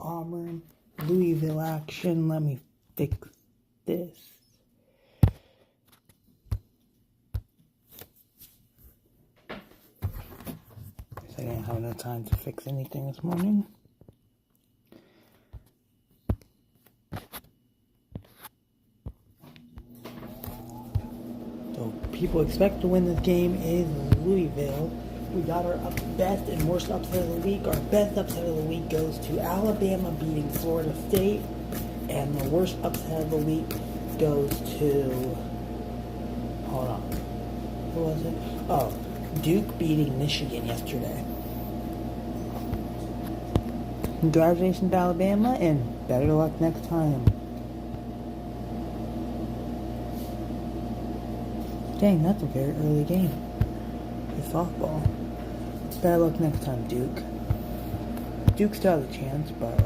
Auburn, Louisville action. Let me fix this. I didn't have enough time to fix anything this morning. So people expect to win this game is Louisville. We got our best and worst upset of the week. Our best upset of the week goes to Alabama beating Florida State. And the worst upset of the week goes to... Hold on. Who was it? Oh, Duke beating Michigan yesterday. Congratulations to Alabama, and better luck next time. Dang, that's a very early game for softball. Better luck next time, Duke. Duke still has a chance, but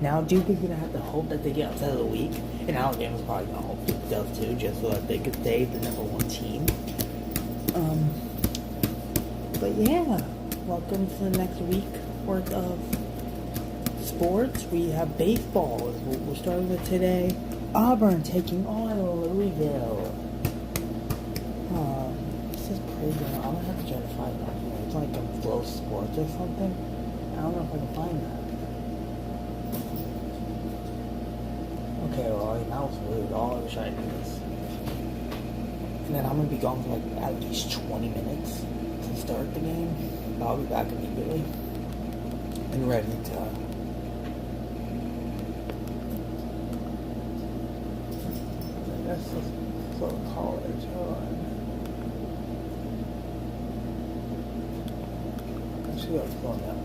now Duke is going to have to hope that they get upset of the week, and Alabama's probably going to hope Duke does too, just so that they could stay the #1 team. But yeah, welcome to the next week worth of sports. We have baseball is what we're starting with today. Auburn taking on Louisville. This is crazy. I'm gonna have to try to find that. It's like a Flow Sports or something. I don't know if I can find that. Okay, well, that was rude. All I was trying to do this. And then I'm gonna be gone for at least 20 minutes to start the game. But I'll be back immediately and ready to. I guess let's go to college. Hold on. I should go to Flow Network.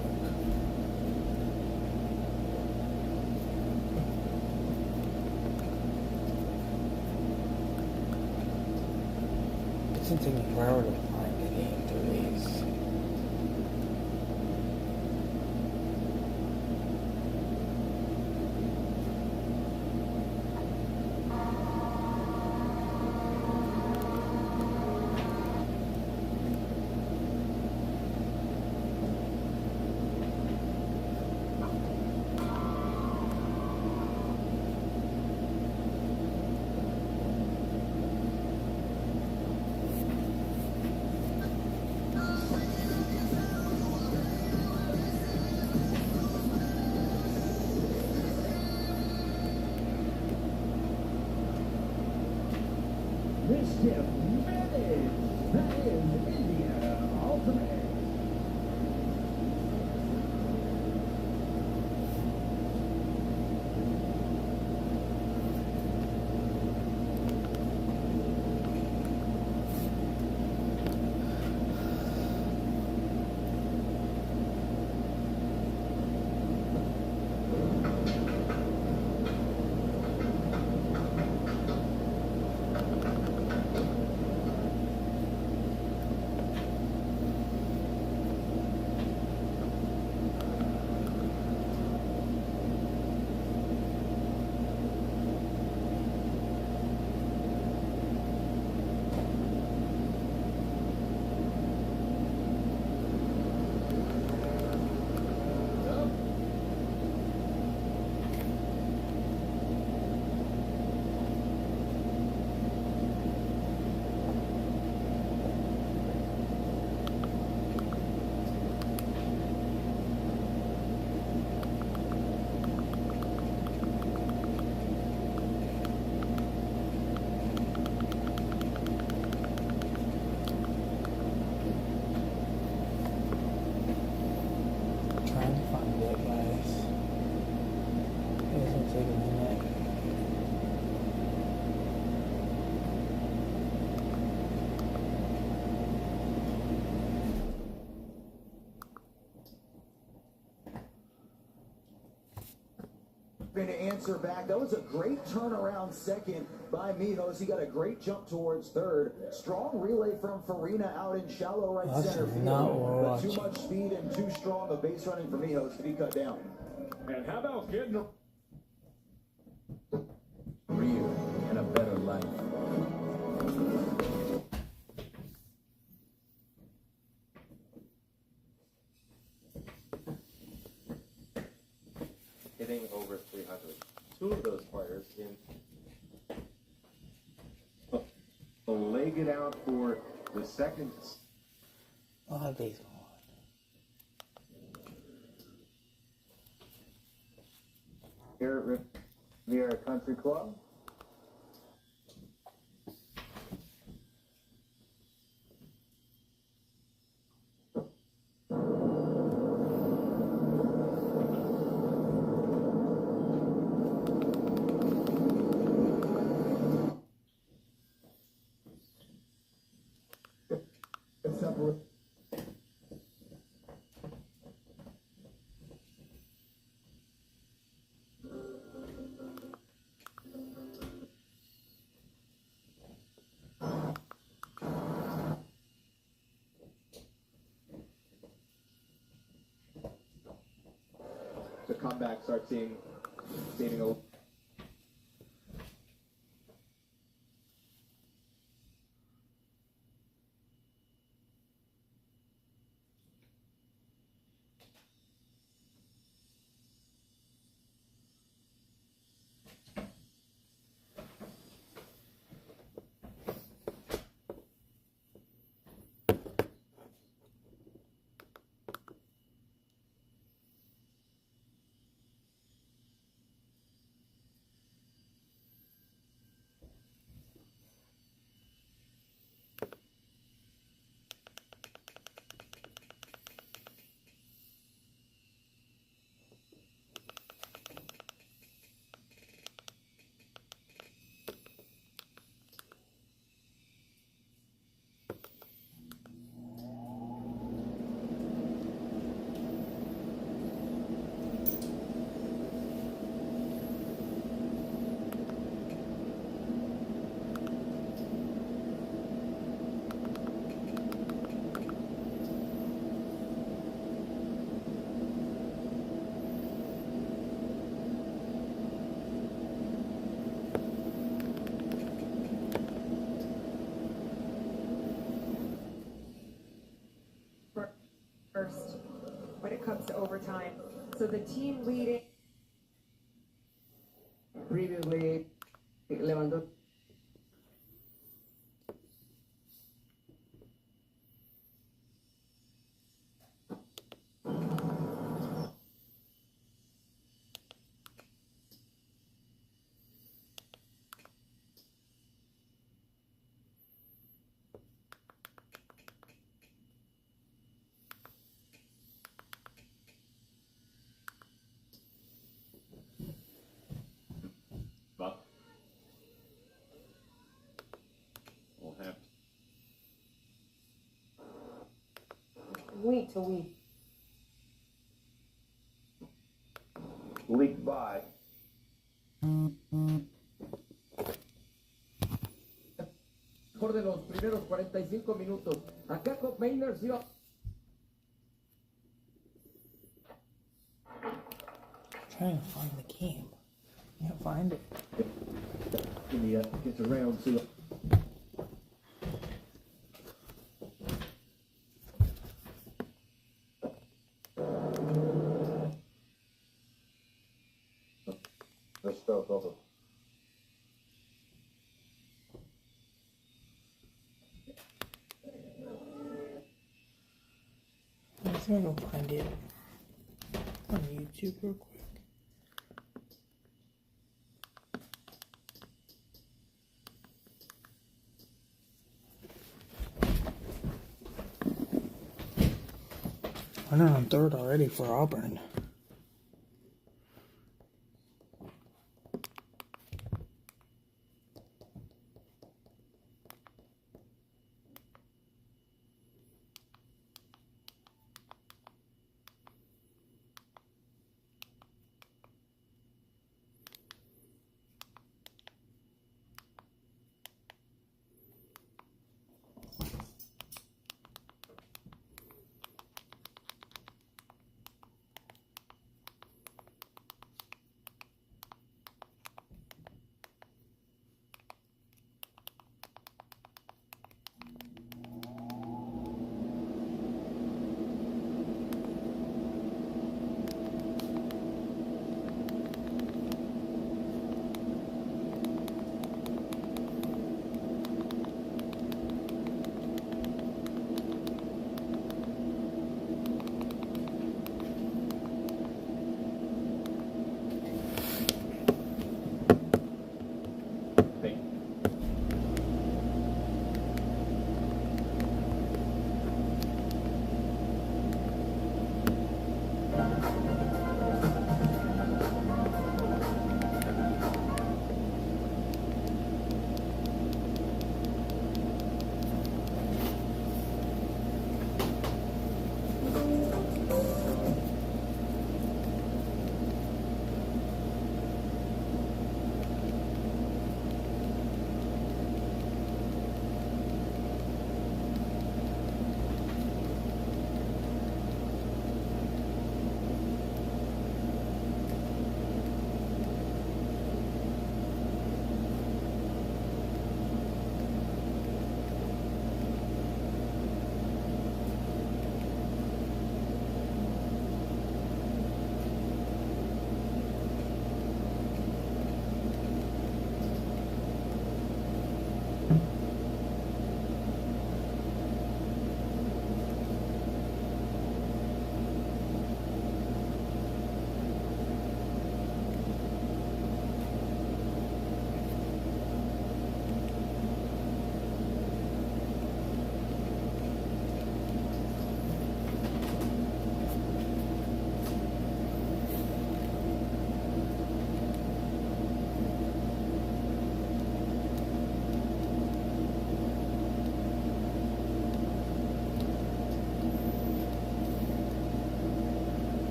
It's taking me forever to find the game through these. Mischief managed. That is India Ultimate. To answer back, that was a great turnaround second by Mijos. He got a great jump towards third. Strong relay from Farina out in shallow right center field. But too much speed and too strong a base running for Mijos to be cut down. And how about getting real and a better life? hitting over 300. Two of those players in Leg it out for the second. I'll have baseball Here at Riviera Country Club. Separate. The comeback starts seeing a first when it comes to overtime. So the team leading previously Lewandowski. We'll have week to week. leaked by. Mejor de los primeros 45 minutos. Acá con Maynard iba. Trying to find the game. Can't find it. India gets around to it. Let's go, over. I'm just gonna go find it on YouTube real quick. Running on third already for Auburn.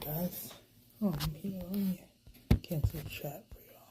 guys. Oh, here, let me cancel the chat for y'all.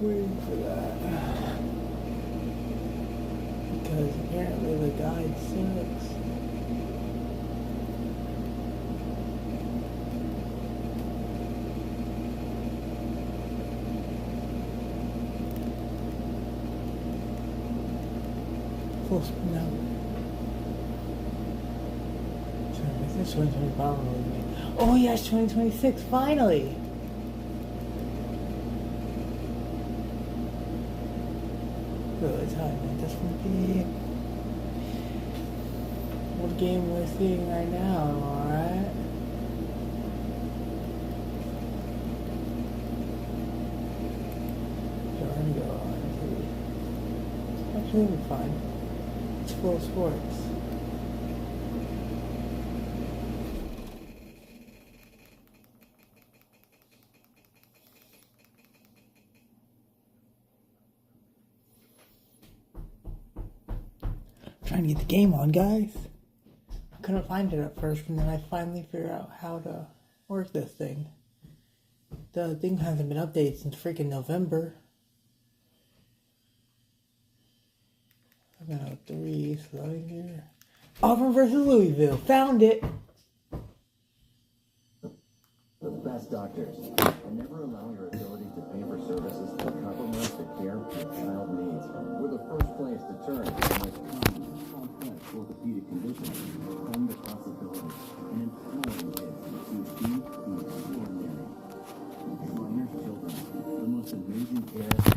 Waiting for that. Because apparently the guide sucks. Full speed now. Is this 2025? Oh yeah, it's 2026, finally! Really tired, man. This will be what game we're seeing right now, alright? Trying to go on to... Actually, we're fine. It's full of sports. Trying to get the game on, guys. I couldn't find it at first, and then I finally figured out how to work this thing. The thing hasn't been updated since freaking November. 7:03, slowing here. Auburn versus Louisville. Found it. The best doctors, and never allow your ability to pay for services to compromise the care your child needs. We're the first place to turn when it comes to complex orthopedic conditions, fund the possibilities, and empowering kids to achieve the extraordinary. Shriners Children, the most amazing care anywhere.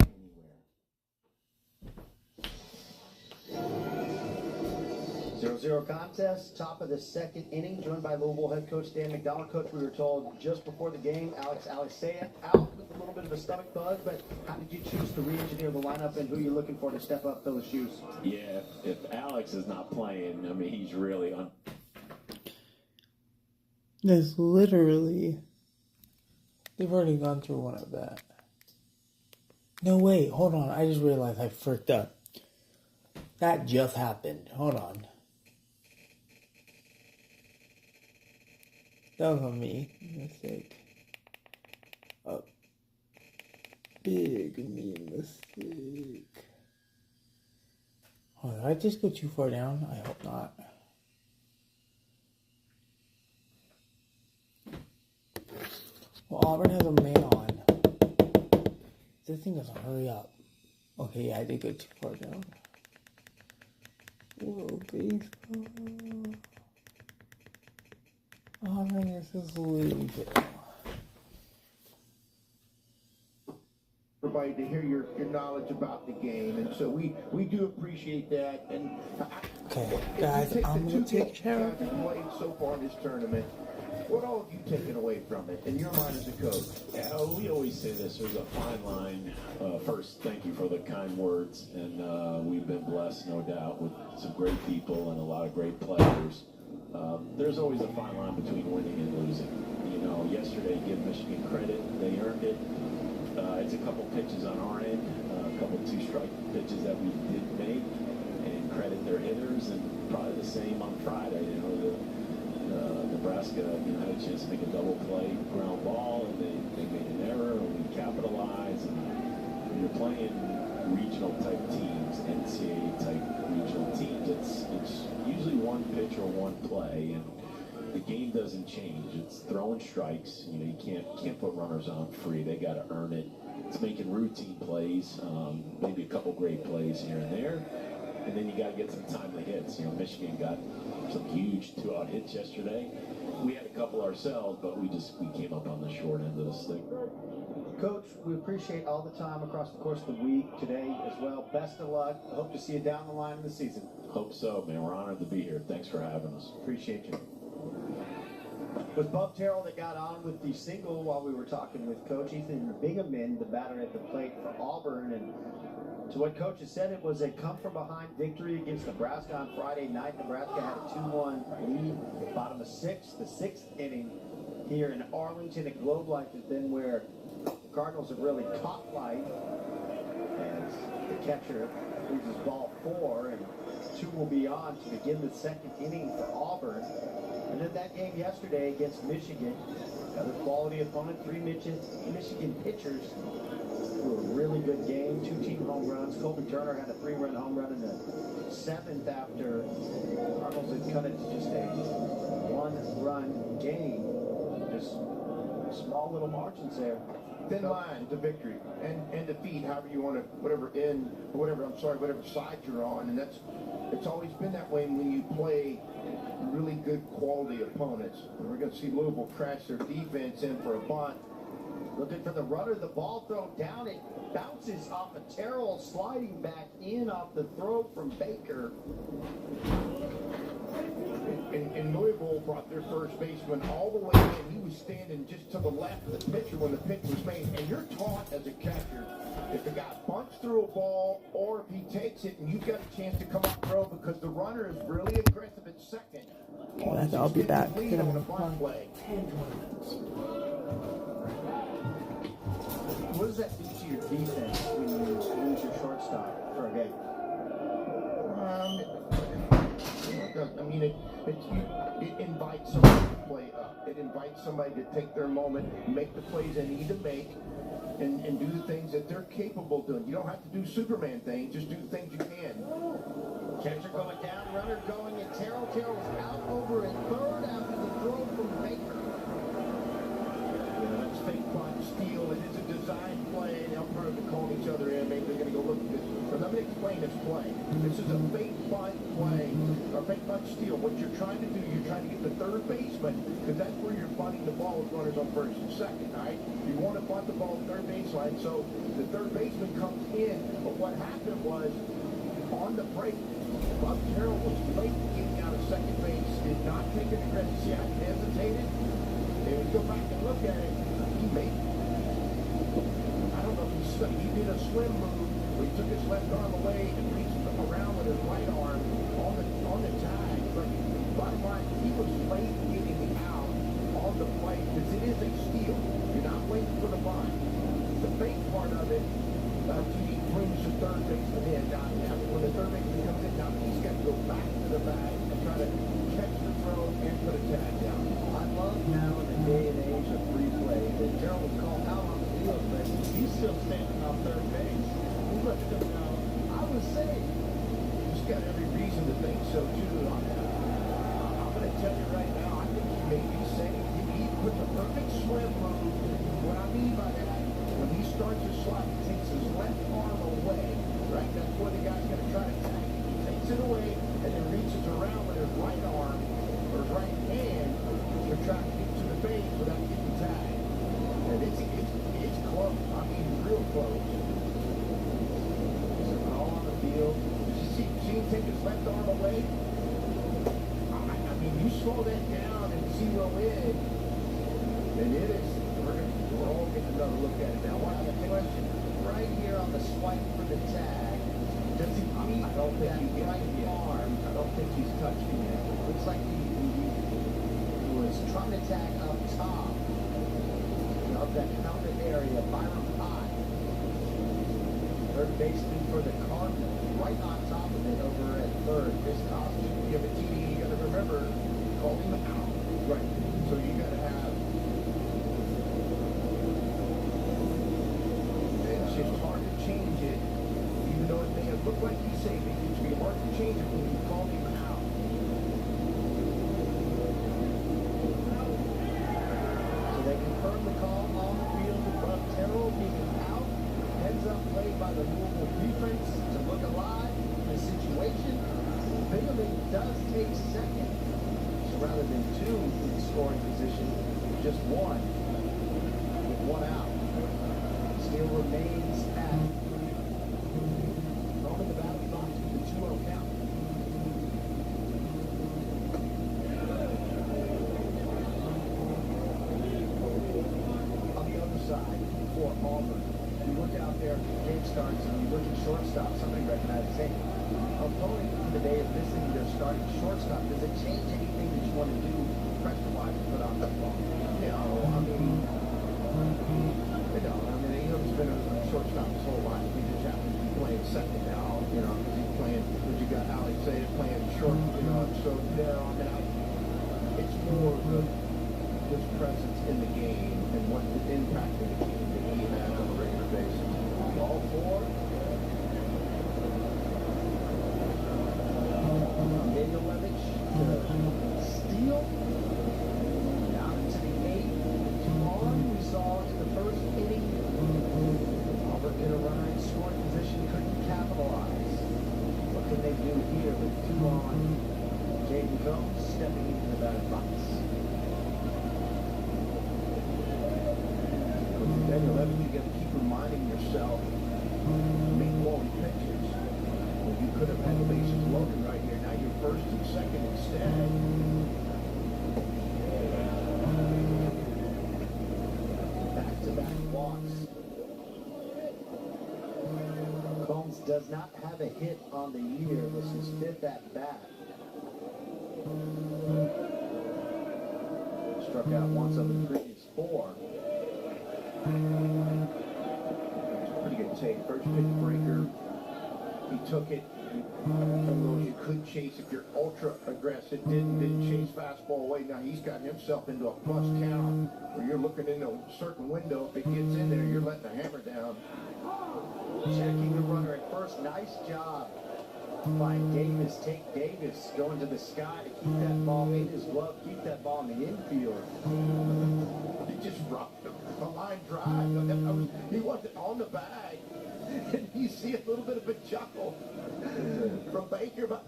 0-0 contest, top of the second inning, joined by Louisville head coach Dan McDonald. Coach, we were told just before the game, Alex Alexea out with a little bit of a stomach bug, but how did you choose to re-engineer the lineup, and who are you looking for to step up, fill the shoes? Yeah, if Alex is not playing, I mean, he's really on. There's literally... They've already gone through one of that. No, wait, hold on. I just realized I fricked up. That just happened. Hold on. That was on me. Mistake. A big me mistake. Oh, did I just go too far down? I hope not. Well, Auburn has a man on. This thing doesn't hurry up. Okay, yeah, I did go too far down. Whoa, baseball. Auburn versus Louisville. Everybody to hear your knowledge about the game, and so we do appreciate that. And okay, guys, I'm gonna take a shower. Played so far in this tournament. What all have you taken away from it in your mind as a coach? Yeah, we always say this. There's a fine line. First, thank you for the kind words, and we've been blessed, no doubt, with some great people and a lot of great players. There's always a fine line between winning and losing. You know, yesterday, give Michigan credit. They earned it. It's a couple pitches on our end, a couple two-strike pitches that we did make, and credit their hitters, and probably the same on Friday. You know, Nebraska, had a chance to make a double play ground ball, and they made an error, and we capitalized. And when you're playing regional type teams, NCAA type regional teams, it's usually one pitch or one play, and the game doesn't change. It's throwing strikes. You can't put runners on free. They got to earn it. It's making routine plays, maybe a couple great plays here and there, and then you got to get some timely hits. Michigan got some huge 2-out hits yesterday. We had a couple ourselves, but we came up on the short end of the stick. Coach, we appreciate all the time across the course of the week, today as well. Best of luck. Hope to see you down the line in the season. Hope so, man. We're honored to be here. Thanks for having us. Appreciate you. It was Bub Terrell that got on with the single while we were talking with Coach Ethan Bingaman, the batter at the plate for Auburn. And to what Coach has said, it was a come-from-behind victory against Nebraska on Friday night. Nebraska had a 2-1 lead, bottom of sixth. The sixth inning here in Arlington at Globe Life has been where the Cardinals have really caught life as the catcher loses ball 4, and 2 will be on to begin the second inning for Auburn. And then that game yesterday against Michigan, another quality opponent, 3 Michigan pitchers. A really good game, 2 team home runs. Colby Turner had a 3-run home run in the 7th after Cardinals had cut it to just a 1-run game. Just small little margins there. Thin line to victory and defeat, however you want to, whatever side you're on, and it's always been that way when you play really good quality opponents. We're going to see Louisville crash their defense in for a bunt. Looking for the runner, the ball thrown down, it bounces off of Terrell, sliding back in off the throw from Baker. And Louisville brought their first baseman all the way in. He was standing just to the left of the pitcher when the pitch was made. And you're taught as a catcher, if the guy bunts through a ball or if he takes it and you've got a chance to come up throw because the runner is really aggressive at second. I'll be back. Lead on a bunt play. What does that do to your defense when you lose your shortstop for a game? I mean, it invites somebody to play up. It invites somebody to take their moment, make the plays they need to make, and do the things that they're capable of doing. You don't have to do Superman things, just do the things you can. Catcher going down, runner going, and Terrell's out over at third after the throw from Baker. That's fake punt, steal. It is a design play. They'll probably call each other in. Maybe they're going to go look at this. But let me explain this play. This is a fake punt play, or fake punt steal. What you're trying to do, you're trying to get the third baseman, because that's where you're bunting the ball with runners on first and second, right? You want to bunt the ball at third baseline, so the third baseman comes in. But what happened was, on the break, Bob Terrell was late getting out of second base, did not take an aggressive shot, hesitated. And if you go back and look at it, he made it. I don't know if he did a swim move where he took his left arm away and reached around with his right arm on the tag. But bottom line, he was late getting out on the play because it is a steal. You're not waiting for the bunt. The fake part of it, he brings the third baseman in. Now, when the third baseman comes in, now he's got to go back to the bag and try to catch the throw and put a tag down. I love now in the day and age of free play that Terrell was called out on the field, but he's still standing on third base. He lets them know, I was safe. He's got every reason to think so, too. I'm going to tell you right now, I think he may be safe. He put the perfect swim move. What I mean by that, when he starts his slide, he takes his left arm away, right? That's where the guy's going to try to tag it. He takes it away and then reaches around with his right arm or his right hand to try to get to the base without getting tagged. And it's close. I mean, real close. All on the field. See him take his left arm away? I mean, you slow that down and zero in, and it is, we're all getting another look at it now. Watch the question. Right here on the swipe for the tag, does he meet I don't think that he gets right it yet. arm? I don't think he's touched him yet. Looks like he was trying to tag up top of that helmet area, Byron Pye. Third baseman for the Cardinals, right on top of it over at third. This costume, Yeah, but TD, you got to remember, call him out. Right. So you got to have. It's just hard to change it, even though it may have looked like he saved it. It's be hard to change it when you call him out. so they confirmed the call on the field above Terrell being out. Heads up play by the Louisville defense to look alive in the situation. Bingaman does take second. So rather than two in scoring position, just one with one out. Still remains at Throw him in the batter's box with the 2-0 count. on the other side for Auburn. You look out there, game starts, and you look at shortstop, somebody recognizes, hey, opponent today is missing their starting shortstop. Does it change anything that you want to do pressure-wise to put on the ball? He's been a shortstop his whole life. He just happens to be playing second now, because he's playing, but you got Alex Say playing short, so it's more of his presence in the game and what the impact of the game that he has on a regular basis. All four. Daniel Levitch to steal. Down into the 8th on. We saw in the first inning, Auburn in a runner in scoring position, couldn't capitalize. What can they do here with 2 on? Jaden Combs stepping into the batter's box. With Daniel Levin, you got to keep reminding yourself, make quality pitches. Well, you could have had the bases loaded right here. Now you're first and second instead. walks. Combs does not have a hit on the year. This is 5th at bat. Struck out once over the previous 4. Pretty good take. First pitch breaker. He took it. Some of those you could chase if you're ultra aggressive. Didn't chase fastball away. Now he's got himself into a plus count where you're looking into a certain window. If it gets in there, you're letting the hammer down. Checking the runner at first. Nice job by Davis. Take Davis going to the sky to keep that ball in his glove, keep that ball in the infield. He just rocked him. A line drive. He wasn't on the bag. And you see a little bit of a chuckle from Baker, but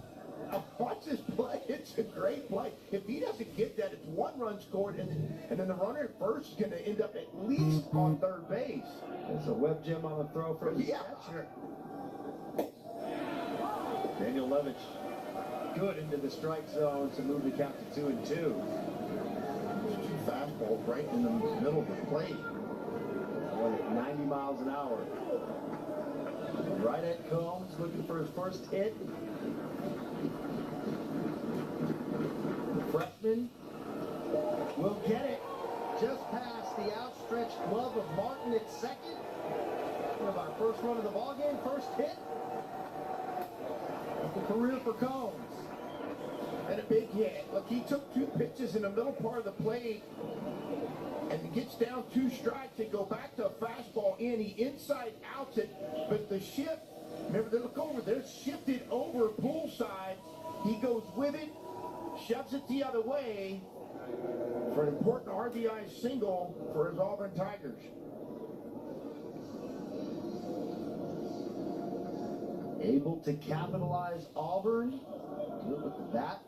watch this play. It's a great play. If he doesn't get that, it's 1 run scored, and then the runner at first is going to end up at least on third base. It's a web gem on the throw from the catcher. Daniel Levitch good into the strike zone to move the count to 2-2. 2 fastballs right in the middle of the plate. Going at 90 miles an hour. Right at Combs, looking for his first hit. The freshman will get it just past the outstretched glove of Martin at second. We have our first run of the ballgame, first hit. The career for Combs. And a big hit. Look, he took 2 pitches in the middle part of the plate and he gets down 2 strikes and go back to a fastball in. He inside outs it, but the shift, remember, they look over, they're shifted over poolside. He goes with it, shoves it the other way for an important RBI single for his Auburn Tigers. Able to capitalize Auburn. Good with that.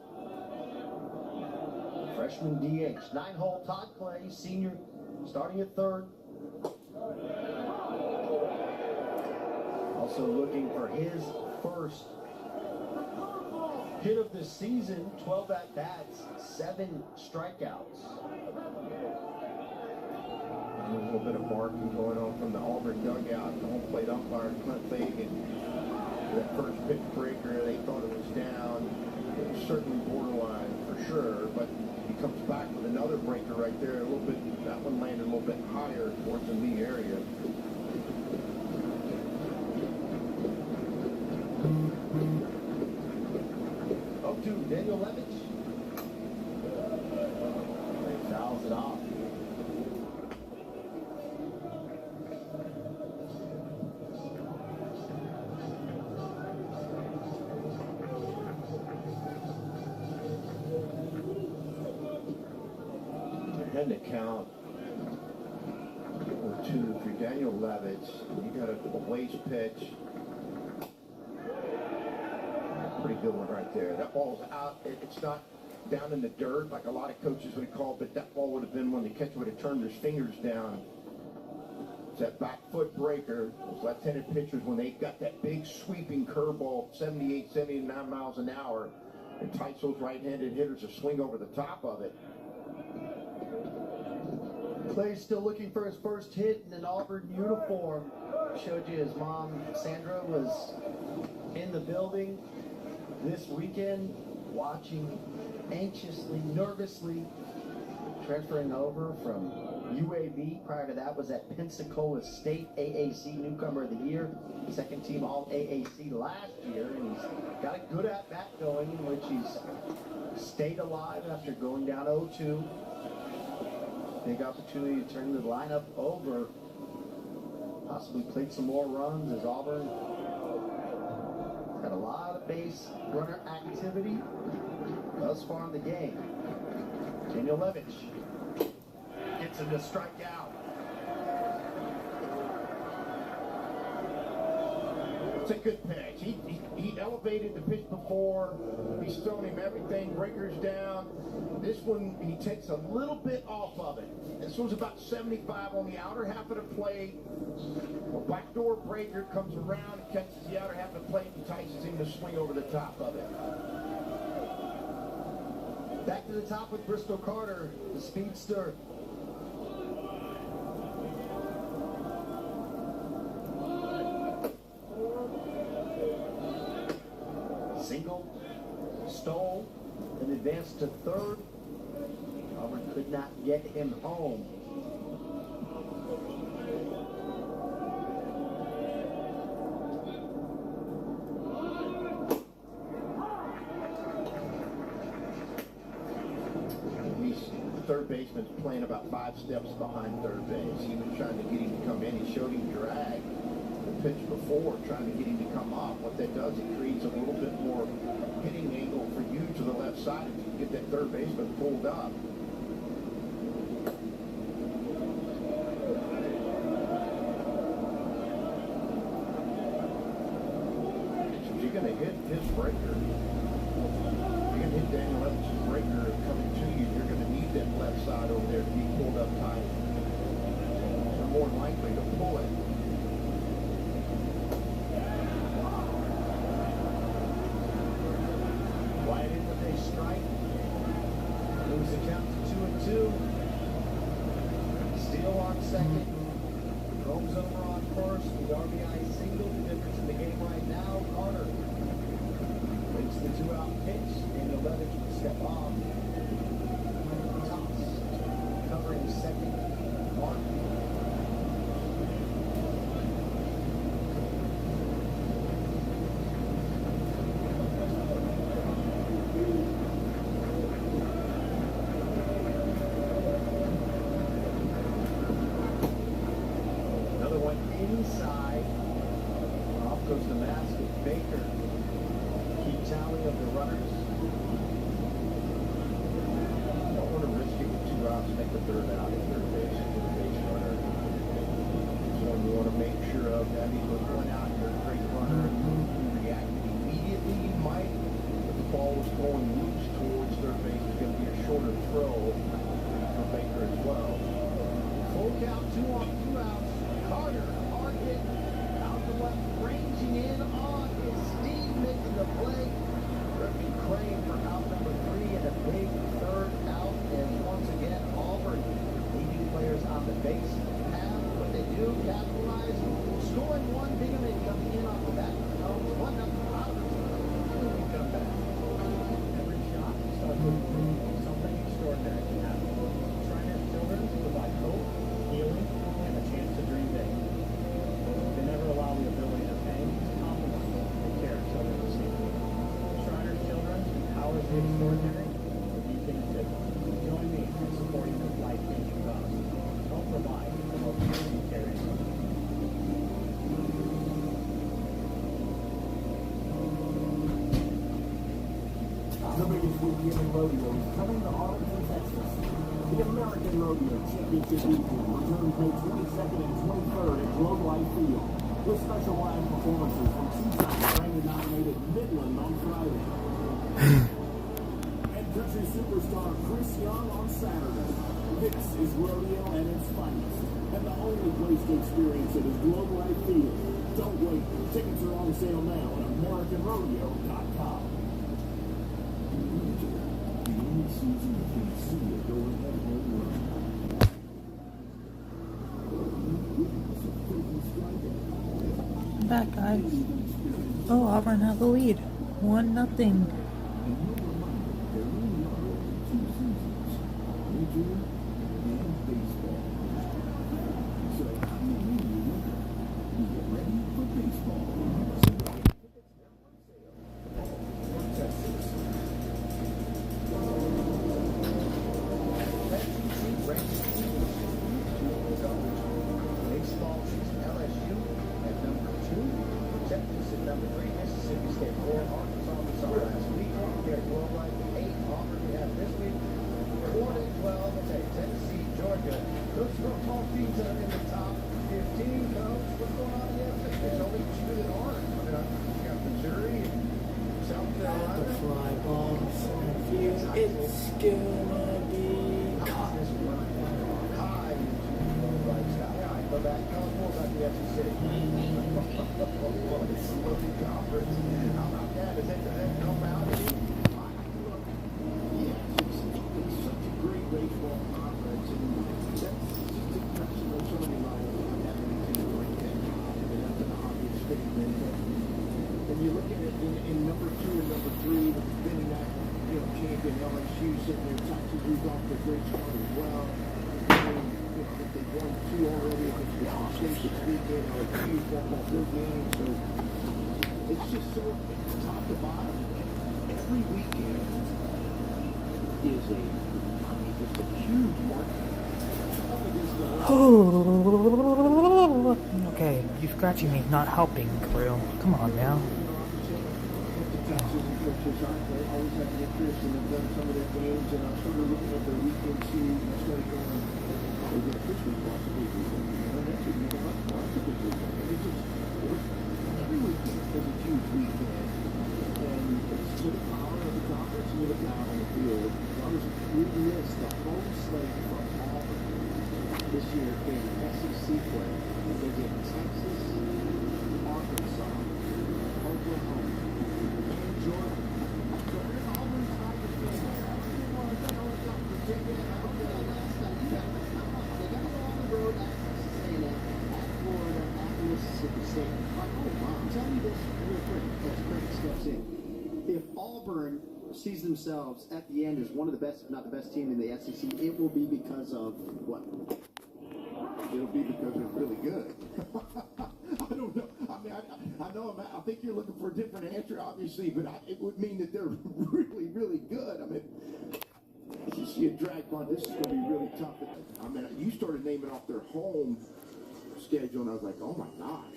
Freshman DH. 9-hole Todd Clay, senior, starting at third. Also looking for his first hit of the season. 12 at-bats, 7 strikeouts. A little bit of barking going on from the Auburn dugout. The home plate umpire, Clint Fagan. That first pitch breaker, they thought it was down. It was certainly borderline for sure, but he comes back with another breaker right there. A little bit, that one landed a little bit higher towards the knee area. Oh, to Daniel Levitch. He fouls it off. Head to count 2 for Daniel Levitch. You got a waste pitch. Pretty good one right there. That ball's out. It's not down in the dirt like a lot of coaches would call, but that ball would have been when the catcher would have turned his fingers down. It's that back foot breaker. Those left-handed pitchers, when they got that big sweeping curveball, 78, 79 miles an hour, entice those right-handed hitters to swing over the top of it. Clay's still looking for his first hit in an Auburn uniform. Showed you his mom, Sandra, was in the building this weekend, watching anxiously, nervously, transferring over from UAB. Prior to that was at Pensacola State, AAC Newcomer of the Year, second team All AAC last year, and he's got a good at-bat going in which he's stayed alive after going down 0-2. Big opportunity to turn the lineup over, possibly plate some more runs as Auburn had a lot of base runner activity thus far in the game. Daniel Levitch gets him to strike out. It's a good pitch. He elevated the pitch before. He's thrown him everything. Breakers down. This one, he takes a little bit off of it. This one's about 75 on the outer half of the plate. A backdoor breaker comes around and catches the outer half of the plate and entices him to swing over the top of it. Back to the top with Bristol Carter, the speedster. Single, stole, and advanced to third. Auburn could not get him home. Third baseman's playing about 5 steps behind third base. Even trying to get him to come in. He showed him drag the pitch before, trying to get him to come off. What that does, it creates a little bit more hitting angle for you to the left side if you can get that third baseman pulled up. So if you're going to hit his breaker, you're going to hit Daniel Evans's breaker coming to you, you're going to need that left side over there to be pulled up tight. They're more likely to pull it. Wyatt in with a strike. Moves the count to 2-2. Steele on second. Rome's over on first. The RBI single. The difference in the game right now. Carter waits the 2-out pitch. Daniel Levitch will step off. Toss. Covering second. Mark. Another one inside. Off goes the basket. Baker. Keep tally of the runners. Don't want to risk it with 2 outs, make the third out at third base with a base runner. So you want to make sure of that. He's with 1 out, you're a great runner. You reacted immediately, you might. But the ball was going loose towards third base. It's going to be a shorter throw for Baker as well. Full count, 2 on, 2 outs. Carter, hard hit, out the left, ranging in on is Steve making the play. Rookie Crane for out number 3 and a big third out. And once again, Auburn leading players on the base path. What they do, capitalize, scoring 1. Bingham coming in off the back of the nose. 1-0 Roberts. And we come back. Every shot starts with something extraordinary can happen. Shriners Children provide hope, healing, and a chance to dream big. They never allow the ability to pay, compromise, and care children to see. Shriners Children empowers the extraordinary, so you can too. Join me in supporting this life-changing cause. Help provide the most amazing caring. The biggest weekend in rodeo is coming to Arlington, Texas. The American Rodeo Championship Weekend returns May 22nd and 23rd at Globe Life Field, with special live performances from 2-time Grammy-nominated Midland on Friday. And country superstar Chris Young on Saturday. This is rodeo at its finest, and the only place to experience it is Globe Life Field. Don't wait. Tickets are on sale now at AmericanRodeo.com. Back, guys. Oh, Auburn has the lead. 1-0. Baseball season LSU at number 2. Texas at number 3. Mississippi State 4. Arkansas we saw last week. Here at Globe Life 8. Auburn we have this week. 4 and 12. Okay, Tennessee, Georgia. Those football teams that are in the top 15. Coach, what's going on here? There's only 2 that aren't. You got Missouri and South Carolina. The fly ball center field. It's gonna be caught. High right side. All right, go back. Tell us more about the SEC. What a sloppy conference. How about that? Does that come out? Yes, it's such a great baseball conference, and that's just impressive on so many levels. Having to bring that job, and that's an obvious statement. And you look at it in number 2 and number champion LSU sitting there. Texas who's off to a great start as well. They've won 2 already against Michigan State this weekend. LSU won all 4 games. So it's just so top to bottom. Every weekend is just a huge market. Okay, you scratching me is not helping, crew. Come on now. Texas and coaches always have the interest and have done some of their games, and I started looking at their weekend series and I started going, they got this week lots of big weekend. And next week they got lots of big weekend. And it's just, every weekend is a huge weekend. And it's to the power of the conference and to the power on the field. We missed the home slate from Auburn this year in SEC play. They get Texas, Arkansas, Oklahoma, and Georgia. So if Auburn's not the team, I didn't want to go to Virginia. I hope that last time you got to come on. They got to go on the road at Texas A&M, at Florida, at Mississippi State. Tell me this real quick as Craig steps in. If Auburn sees themselves at the end as one of the best, if not the best team in the SEC, it will be because of what? It'll be because they're really good. I don't know. I mean, I know. I think you're looking for a different answer, obviously, but it would mean that they're really, really good. I mean, you see a drag on. This is going to be really tough. I mean, you started naming off their home schedule, and I was like, oh my gosh.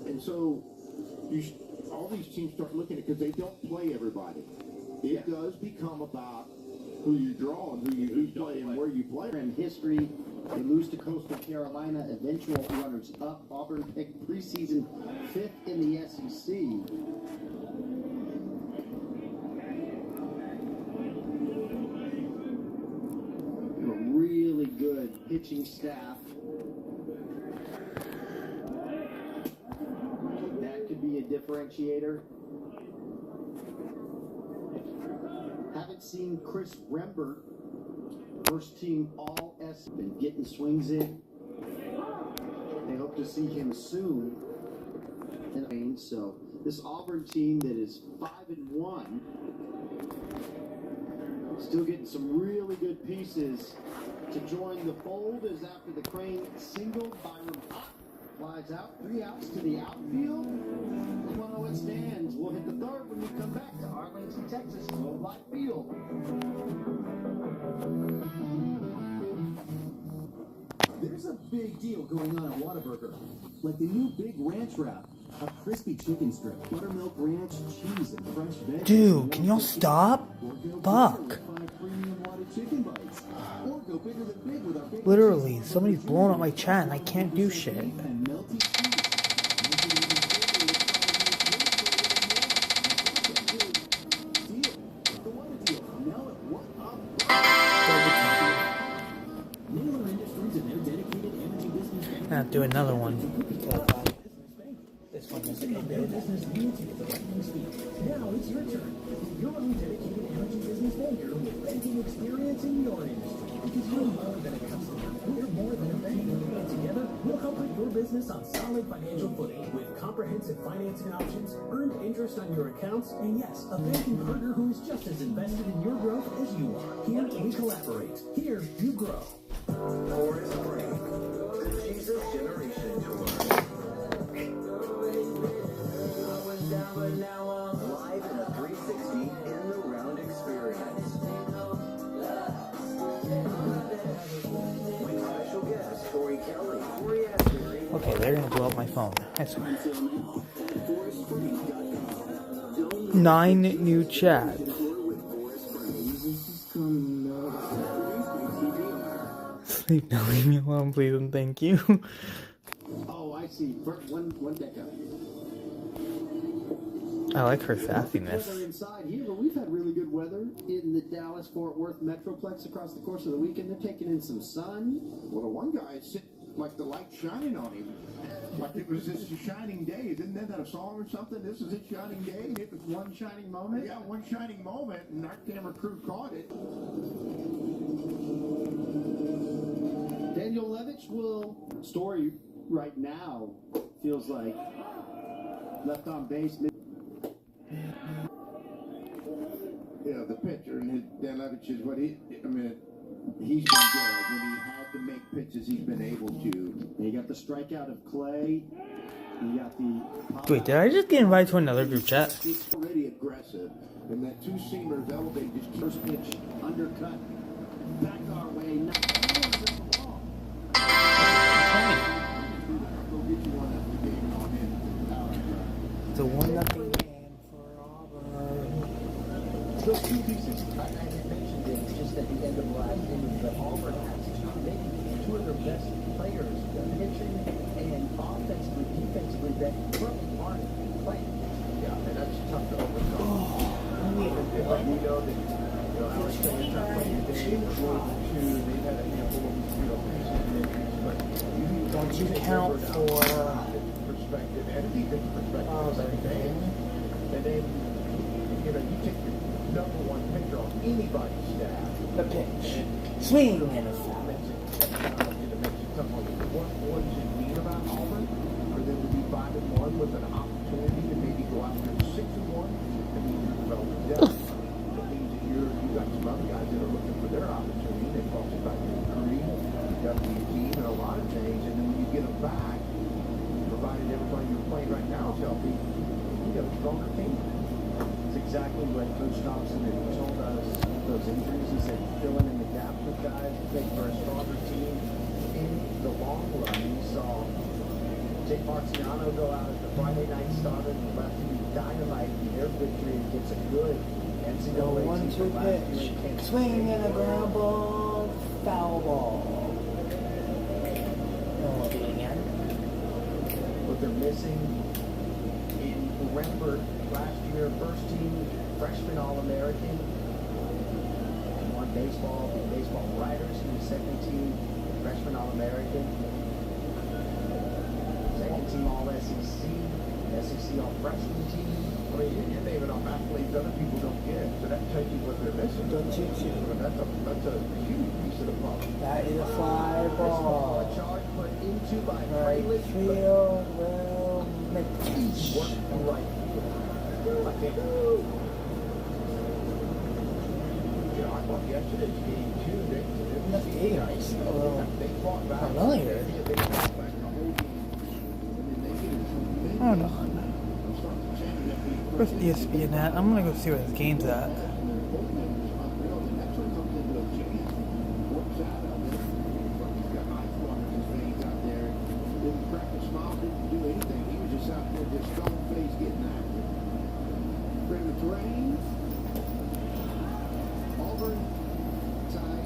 And so all these teams start looking at, because they don't play everybody. It does become about who you draw and who you play and where you play. In history, they lose to Coastal Carolina, eventual runners-up. Auburn picked preseason 5th in the SEC. A really good pitching staff. That could be a differentiator. Haven't seen Chris Rembert, first team All-S, been getting swings in. They hope to see him soon. So this Auburn team that is 5-1, still getting some really good pieces to join the fold. As after the Crane single, Byron Hott flies out, 3 outs to the outfield. 1-0 it stands. We'll hit the third when we come back to Arlington, Texas, Globe Life Field. There's a big deal going on at Whataburger, like the new Big Ranch Wrap, a crispy chicken strip, buttermilk ranch, cheese, and fresh veggies. Dude, can y'all stop? Fuck. Literally, somebody's blowing up my chat and I can't do shit. I have to do another one. This one is a good. Now it's your turn. Your own dedicated energy business banker with banking experience in your industry. Because you're more than a customer. We're more than a bank. And together, we'll help put your business on solid financial footing with comprehensive financing options, earned interest on your accounts, and yes, a banking partner who is just as invested in your growth as you are. Here, we collaborate. Here, you grow. Forest Spring, the Jesus Generation Tour. Live in a 360 in the round experience. With special guests Tori Kelly, Tori Asbury. Okay, they're gonna blow up my phone. I swear. 9 new chats. Sleep now, leave me alone, please, and thank you. Oh, I see. One deca. I like her sassiness. Weather inside here, but we've had really good weather in the Dallas-Fort Worth Metroplex across the course of the weekend. They're taking in some sun. Well, the one guy is sitting like the light shining on him. Like it was this shining day. Isn't that a song or something? This is a shining day. It was one shining moment. Yeah, one shining moment, and our camera crew caught it. Daniel Levitch will story right now feels like left on base. Yeah, of the pitcher, and Dan Levitch is what he's been good. When he had to make pitches, he's been able to. You got the strikeout of Clay. You got the... Wait, did I just get invited to another group chat? He's already aggressive, and that two-seamer is elevated. Just first pitch, undercut, back our way. Now, It's a 1-0 game for Auburn. Those two pieces, I mentioned it just at the end of last inning, but Auburn has maybe two of their best players, pitching and offensively, defensively, that currently aren't playing. Yeah, and that's tough to overcome. And we know that, Alex Taylor's not playing today, they've had a handful of, preseason injuries, but Don't you count for perspective and defense perspective. And then, you take your number one pitcher on anybody's staff. the pitch. Swing and a foul. What does it mean about Auburn? For them to be 5-1 with an opportunity to maybe go out there 6-1? It means you're developing depth. It means that you got some other guys that are looking for their opportunity. They talked about your degree, your WT, and a lot of things. And then when you get them back, provided everybody you're playing right now is healthy, you got a stronger team. It's exactly what Coach Thompson had told us. Those injuries, he said, filling in the gaps with guys, make for a stronger team. In the long run, we saw Jake Marciano go out as the Friday night starter and left to be dynamite in their victory against a good NCAA team from last year in Kansas Swing State. and a ground ball, foul ball. Oh, again. What they're missing in Remember last year, first team freshman All-American, won baseball writers. He was second team freshman All-American, second team All-SEC, SEC All-Freshman team. I mean, you're naming off athletes other people don't get, so that tells you what they're missing. Don't you too. That's a huge piece of the puzzle. That is a fly A ball. charge put into by Right Braylon, field, well, but worked the right field. I think. I thought yesterday's game too. That's nice. They fought back. Familiar. They fought back the whole game. And then they Hold on. Where's ESPN at? I'm gonna go see where this game's at.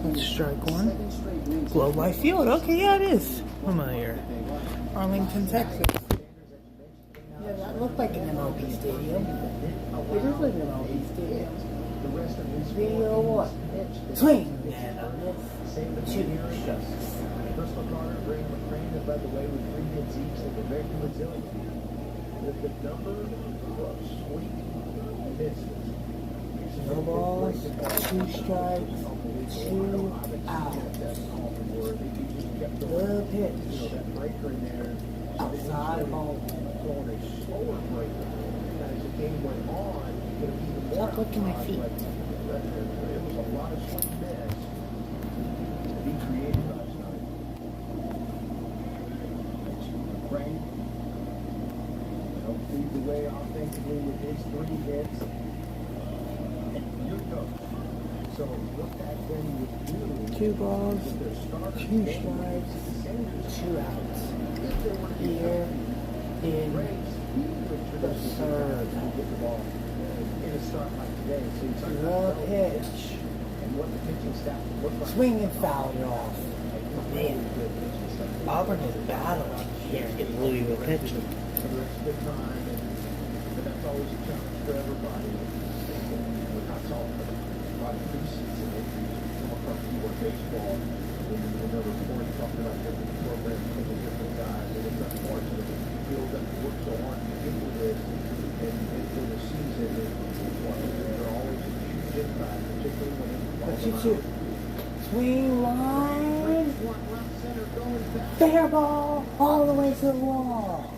Let's strike one. Globe Life Field. Okay, yeah, it is familiar. Arlington, Texas. Yeah, that looked like an MLB stadium. It is like an MLB stadium. Video what? Swing and a miss. Two shots. Crystal Carter, Brandon McCrane have led the way with 3 hits each. They've been very resilient. With the number of swing misses. No balls, 2 strikes, 2 outs. The pitch. That breaker in there. Outside ball. Throwing a slower breaker. As the game went on, it could have even more. Stop looking at my feet. It was a lot of swing miss to be created last night. McCrane helped lead the way offensively with his 3 hits. So what that then would do, 2 balls, 2 strikes, 2 outs. Here in the third. in a start like today, so you talk The about pitch. and what the pitching staff would look like. Swing and foul it off. Man, Auburn is battling here in Louisville pitch. So it's a good time, but that's always a challenge for everybody. But that's all. A lot of preseason injuries come across more baseball. Another report talking about different programs, different guys, and it's unfortunate that you feel that you work so hard to get to this, and for the season, they're always a huge impact, particularly when it's 2-2. Swing line. Fair ball all the way to the wall.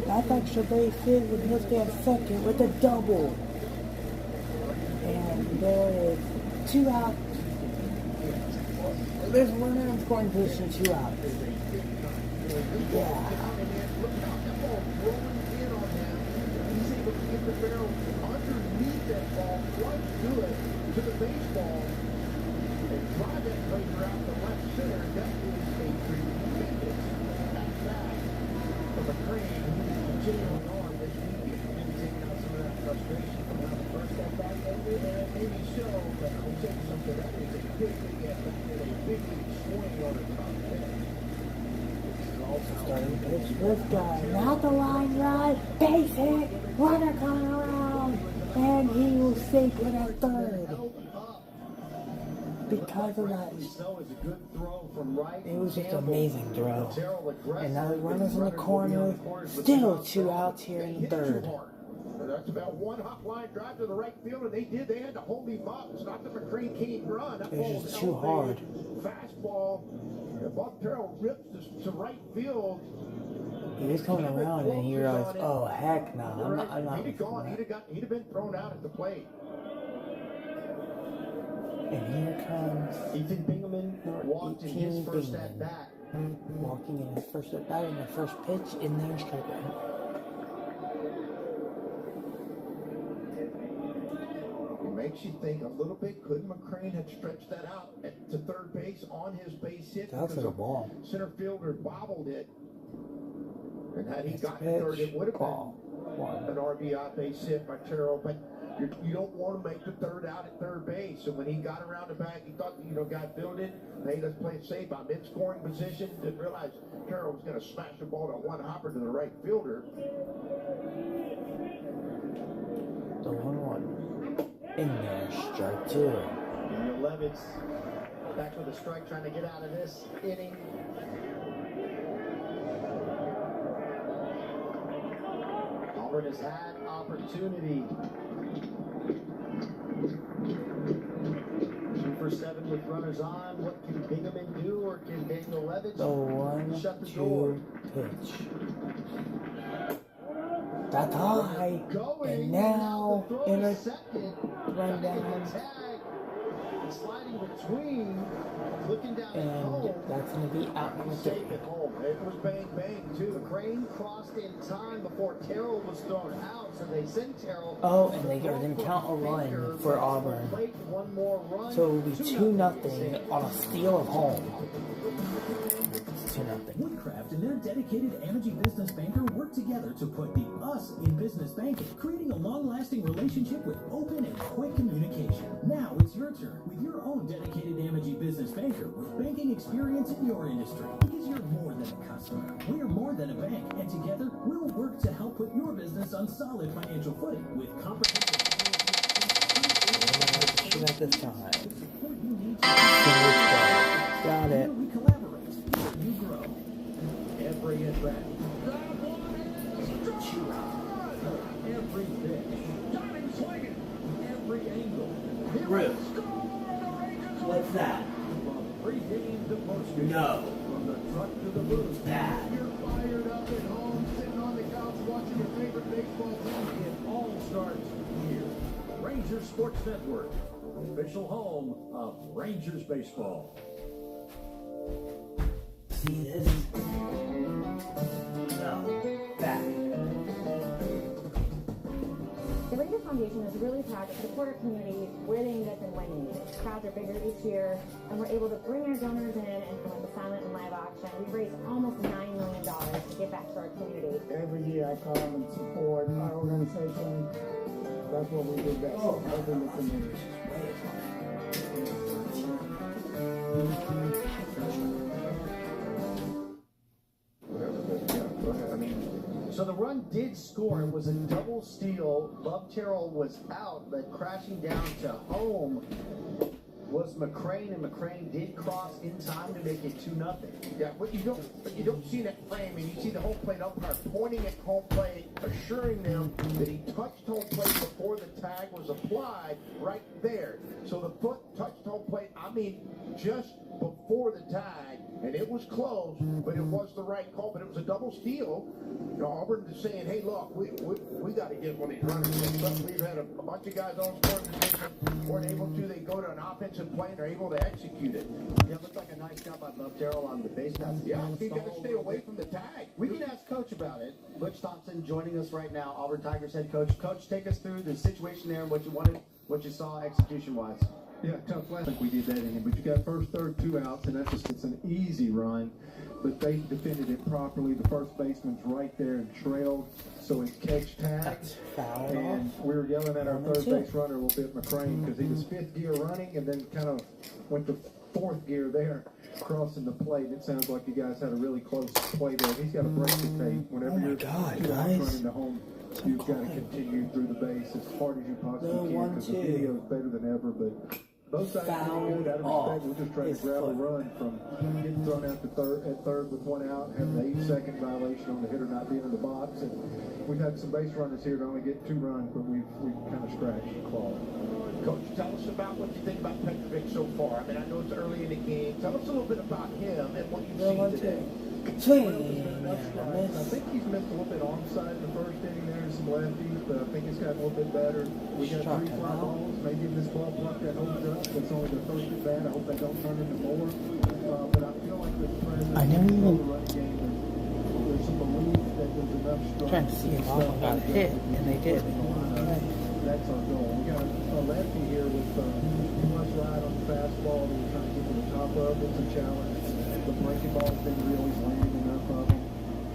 That's extra base hit with he'll stand second with a double. There is 2 out. There's one runner in scoring position, 2 out. Yeah. He's able to get the barrel underneath that ball quite good to the baseball and drive that Frazier out to left center. That is a tremendous at-bat for McCrane, who's continuing on this weekend and taking out some of that frustration from how the first at-bat ended. And maybe so, but I'll tell you something, that is a big at-bat and a big swing on a top 10. Starting pitch, this guy, not the line drive, base hit, runner coming around, and he will sink it at third. Because of that, it was just an amazing throw. And now the runners in the corner, still 2 outs here in the third. That's about one hop line drive to the right field, and they did. They had to hold him up. It's not that McCrane can't run. That ball It's was just too hard. Fastball. Bob Terrell rips to right field. He was coming around and he realized, oh heck no, I'm not. He'd have gone. He'd have been thrown out at the plate. And here comes Ethan Bingaman walked in his first at bat. Walking in his first at bat in the first pitch in their strike run. Makes you think a little bit. Couldn't McCrane have stretched that out to third base on his base hit? That's a ball. Center fielder bobbled it. And had he Next gotten pitch, third, it would have ball. been an RBI base hit by Terrell. But you don't want to make the third out at third base. So when he got around the back, he thought, got fielded. Hey, let's play it safe. I'm in scoring position. Didn't realize Terrell was going to smash the ball to one hopper to the right fielder. The 1-1. In there, strike 2. And Levitt's back with a strike, trying to get out of this inning. Auburn has had opportunity. 2 for 7 with runners on. What can Bingaman do, or can Daniel Levitt shut the door? 1-2 pitch. That's high, and now in a run down, sliding between, looking down at and home. that's going to be out in the Safe third. at home. It was bang bang too. McCrane crossed in time before Terrell was thrown out, so they send Terrell. Oh, and they are going to count a run for Auburn. One more run. So it will be 2-0 on a steal of home. It's 2-0. Woodcraft and their dedicated energy business banker work together to put the us in business banking, creating a long-lasting relationship with open and quick communication. Now it's your turn with your own dedicated energy business banker with banking experience in your industry. Because you're more than a customer. We are more than a bank, and together we'll work to help put your business on solid financial footing with comprehensive Shoot at this time. Got it. we collaborate, you grow. Every at bat. Every pitch. Diving, swinging. Every angle. Ruth. What's that? Pre-game to post-game. No. From the truck to the booth. Bad. You're fired up at home, sitting on the couch watching your favorite baseball team. It all starts here. Rangers Sports Network, official home of Rangers baseball. See this? No. Back. The Rangers Foundation is really proud to support our community where they need us and when they need us. Crowds are bigger each year, and we're able to bring our donors in and come with a silent and live auction. We've raised almost $9 million to give back to our community. Every year I come and support our organization. That's what we do best, helping the community. So the run did score. It was a double steal. Bob Terrell was out, but crashing down to home was McCrane, and McCrane did cross in time to make it 2-0. Yeah, but you don't see that frame, and you see the home plate umpire pointing at home plate, assuring them that he touched home plate before the tag was applied right there. So the foot touched home plate, just before the tag, and it was close, but it was the right call, but it was a double steal. You know, Auburn is saying, hey, look, we got to get one of these runners. But we've had a bunch of guys on scoring position, weren't able to. They go to an offensive play and are able to execute it. Yeah, it looked like a nice job by Bob Terrell on the base pass. Yeah, you got to stay away from the tag. We can ask Coach about it. Butch Thompson joining us right now, Auburn Tigers head coach. Coach, take us through the situation there and what you wanted, what you saw execution-wise. Yeah, tough last. I think we did that in, but you got first, third, 2 outs, and that's just, it's an easy run. But they defended it properly. The first baseman's right there and trailed, so it's catch tag. And we were yelling at our third base runner a little bit, McCrane, because he was 5th gear running and then kind of went to 4th gear there, crossing the plate. It sounds like you guys had a really close play there. He's got to break the tape. Whenever you're 2 outs running to home, you've got to continue through the base as hard as you possibly can, because the video is better than ever. But both sides are good. Out of respect, we're just trying to grab a run from getting thrown out to third with 1 out, having an 8-second violation on the hitter not being in the box. And we've had some base runners here to only get 2 runs, but we've kind of scratched the claw. Coach, tell us about what you think about Petrovic so far. I mean, I know it's early in the game. Tell us a little bit about him and what you've seen today. I think he's missed a little bit onside in the first inning there and some lefties, but I think it's gotten a little bit better. We got 3 fly balls. Maybe if this ballpark that holds up, it's only the first at bat. I hope they don't turn into more. But I feel like the presence of the running game, there's some belief that there's enough strength. Trying to see if Auburn got hit, and they did. That's our goal. We got a lefty here with too much ride on the fastball that we're trying to get to the top of. It's a challenge. The breaking ball's been really landing enough of them.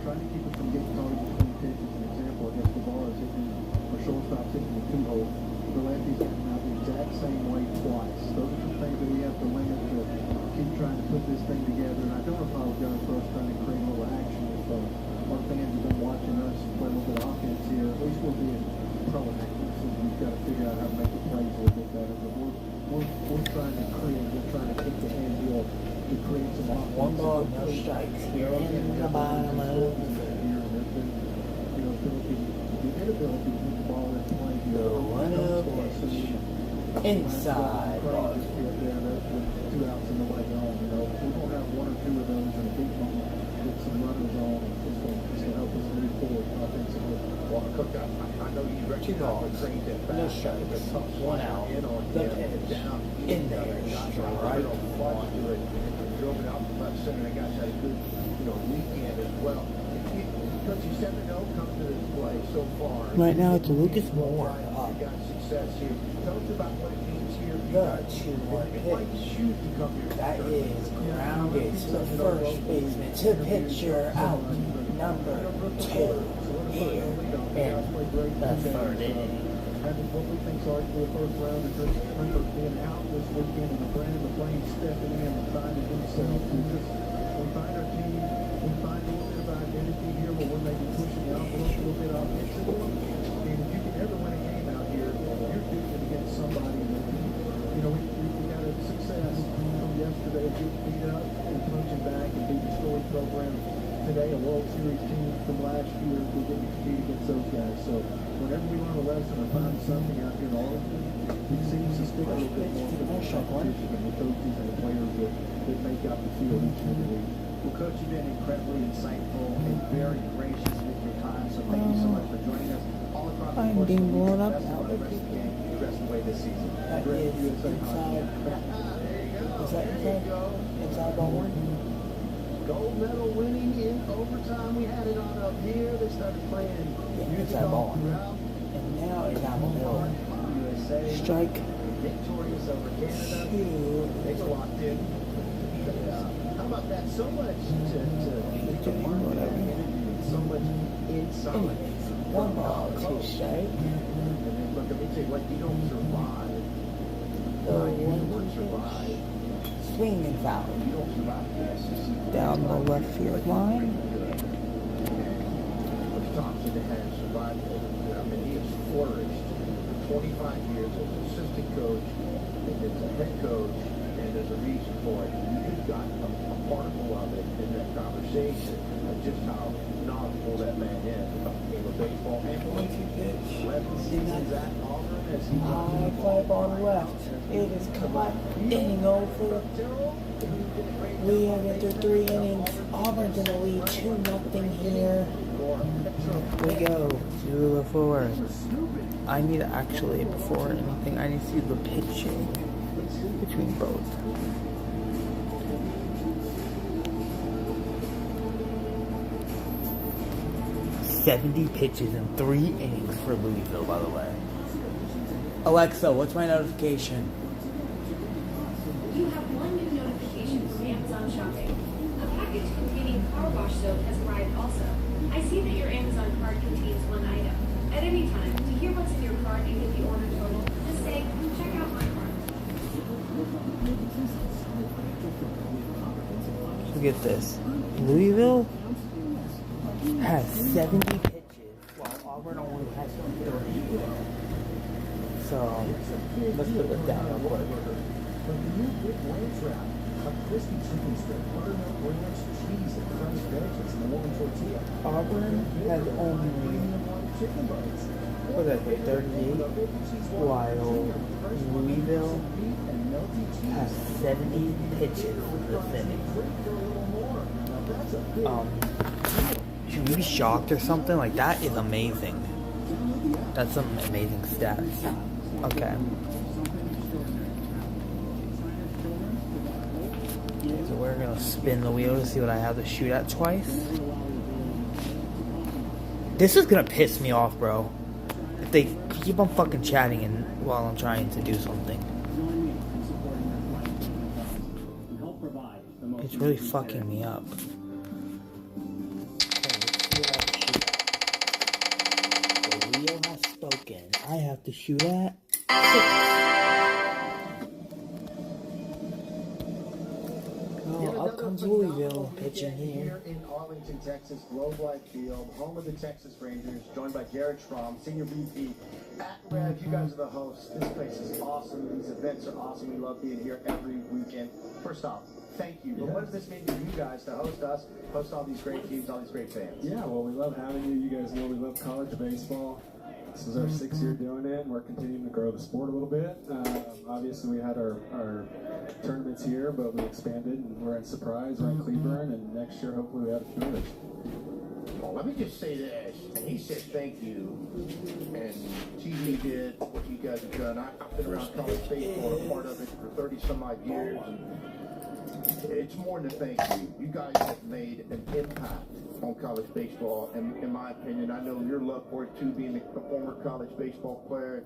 Trying to keep it from getting caught in between pitches. An example, I guess the ball is hitting, or shortstop's hitting the 2-hole. The lefty's hitting out the exact same way twice. Those are some things that we have to limit to keep trying to put this thing together. And I don't apologize for us trying to create a little action. If our fans have been watching us play a little bit of offense here, at least we're being proactive. We've got to figure out how to make the plays a little bit better. But we're trying to create, we're trying to kick the handle to create some offense. 1 ball, no strikes here in the bottom of the inability to keep the ball in play here. Inside. There with 2 outs and nobody on. You know, we're going to have 1 or 2 of those in a big moment with some runners on. It's going to help us move forward offensively. Well, Coach, I know you recognize the great at bat. No strikes. 1 out. The pitch. In there. Right on flush to it. Drove it out to left center. The guys had a good, weekend as well. Coach, you 7-0 come to this play so far. Right now it's Lucas Moore up. You got success here. Tell us about what it means here. The 2-1 pitch. That is grounded to the first baseman to pitcher out number 2 here in the 3rd inning. Having what we think are for the first round is just Hunter being out this weekend and Brandon McClain stepping in and finding himself. We find our team, we find a little bit of identity here where we're maybe pushing the envelope a little bit offensively. And if you can ever win a game out here, you're doing it against somebody that, we got a success from yesterday of getting beat up and punching back and beating the Story program. Today, a World Series team from last year, we're getting to compete against those guys. So whenever we learn a lesson or find something out here in Arlington, it seems to stick a little bit more for the competition and the coaches and the players that make out the field each and every week. Well, Coach, you've been incredibly insightful and very gracious with your time, so thank you so much for joining us all across the course. being blown up now. The rest of the game, the rest of the way this season. That is inside. Is that inside? Inside ball 1? Gold medal winning in overtime. We had it on up here. They started playing inside ball 1. And now it's out the middle. USA. Strike. Victorious over Canada. 2. They locked in. How about that? So much to so much inside. 1 ball, 2 strike. Look, let me tell you what, you don't survive. You don't survive. Swing and foul. You don't survive the SEC. Down the left field line. Coach Thompson has survived. I mean, he has flourished for 25 years as an assistant coach, and as a head coach, and there's a reason for it. You've got a particle of it in that conversation of just how not pull that man in. A game of baseball. And pitch. left the seasons at Auburn as he High fly ball left. It is caught. Inning over. We have entered 3 innings. Auburn's in the lead 2-0 here. We go to the 4th. I need to actually, before anything, I need to see the pitching between both. $70 pitches in 3 innings for Louisville, by the way. Alexa, what's my notification? You have one new notification from Amazon Shopping. A package containing car wash soap has arrived also. I see that your Amazon card contains one item. At any time, to hear what's in your cart and get the order total, just say, check out my cart. Look at this. Louisville has 70 pitches, while Auburn only has 30. So, let's put this down real quick. The new Big Ranch wrap, a crispy chicken strip, buttermilk ranch, cheese, and fresh veggies, and a warm tortilla. Auburn has only, chicken bites. what did I say, 38, while Louisville has 70 pitches this inning. Should we be shocked or something? Like, that is amazing. That's some amazing stats. Okay. So we're gonna spin the wheel to see what I have to shoot at twice. This is gonna piss me off, bro. If they keep on fucking chatting and while I'm trying to do something. It's really fucking me up. The wheel has spoken. I have to shoot at 6. Oh, up comes Louisville pitching here. In Arlington, Texas, Globe Life Field, home of the Texas Rangers, joined by Jared Schramm, Senior VP at Rev. You guys are the hosts. This place is awesome. These events are awesome. We love being here every weekend. First off, thank you. But what does this mean to you guys to host us, host all these great teams, all these great fans? Yeah, well, we love having you. You guys know we love college baseball. This is our 6th year doing it, and we're continuing to grow the sport a little bit. Obviously, we had our tournaments here, but we expanded, and we're in Surprise, we're in Cleburne, and next year, hopefully, we have a few others. Well, let me just say this, and he said thank you, and TV did what you guys have done. I've been around college baseball, a part of it for 30-some-odd years, and it's more than a thank you. You guys have made an impact on college baseball, and in my opinion, I know your love for it too, being a former college baseball player.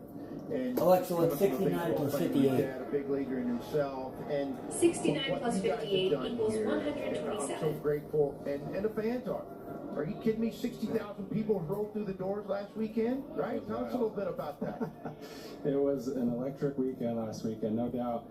And Alexa, what's 69 plus 58? A big leaguer in himself, and 69 plus 58 equals here, 127. I'm so grateful, and the fans are. Are you kidding me? 60,000 people rolled through the doors last weekend, right? Tell us a little bit about that. It was an electric weekend last weekend, no doubt.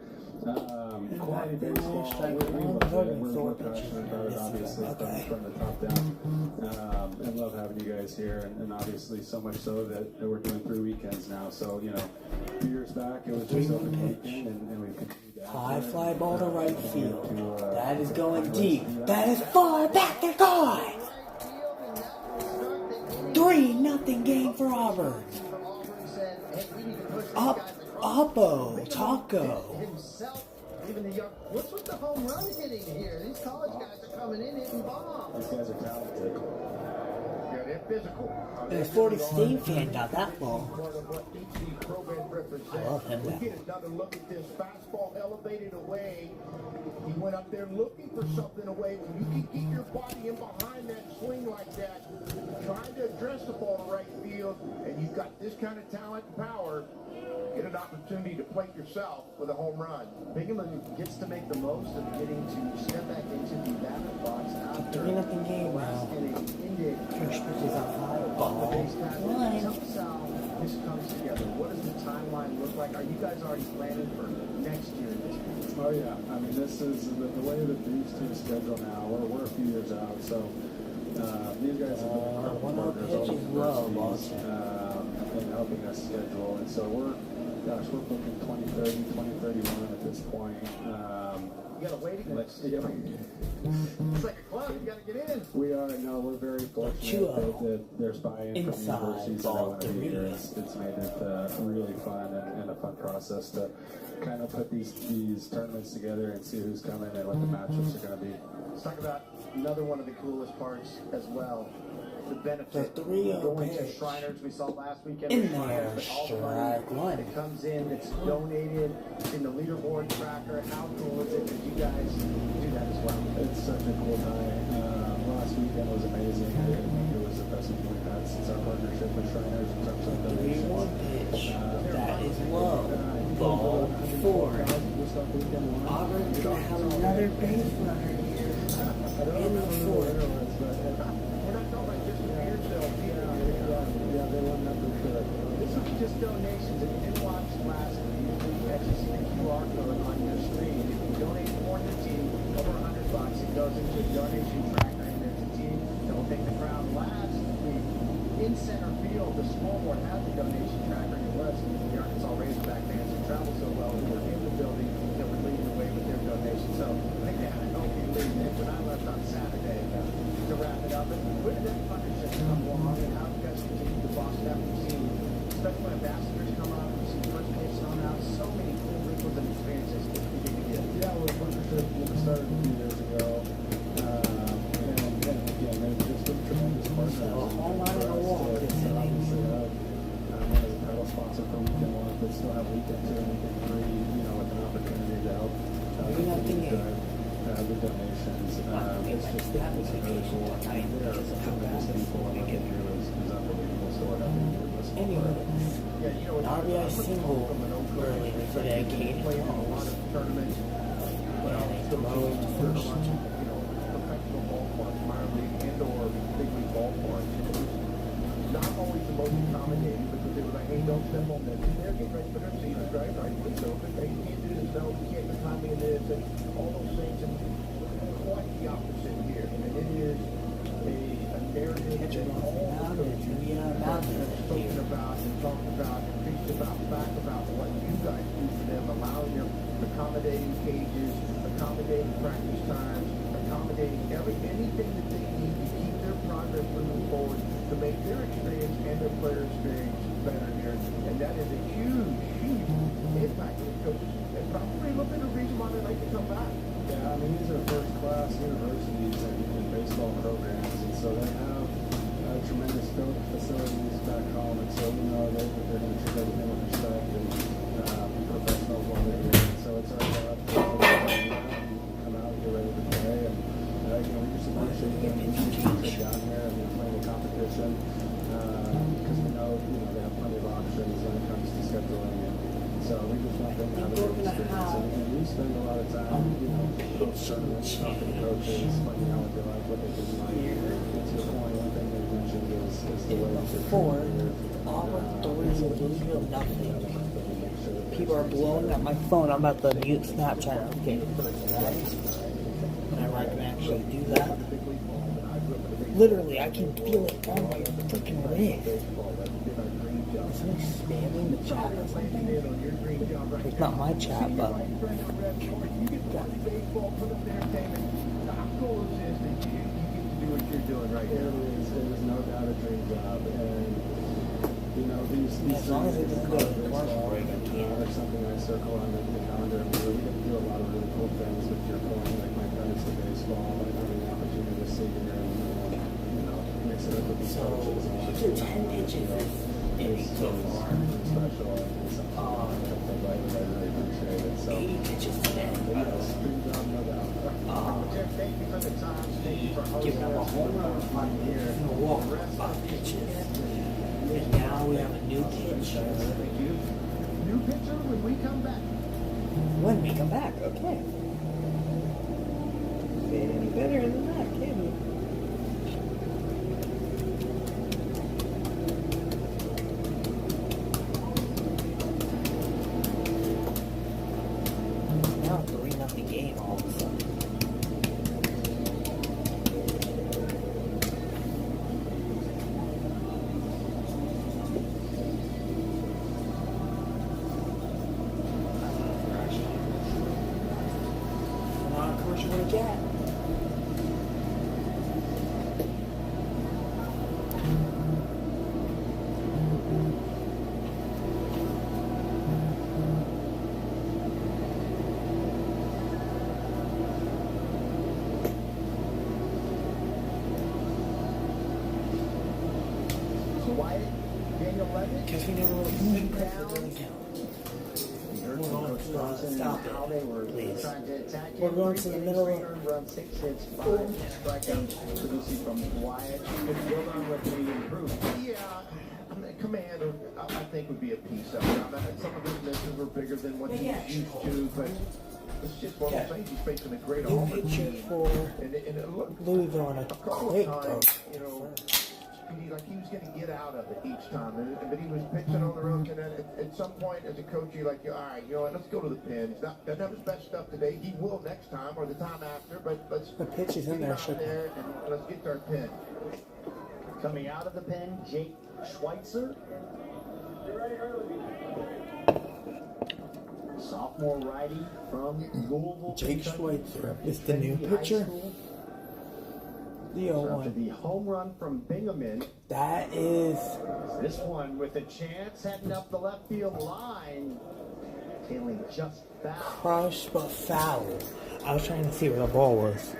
Quality baseball, we love it. We're passionate about it, obviously, from the top down. And love having you guys here, and obviously so much so that we're doing 3 weekends now. So, you know, a few years back, it was just open weekend, and we've continued to High fly ball to right field. That is going deep. That is far back. They're gone. 3-0 game for Auburn. Oppo, Taco. Even the young, what's with the home run hitting here? These college guys are coming in hitting bombs. These guys are talented. Yeah, they're physical. And a Florida State fan got that ball. Part of what each program represents. I love him We now. get another look at this fastball elevated away. He went up there looking for something away. When you can get your body in behind that swing like that, trying to address the ball to right field, and you've got this kind of talent and power, get an opportunity to plate yourself with a home run. Bingham gets to make the most of getting to step back into the batter box after 3-0 game now. First pitch is outside. Ball. One. This comes together. What does the timeline look like? Are you guys already planning for next year? Oh yeah, I mean this is the way that these teams schedule now. We're a few years out, so these guys have been incredible partners all over and helping us schedule, and so we're booking 2030, 2031 at this point. You got a waiting list. It's like a club. You got to get in. We are. No, we're very fortunate that there's buy-in from universities that want to be here. It's made it really fun and a fun process to kind of put these tournaments together and see who's coming and what the matchups are going to be. Let's talk about another one of the coolest parts as well. The benefit The going to Shriners. We saw last weekend in with there, Shriners, but all the strike money one. that comes in, that's donated in the leaderboard tracker. How cool is it that you guys do that as well? It's such a cool night. Last weekend was amazing. I think it was the best weekend we've had since our partnership with Shriners in terms of donations. 3-1 pitch. That is low. Ball 4. Auburn's going to have another base runner here in the 4th. This is just donations. If you didn't watch last week, you actually see the QR code on your screen. If you donate more than the team, over $100, it goes into a donation tracker, and there's a team that will take the crown. Last week, in center field, the scoreboard had the donation tracker, and it was the Arkansas Razorback fans who traveled so well, who were in the building, that were leading the way with their donation. So I think they had a healthy lead. And when I left on Saturday to wrap it up, and where did that partnership come along, and how you guys continue to boss that? We've seen, especially when ambassadors come out, we've seen first base thrown out, so many cool wrinkles and experiences that we need to get. Yeah, well, the partnership started a few years ago. And again, they've just been tremendous partners. Obviously have one as a title sponsor for weekend one, but still have weekend 2 and weekend 3, with an opportunity to help the donations. It's just really cool. There are tremendous people, and what they do is unbelievable. So we're happy to be with us. Anyway, RBI single earlier today, Katie Holmes. And a throw to first. Professional ballpark, minor league and/or big league ballpark. Not always the most accommodating because they were like, hey, don't step on this. They're getting ready for their season, right? So if they can't do this, no, we can't become in this, and all those things. And quite the opposite here. And it is a narrative that all the coaches have spoken about and talked about and preached about, back about what you guys do for them, allowing them accommodating cages, accommodating practice times, accommodating anything that they need to keep their progress moving forward, to make their experience and their player experience better here. And that is a huge, huge impact on the coaches. And probably a little bit of reason why they like to come back. Yeah, I mean, these are first-class universities and baseball programs, and so they have tremendous facilities back home, and so they're going to treat everything with respect and be professionals while they're here. And so it's our job to come out and get ready to play, and we just appreciate them get down here and play the competition because we know they have plenty of options when it comes to scheduling, and so we just want them to have a good experience. And we spend a lot of time, post-tournaments, talking to coaches, finding out what they like, what they didn't like. And to your point, one thing they mentioned is the way that Auburn 3, Louisville nothing. People are blowing up my phone. I'm about to mute Snapchat. Okay, whenever I can actually do that. Literally, I can feel it on my freaking wrist. Is somebody spamming the chat or something? It's not my chat, but... It is no doubt a dream job, and these as long as it doesn't go to commercial break, I can't. There's something I circle on the calendar. We get to do a lot of really cool things with your point, like my friends to baseball, and having the opportunity to sit here and mix it up with these coaches. So 10 pitches is so far. Special and something I really appreciate it. So 80 pitches today. Dream job, no doubt. Thank you for the time. Thank you for Giving up a home run on here and a walk of pitches. And now we have a new pitcher. New pitcher when we come back. When we come back, okay. Say it any better than that, can you? Now 3-0 game all of a sudden. chat. Because we never really played that doesn't count. Stop it, please. We're going to the middle of run 6 hits, 5 strikeouts, producing from Wyatt. Could build on what they improved. Yeah, I mean, command, I think, would be a piece of it. I mean, some of his misses were bigger than what he's used to, but it's just one of those things. He's facing a great Auburn team. For and it looked Louisville on a quick times, you know, like he was going to get out of it each time, but he was pitching on the road, and then at some point as a coach you're like, all right, you know what, let's go to the pen. He's not, doesn't have his best stuff today. He will next time or the time after, but let's the pitch is in there, and let's get to our pen. Coming out of the pen, Jake Schweitzer. Sophomore righty from Louisville. Jake Schweitzer is the new pitcher. The old one. The home run from Bingaman. That is. This one with a chance heading up the left field line. Tailing just foul. Crushed but foul. I was trying to see where the ball was.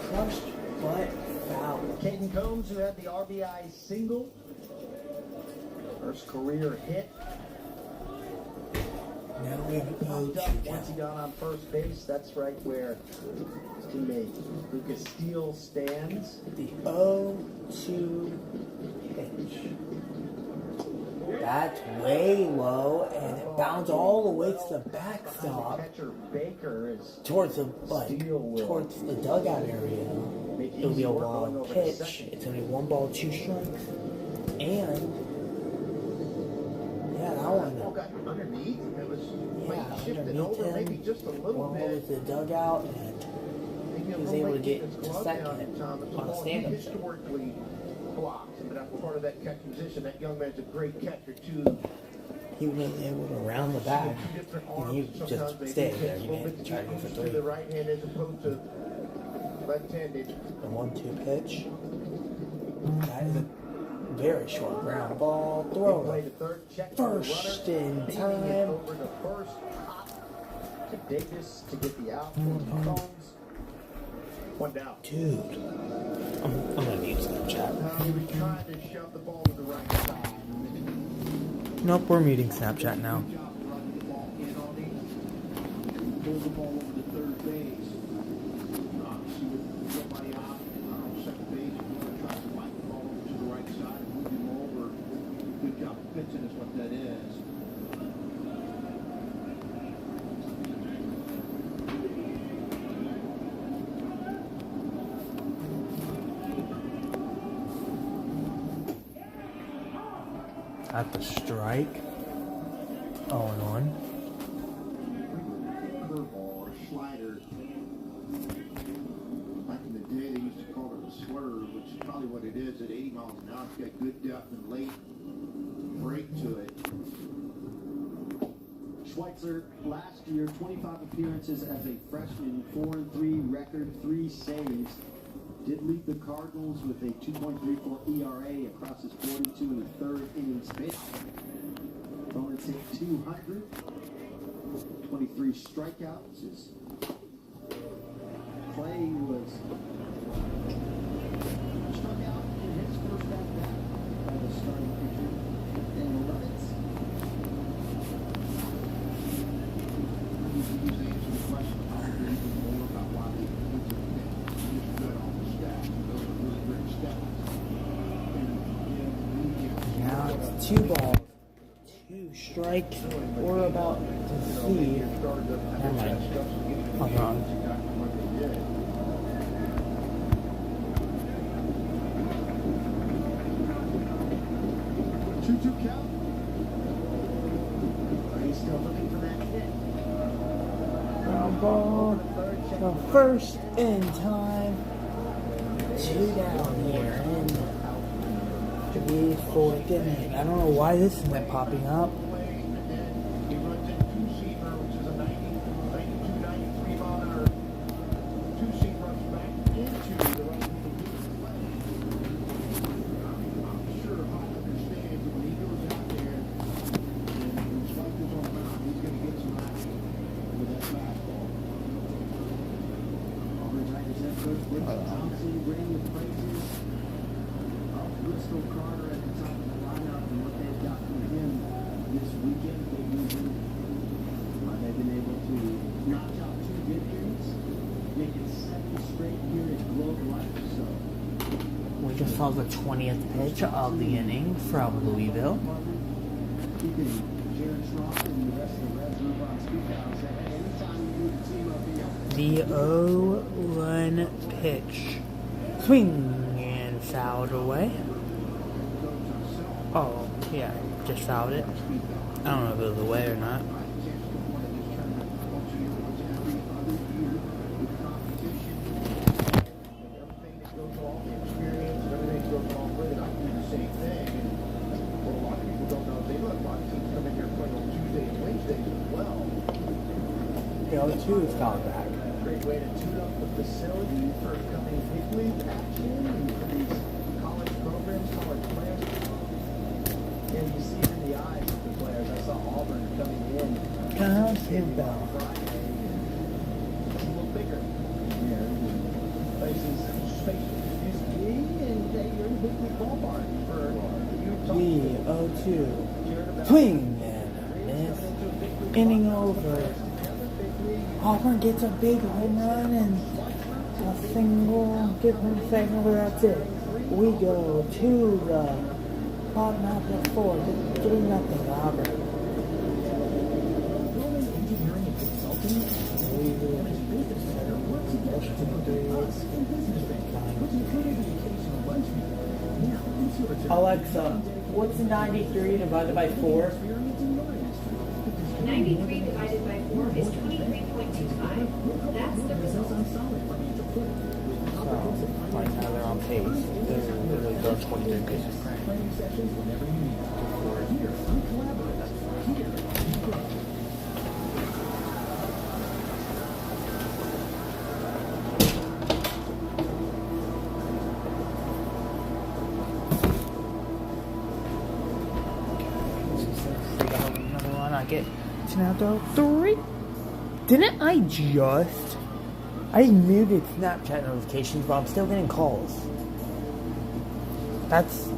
Crushed but foul. Caden Combs, who had the RBI single. First career hit. Now we have popped up once he got on first base. That's right where his teammate Lucas Steele stands. The 0-2 pitch. That's way low, and it bounced all the way to the backstop. Catcher Baker is towards the towards the dugout area. It'll be a wild pitch. It's only 1 ball, 2 strikes, and yeah, that one. Underneath, it was shifted over maybe just a little bit. One to the dugout, and he was able to get to second on a stand-up. Historically blocked, but that's part of that catching position. That young man's a great catcher too. He was able to round the back, and he just stayed there. He didn't try to go for 3. The right hand as opposed to left-handed. The 1-2 pitch. That is a very short ground ball throw. First in time. Over the first hop to Davis to get the out for Combs. 1 down. Dude, I'm gonna need Snapchat. He was trying to shove the ball to the right side. Nope, we're muting Snapchat now. Pulls the ball over to third base. Obviously, with somebody out on second base, you want to try to fight the ball over to the right side and move him over. Good job of pitching is what that is. At the strike. 0-1. Curveball or a slider. Back in the day, they used to call it a swerve, which is probably what it is at 80 miles an hour. It's got good depth and late break to it. Schweitzer, last year, 25 appearances as a freshman, 4-3 record, 3 saves. Did lead the Cardinals with a 2.34 ERA across his 42 1/3 innings pitched. Opponents hit 200. 23 strikeouts. His play was struck out in his first at-bat by the starting pitcher, Dan Lovitz. He's answering the question more about why they he's good on the stats. Those are really great stats. Now it's 2 balls, 2 strikes. We're about to see. Never mind. I'm wrong. 2-2 count. He's still looking for that hit. Ground ball. The first in time. 2 down here in the 4th inning. I don't know why this isn't popping up. He runs in 2-seamer, which is a 92, 93 mile saw the 20th pitch of the inning from Louisville. The 0-1 pitch. Swing and fouled away. Oh, yeah, just fouled it. I don't know if it was away or not. The 0-2 is fouled back. Great way to tune up the facility for coming big league action and for these college programs, college players. And you see it in the eyes of the players. I saw Auburn coming in. Come him back. Friday. It's a little bigger. Yeah, places spacious used to be, and you're in the big league ballpark for Utah. The 0-2. Swing and miss. Inning over. Auburn gets a big home run and a single, get one second, but that's it. We go to the bottom half of the fourth, 3-0 Auburn. Alexa, what's 93 divided by 4? 93 divided by 4 is 23.25. That's the result. So, right now they're on pace. They're literally going 23 paces. Another one I get. Now throw 3. Didn't I just? I muted Snapchat notifications, but I'm still getting calls. That's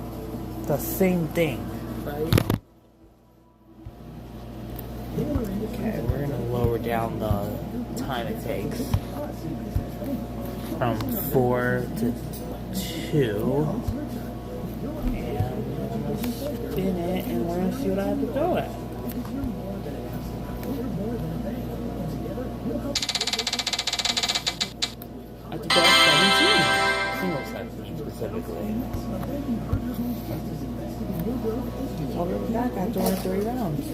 the same thing, right? Okay, we're gonna lower down the time it takes from 4 to 2, and we're gonna spin it, and we're gonna see what I have to throw at. I have to throw at 17. Single 17 specifically. I'll be back after 3 rounds.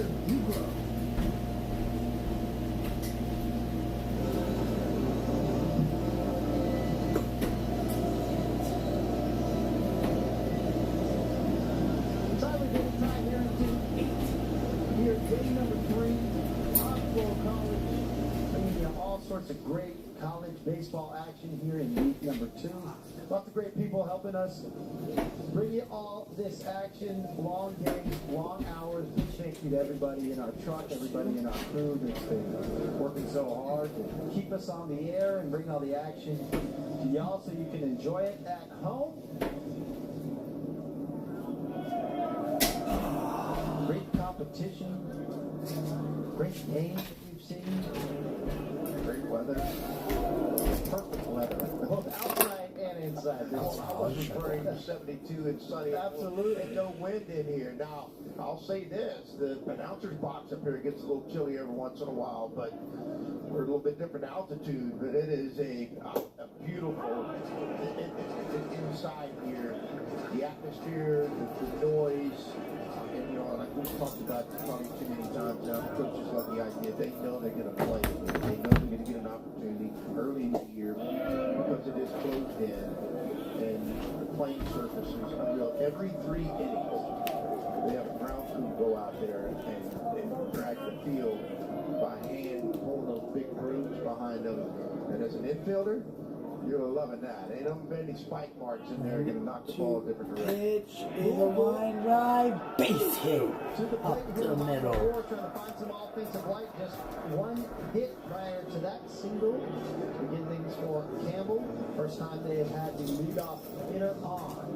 Sorts of great college baseball action here in week number 2. Lots of great people helping us bring you all this action. Long days, long hours. Big thank you to everybody in our truck, everybody in our crew that's been working so hard to keep us on the air and bring all the action to y'all so you can enjoy it at home. Great competition. Great games that we've seen. Great weather. Perfect weather. Both outside and inside. I was referring to 72 and sunny. Absolutely. And no wind in here. Now, I'll say this. The announcer's box up here gets a little chilly every once in a while, but we're a little bit different altitude, but it is a beautiful inside here. The atmosphere, the noise, and you know, like we've talked about probably too many times now, the coaches love the idea. They know they're going to play. They know they're going to get an opportunity early in the year because it is closed in, and the playing surface is unreal. Every 3 innings, they have a ground crew go out there and drag the field by hand, pulling those big brooms behind them. And as an infielder, you're loving that. Ain't no many spike marks in there going to knock the ball a different direction. Pitch is a line drive, base hit up the middle. Trying to find some offensive light. Just one hit prior to that single. Begin things for Campbell. First time they have had the leadoff hitter on.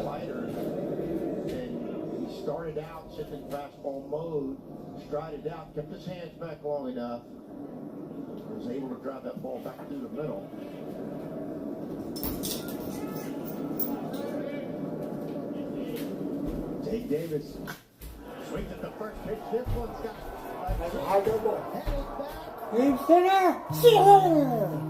Slider, and he started out sitting in fastball mode, strided out, kept his hands back long enough. was able to drive that ball back through the middle. Jake Davis swings at the first pitch. This one's got headed back. Game center. See you later.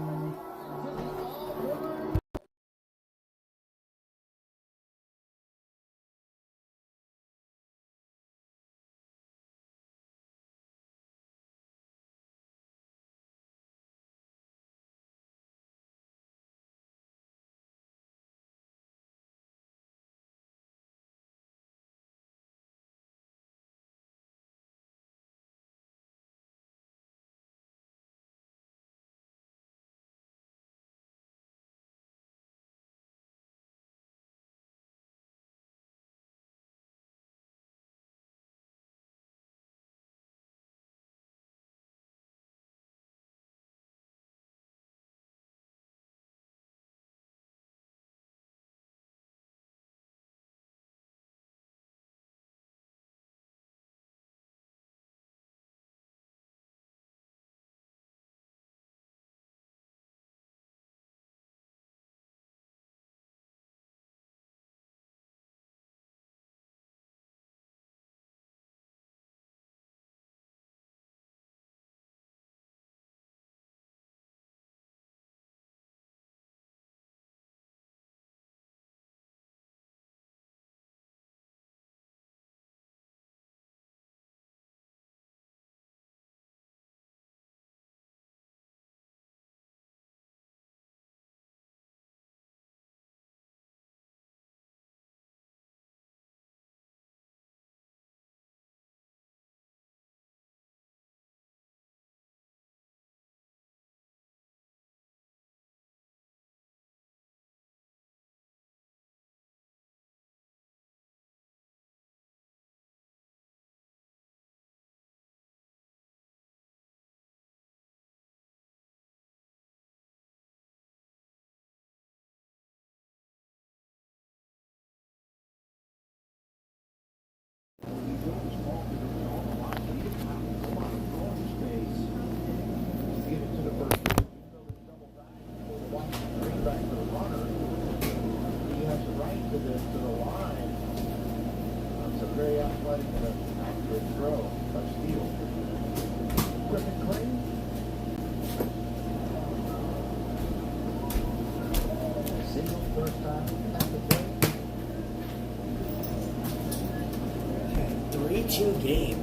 Okay, 3-2 game.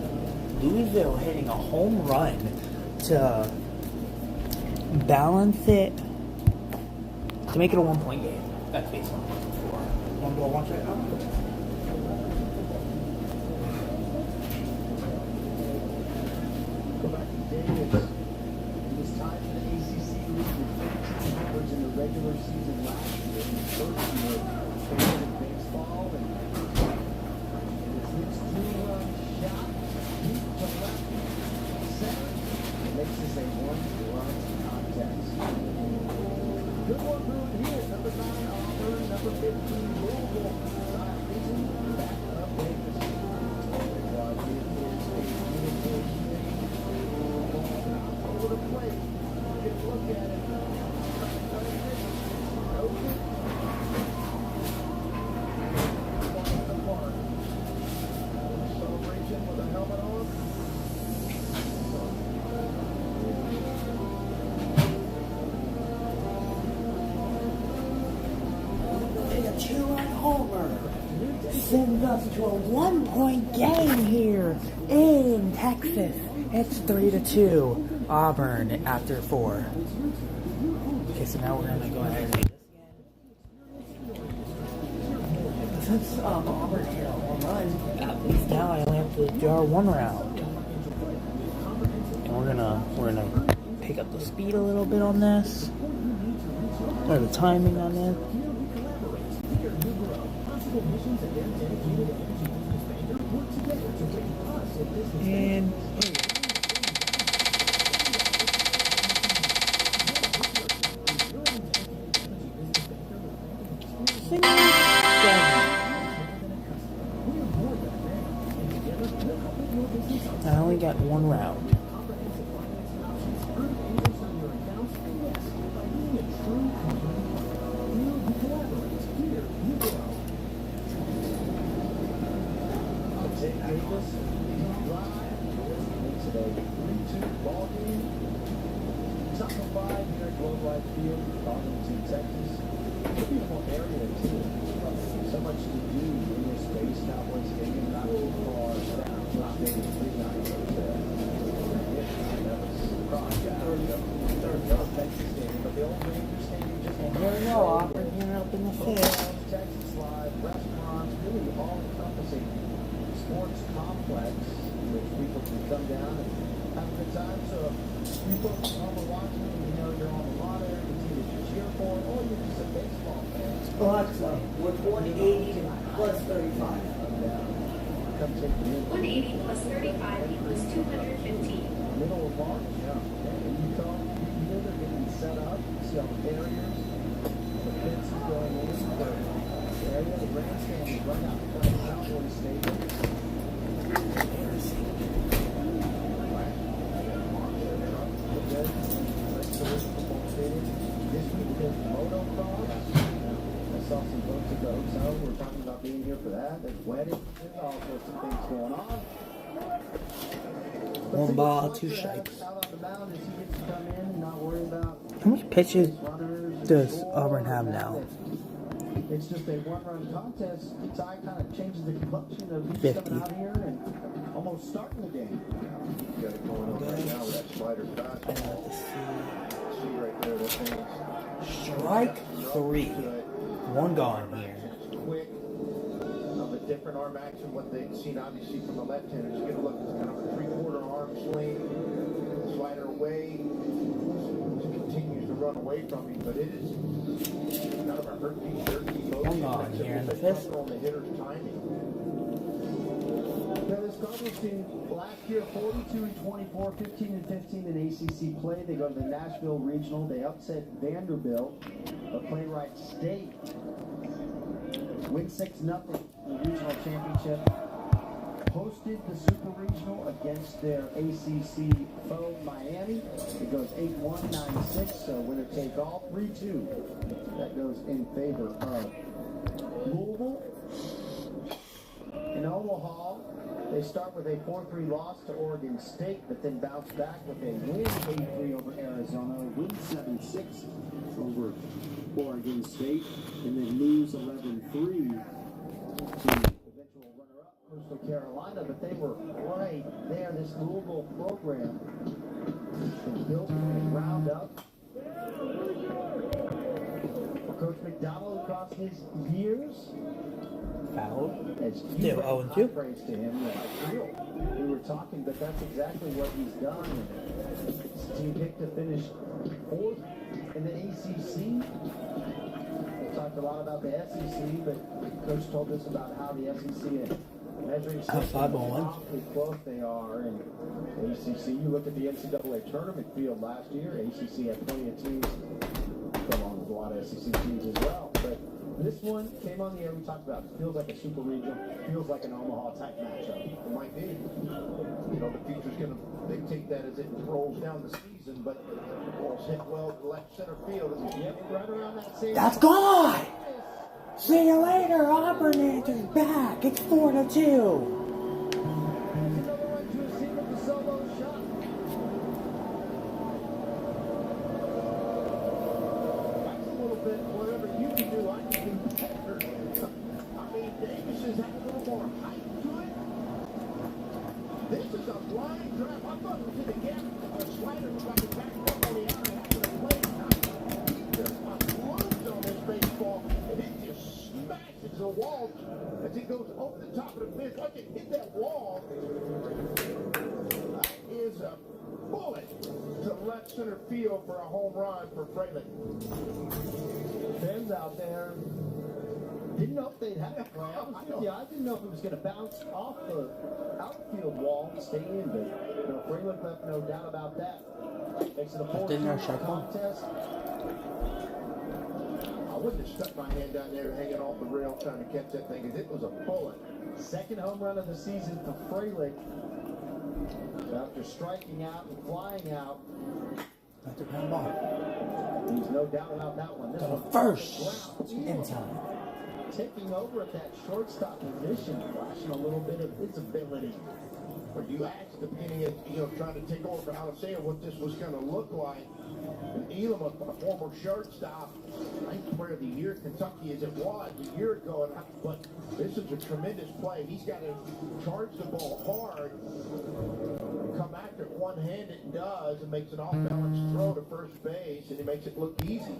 Louisville hitting a home run to balance it, to make it a 1-point game. That's basically one ball, one strike. Go back to Davis. He was tied in the ACC league with 15 homers in the regular season last year. In his first year in baseball, and it's his 2-run shot deep to left center. It makes this a 1-run contest. Good one brewing here. Number 9 Auburn, number 15 Louisville. Back up Davis. It is a beautiful over the plate. Get a look at it. Celebration with a helmet on. And a 2-run homer sends us to a 1-point game here in Texas. It's 3-2. Auburn after 4. Okay, so now we're gonna go ahead and do this again. Since Auburn hit a home run, at least now I only have to do our 1 round. And we're gonna pick up the speed a little bit on this, or the timing on it. And I only got 1 round. field, Arlington, Texas. It's a beautiful area, too. So much to do in this space. Cowboys Stadium, not too far down. Maybe 3 nights over there. That was Texas Stadium, but the old Rangers Stadium just Here we go, Auburn here up in the fifth. Texas Live, restaurants, really all-encompassing sports complex, which people can come down and have a good time. So you folks home are watching, you know you're on the water, you see that you cheer for, or you're just a baseball fan. Alexa, with 180 plus 35. Come take me in. 180 plus 35 equals 215. Middle of March, and you come here, they're getting set up. You see all the barriers, the fences going in, the area, the grandstand is right out in front of the Cowboys Stadium. This week there's motocross. I saw some folks at the hotel who were talking about being here for that. There's weddings, there's all sorts of things going on. 1 ball, 2 strikes. Out on the mound as he gets to come in, not worry about How much pitches does Auburn have now? it's just a one-run contest. The tie kind of changes the complexion of who's 50. coming out here and almost starting the game. You got it going on right now with that slider fastball. See right there, that thing is Strike 3. 1 gone here. quick. Of a different arm action, what they've seen obviously from the left-handers. You get a look, it's kind of a 3/4 arm swing, slider away, continues to run away from him, but it is kind of a herky-jerky motion. On here in the fifth. On the hitter's timing. Now, this Cardinals team last year 42-24, 15-15 in ACC play. They go to the Nashville Regional. They upset Vanderbilt, a playwright State. Win 6-0 in the regional championship. Hosted the Super Regional against their ACC foe Miami. It goes 8-1, 9-6. So winner take all, 3-2. That goes in favor of Louisville. In Omaha, they start with a 4-3 loss to Oregon State, but then bounce back with a win 8-3 over Arizona, win 7-6 over Oregon State, and then lose 11-3 to eventual runner-up Coastal Carolina. But they were right there. This Louisville program has been built from the ground up. Coach McDonald, across his years, Fouled. as 0-2. praise to him. We were talking, but that's exactly what he's done. His team picked to finish 4th in the ACC. We talked a lot about the SEC, but Coach told us about how the SEC and measuring how close they are. And the ACC, you look at the NCAA tournament field last year, ACC had plenty of teams, along with a lot of SEC teams as well. But this one came on the air, we talked about it. Feels like a super regional, feels like an Omaha type matchup. It might be. You know, the future's going to dictate that as it rolls down the season, but the ball's hit well to left center field. Right around that same. That's gone! See you later, Auburn is back. It's 4-2. This is a blind drive. I thought it was in the gap. A slider was like a back up on the outer half of the plate. There's a loads on this baseball, and it just smashes the wall as it goes over the top of the fence. Like it hit that wall. That is a bullet to left center field for a home run for Fraley. Fans out there didn't know if they'd have a play. I didn't know if it was going to bounce off the outfield wall and stay in, but Fraley left no doubt about that. Makes it a 4-2 contest. I wouldn't have stuck my hand down there hanging off the rail trying to catch that thing, because it was a bullet. Second home run of the season for Fraley. After striking out and flying out. That's a ground ball. There's no doubt about that one. This one First in time. Taking over at that shortstop position, flashing a little bit of its ability. Or you asked the beginning of, trying to take over for Alabama what this was going to look like. And Elam, a former shortstop, I think player of the year at Kentucky as it was a year ago. But this is a tremendous play. He's got to charge the ball hard, come after it one-handed and does, and makes an off-balance throw to first base, and he makes it look easy.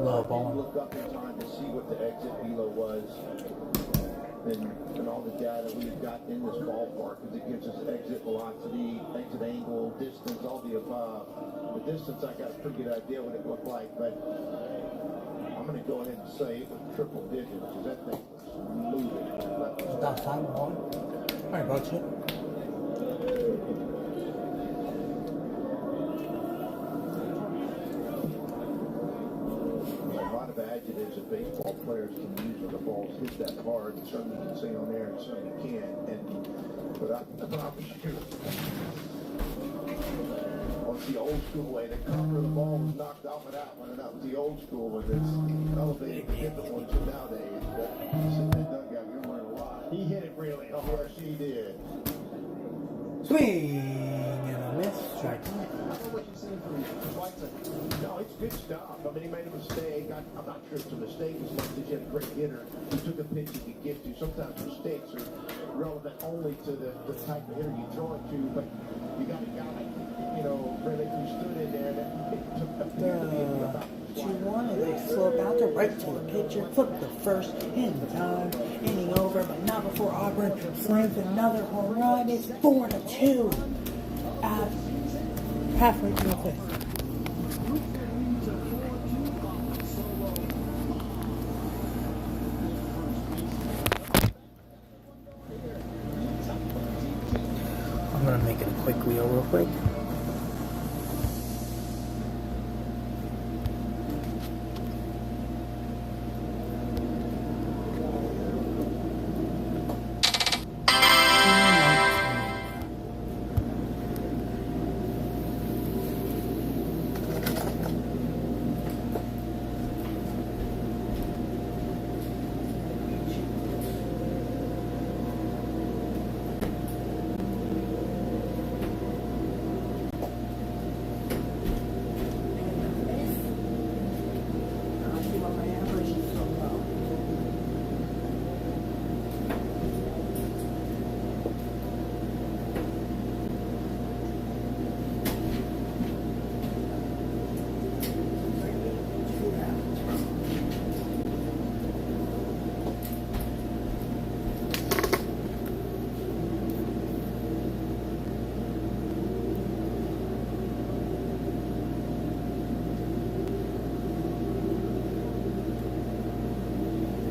Low ball. Look up in time to see what the exit velo was, and all the data we've got in this ballpark, because it gives us exit velocity, exit angle, distance, all the above. The distance, I got a pretty good idea what it looked like, but I'm going to go ahead and say it was triple digits, because that thing was moving. That's time one. All right, about you. Adjectives that baseball players can use when the balls hit that hard, and some you can say on there and some you can't. But I promise you, on the old school way, the cover of the ball was knocked off of that one, and that was the old school one that's elevated to different ones nowadays. But sitting in that dugout, you're learning a lot. He hit it really hard. Yes, he did. Swing and a miss. Strike. I don't know what you're saying from Schweitzer. No, it's good stuff. I mean, he made a mistake. I'm not sure it's a mistake as much as he had a great hitter who took a pitch he could get to. Sometimes mistakes are relevant only to the type of hitter you throw it to, but you got a guy, really who stood in there that it took a fair to be about 2-1, and they slow bouncer right to the pitcher. Flip the first in time. Inning over, but not before Auburn slams another home run. It's 4-2. Halfway through the fifth. I'm gonna make it a quick wheel real quick.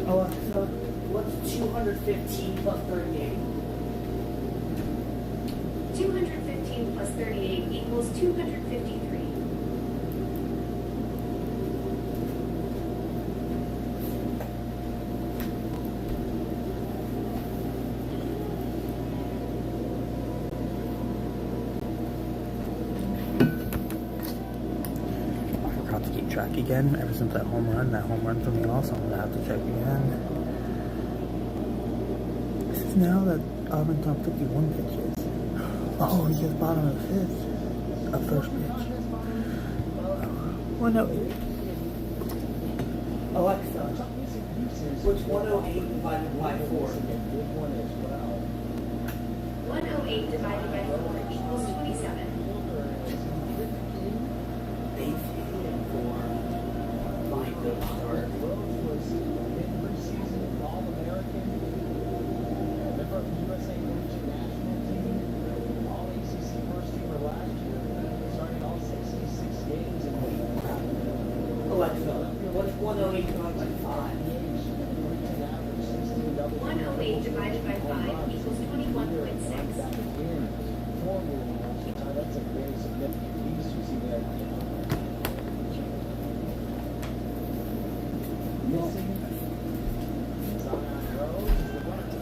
Alexa, what's 215 plus 38? 215 plus 38 equals 253. To keep track again ever since that home run for me also. I'm gonna have to check again. This is now that Auburn's on 51 pitches. Oh, he's just bottom of the fifth. A first pitch. Well, no. Alexa, what's 108 divided by 4? 108 divided by 4 equals 27. Alexa, what's 108 divided by 5? 108 divided by 5 equals 21.6. That's a very significant piece you see there.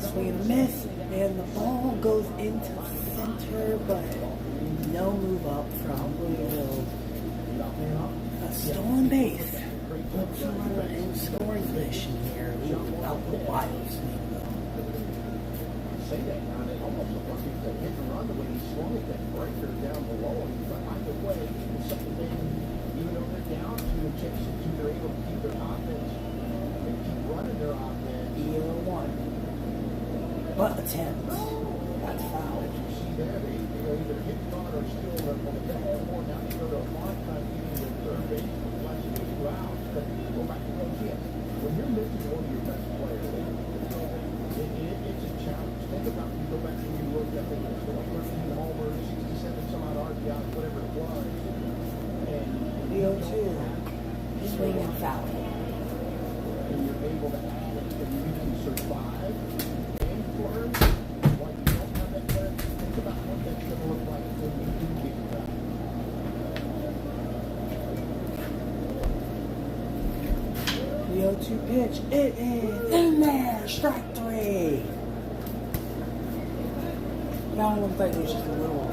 Swing and a miss, and the ball goes into center, but no move up from Louisville. A stolen base. Puts him on in scoring position here. Out the Wild Snake. Say that now, and it almost looked like he was a hit and run the way he swung at that breaker down below. And but either way, it's something they, even though they're down to chase it to, they're able to keep their offense and keep running their offense. EO1. But attempt. That's foul. As you see there, they either hit and run or steal on the back more. Now they go to a long time getting their third base for less than 2 outs. But go back to those hits. When you're missing one of your best players, it's a challenge. Think about when you go back and you look at it, 13 homers, 67 some odd RBIs, whatever it was. And EO2. Swing and foul. And you're able to add it, and you can survive and learn. While you don't have that player, think about what that's going to look like when you do get it back. The 0-2 pitch. It is in there. Strike 3. That one looks like it was just a little.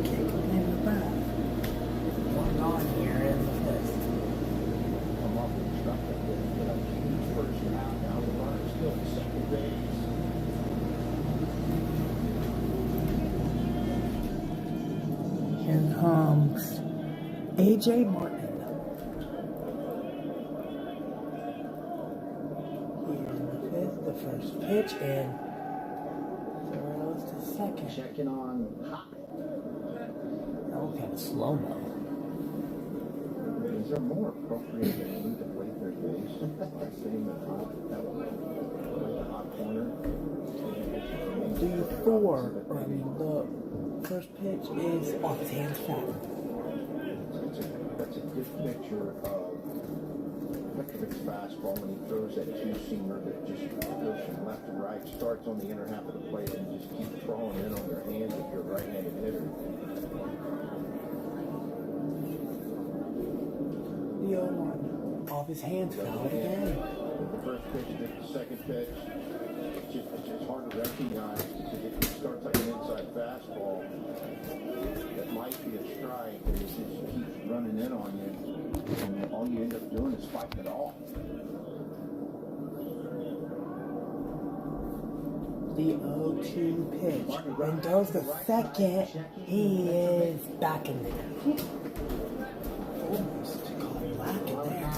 Can't complain about that. One on here in the fifth. I'm off the truck that did a huge first out. Now the runner's still at second base. Here comes AJ Martin. Here in the fifth, the first pitch, and throws to second. Checking on Hop. That was kind of slow-mo. Is there more appropriate than you to play third base? Like saying that Hop, that was the hot corner. The first pitch is off his hands foul. That's a good picture of Petrovic's fastball when he throws that two-seamer that just goes from left to right, starts on the inner half of the plate, and just keeps crawling in on your hands if you're a right-handed hitter. The 0-1. Off his hands foul again. The first pitch to the second pitch, it's just hard to recognize because it starts like an inside fastball that might be a strike, and it just keeps running in on you, and all you end up doing is fighting it off. The 0-2 pitch. When goes the second, he is back in there. Almost caught black in there.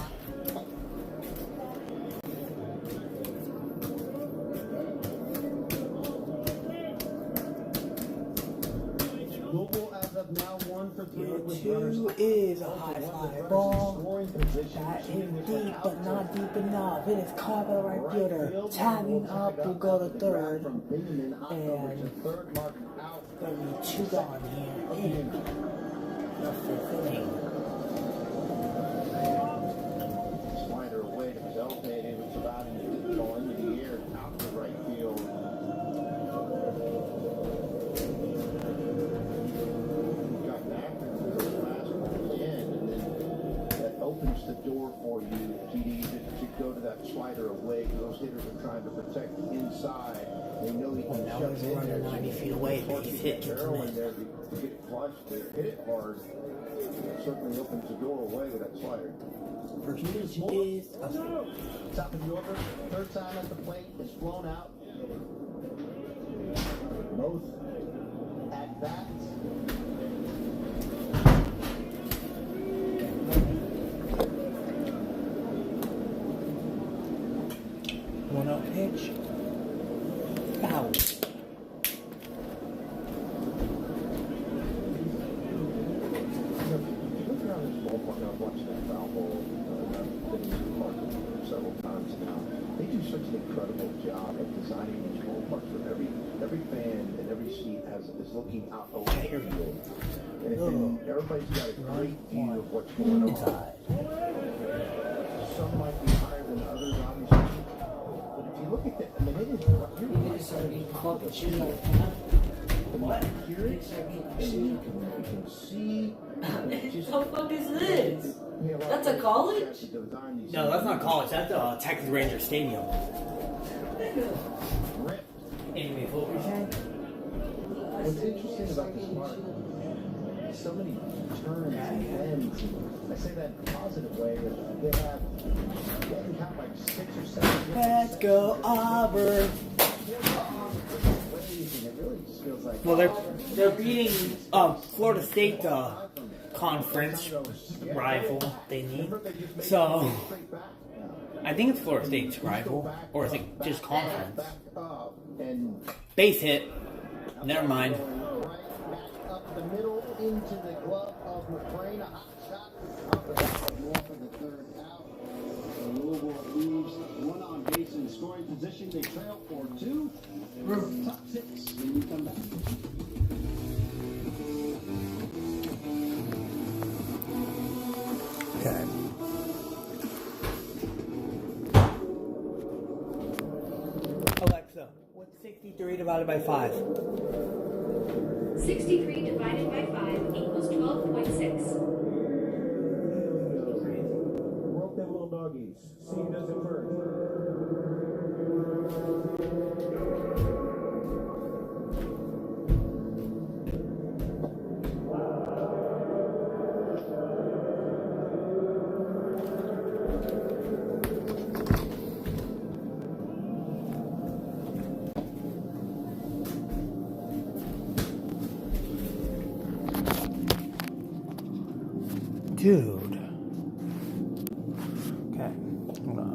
Louisville as of now 1 for 3 with 2 is a high fly ball. That is deep, but not deep enough. It is caught by the right fielder. Tagging up to go to third. And going to be 2 gone here in the fifth inning. Slider away, it was elevated, it was about to go into the air, out to right field. Got back and the fastball in, and then that opens the door for you, TD, to go to that slider away. Those hitters are trying to protect the inside. They know he can Now shut he's in running there. 90 feet away, but he's hit to barrel in it. there to get it flush, to hit it hard. It certainly opens the door away with that slider. First pitch is Top of the order, third time at the plate, is flown out. Both at bats. 1-0 pitch. Foul. I've watched that foul ball. I've been in the park several times now. They do such an incredible job of designing these ballparks where every fan and every seat is looking out over the field. And everybody's got a great view of what's going on. Some might be higher than others, obviously. But if you look at that, I mean, it is what? Hear it, and you can see. How the fuck is this? That's a college? No, that's not college. That's Texas Ranger Stadium. Anyway, what were you saying? What's interesting about this mark, so many turns and ends. I say that in a positive way, but they can count like 6 or 7. Let's go Auburn. Well, they're beating Florida State, conference rival thingy. So I think it's Florida State's rival, or is it just conference? Base hit. Never mind. Up the middle into the glove of McCrain. A hot shot up the wall for the third out. Louisville leaves one on base in scoring position. They trail 4-2. Top 6 when we come back. Okay. Alexa, what's 63 divided by 5? 63 divided by 5 equals 12.6. Work them little doggies. See who does it first. Dude. Okay, hold on.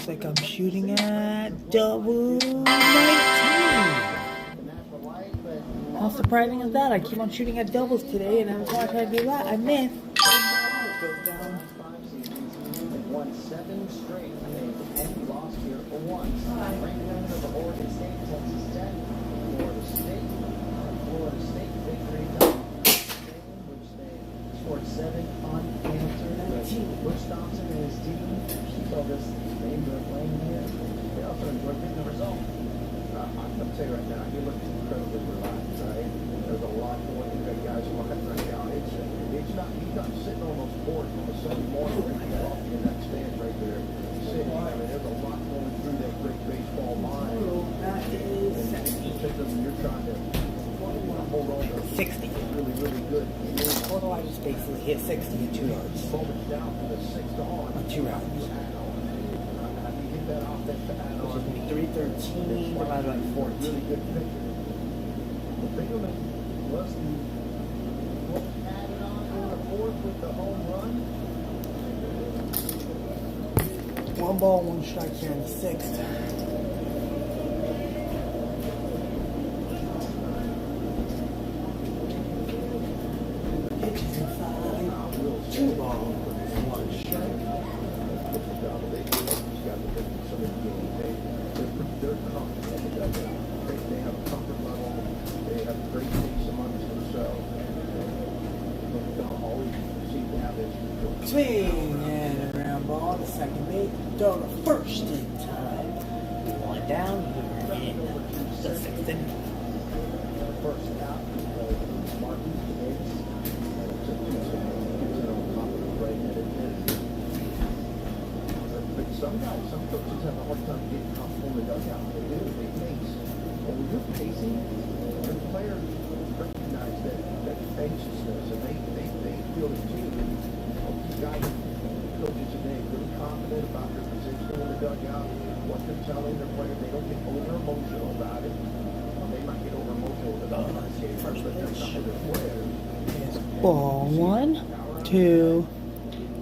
Like I'm shooting at double 19. How surprising is that? I keep on shooting at doubles today, and every time I try to do that, I miss. Won 7 straight, and lost here for once. Ranked winners of the Oregon State, Texas Tech, Florida State victory, which they scored 7 unanswered. Butch Thompson and his team saw this. They enjoy playing here. They also enjoy getting the result. I'm going to tell you right now, he looks incredibly relaxed, right? There's a lot going into that guy's mind right now. He's not sitting on those boards on a Sunday morning drinking coffee in that stand right there. Sitting, I mean, there's a lot going through that great baseball mind. That is 60. You're trying to hold on to 60. Really, really good. Total, I just basically hit 60 in 2 yards. Moments down from the 6th on. 2 rounds. That offense to add on. 313 divided by 14. Really good picture. The Bingaman was added on in the 4th with the home run. 1 ball, 1 strike here in the 6th. Pitches inside. 2 balls, 1 strike. They're confident. They have a comfort level. They have a great pace amongst themselves. They'll always seem to have this. Swing and a ground ball to second base. Throw to first in time. 1 down here in the 6th inning. First out, Martin Davis. Some coaches have a hard time getting comfortable in the dugout. They do, they pace. And when you're pacing, the players recognize that anxiousness, and they feel it too. These guys, coaches today, really confident about their position in the dugout, what they're telling their players. They don't get over-emotional about it. They might get over-emotional with the first, but they're not with their players. Ball 1, 2,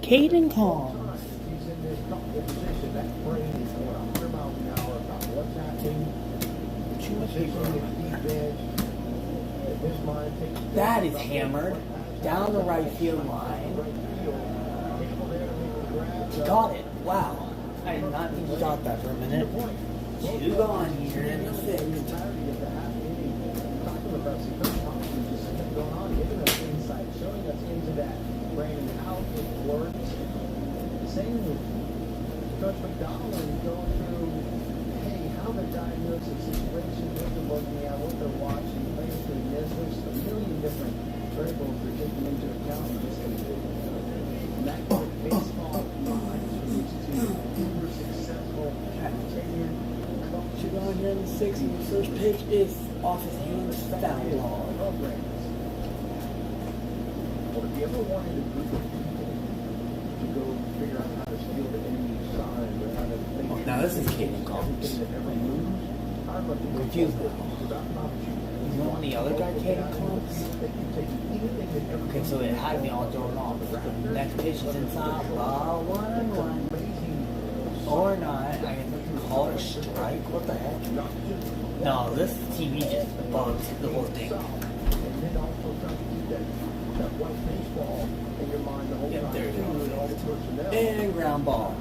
Caden Kong. Position, that brain is going 100 miles an hour about what's happening. That is hammered down the right field line. Got it. Wow. I did not think he got that for a minute. 2 gone here in the 6th. impressive. Coach Thompson just kept going on, giving us insight, showing us into that brain and how it works. Same with Coach McDonald going through, hey, how they're diagnosing situations, what they're looking at, what they're watching, players doing this. There's a million different variables they're taking into account in this division. And that baseball mind is to super successful, tenured coach. Should go on here in the sixth, and the first pitch is off his hands, foul ball. Well, if you ever wanted a group of people to go figure out how to steal the enemy's sign or how to think Now this is Caden Collins. everything that ever moves, I'd love to Confused go now. about competition. Is the only other guy Caden Collins? Okay, so it had me all thrown off. Next pitch is inside, ball 1-1. Or not, I guess we can call it a strike. What the heck? No, this TV just bugs the whole thing. And then also trying to keep that white baseball in your mind the whole Yep, time. there you go. And all the personnel. And ground ball.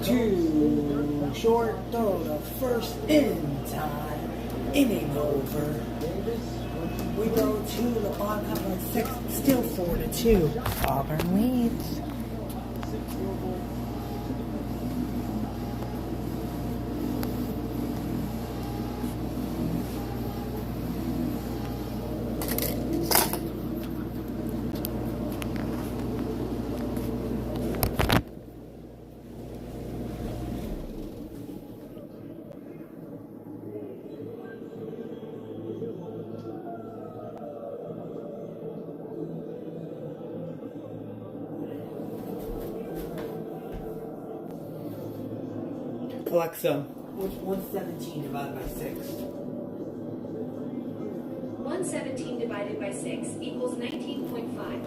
Too short throw to first in time. Inning over. We go to the bottom half of the sixth, still 4-2. Auburn leads. Alexa, what's 117 divided by 6? 117 divided by 6 equals 19.5.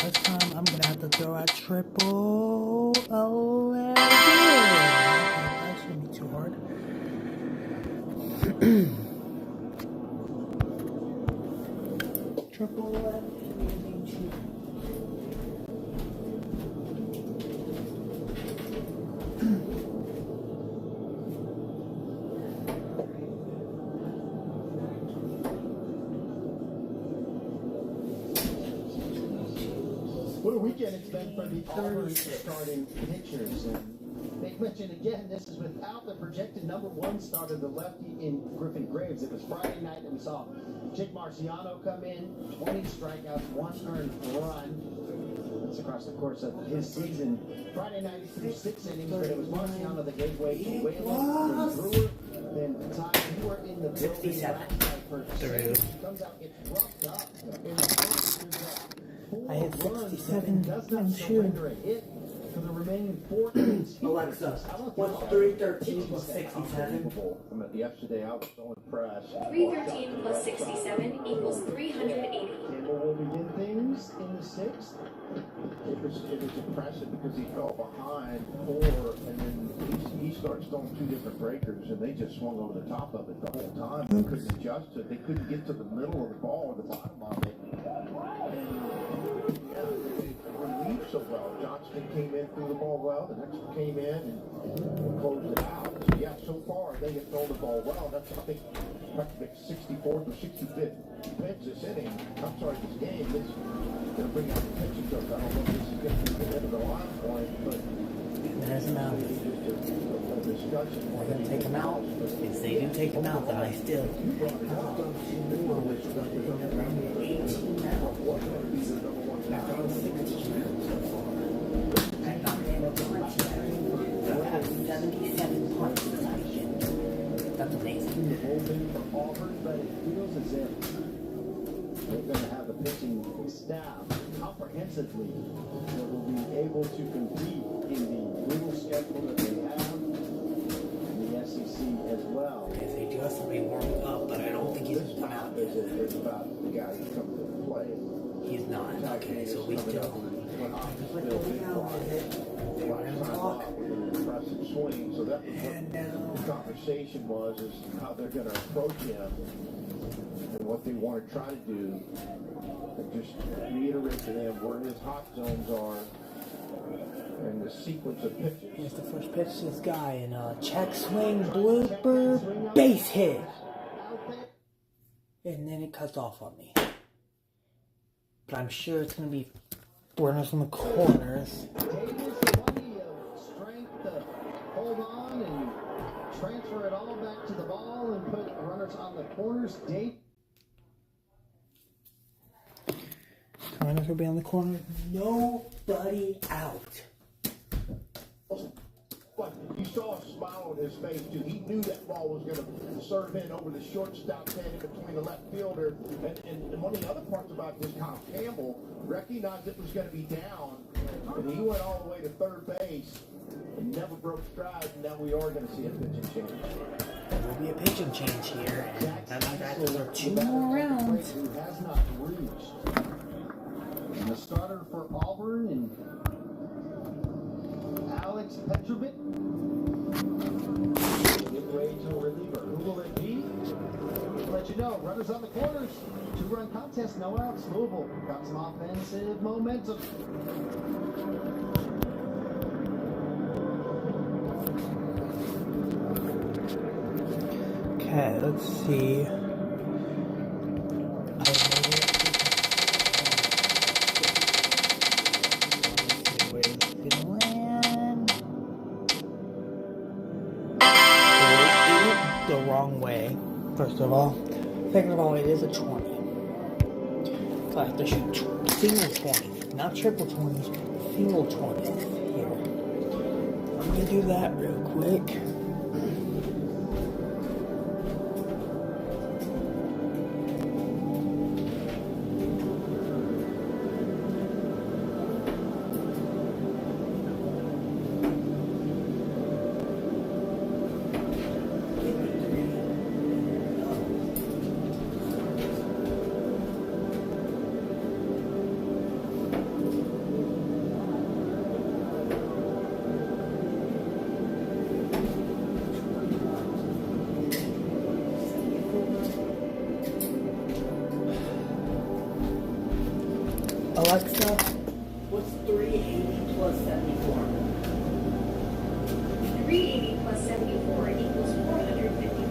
This time I'm gonna have to throw a triple 11. That shouldn't be too hard. Triple 11. What a weekend it's been for the Auburn starting pitchers. And they mentioned again, this is without the projected #1 starter, the lefty in Griffin Graves. It was Friday night and we saw Jake Marciano come in, 20 strikeouts, 1 earned run. That's across the course of his season. Friday night he threw 6 innings, but it was Marciano that gave way to Whalen, then Brewer, then Ty. You were in the building last night for Saves. He comes out, gets roughed up in the first. I had 67 and 2. For the remaining 4 innings. Alexa, what's 313 plus 67? Yesterday I was so impressed. 313 plus 67 equals 380. Campbell will begin things in the 6th. It was impressive because he fell behind 4, and then he starts throwing 2 different breakers, and they just swung over the top of it the whole time. They couldn't adjust to it. They couldn't get to the middle of the ball or the bottom of it. And yeah, they relieved so well. Johnston came in, threw the ball well. The next one came in and closed it out. So yeah, so far they have thrown the ball well. That's, I think, practically 64th or 65th pitch this inning. I'm sorry, this game. This is going to bring out the pitching coach. I don't know if this is going to be the end of the line point, but There's him out. a discussion. We're going to take him out. If they do take him out, then I still have to go to more, which is going to be 18 now. After I'm 16 so far. I've not been able to punch yet. I've had 77 punts this weekend. That's amazing. The bullpen for Auburn, but it feels as if they're going to have the pitching staff comprehensively that will be able to compete in the brutal schedule that they have in the SEC as well. If they do have somebody warming up, but I don't think he's come out yet. It's about the guy who's coming to play. He's not. Okay, so we still. when Hopkins built big impressive swing. So that was what the conversation was, is how they're going to approach him and what they want to try to do. And just reiterate to them where his hot zones are and the sequence of pitches. Here's the first pitch to this guy, and check swing, blooper, base hit. And then it cuts off on me. But I'm sure it's going to be runners in the corners. Strength to hold on and transfer it all back to the ball and put runners on the corners. Runners will be on the corner. Nobody out. But you saw a smile on his face, too. He knew that ball was going to serve in over the shortstop's head in between the left fielder. And one of the other parts about this, Kyle Campbell recognized it was going to be down, and he went all the way to third base and never broke stride, and now we are going to see a pitching change. There will be a pitching change here, and those are 2 more rounds. Who has not reached. And the starter for Auburn and Alex Petrovic. Give way to a reliever. Who will it be? We'll let you know. Runners on the corners. 2-run contest. No outs. Louisville got some offensive momentum. Okay, let's see. The wrong way, first of all. Second of all, it is a 20. So I have to shoot single 20s, not triple 20s, single 20s here. I'm going to do that real quick. Alexa, what's 380 plus 74? 380 plus 74 equals 454.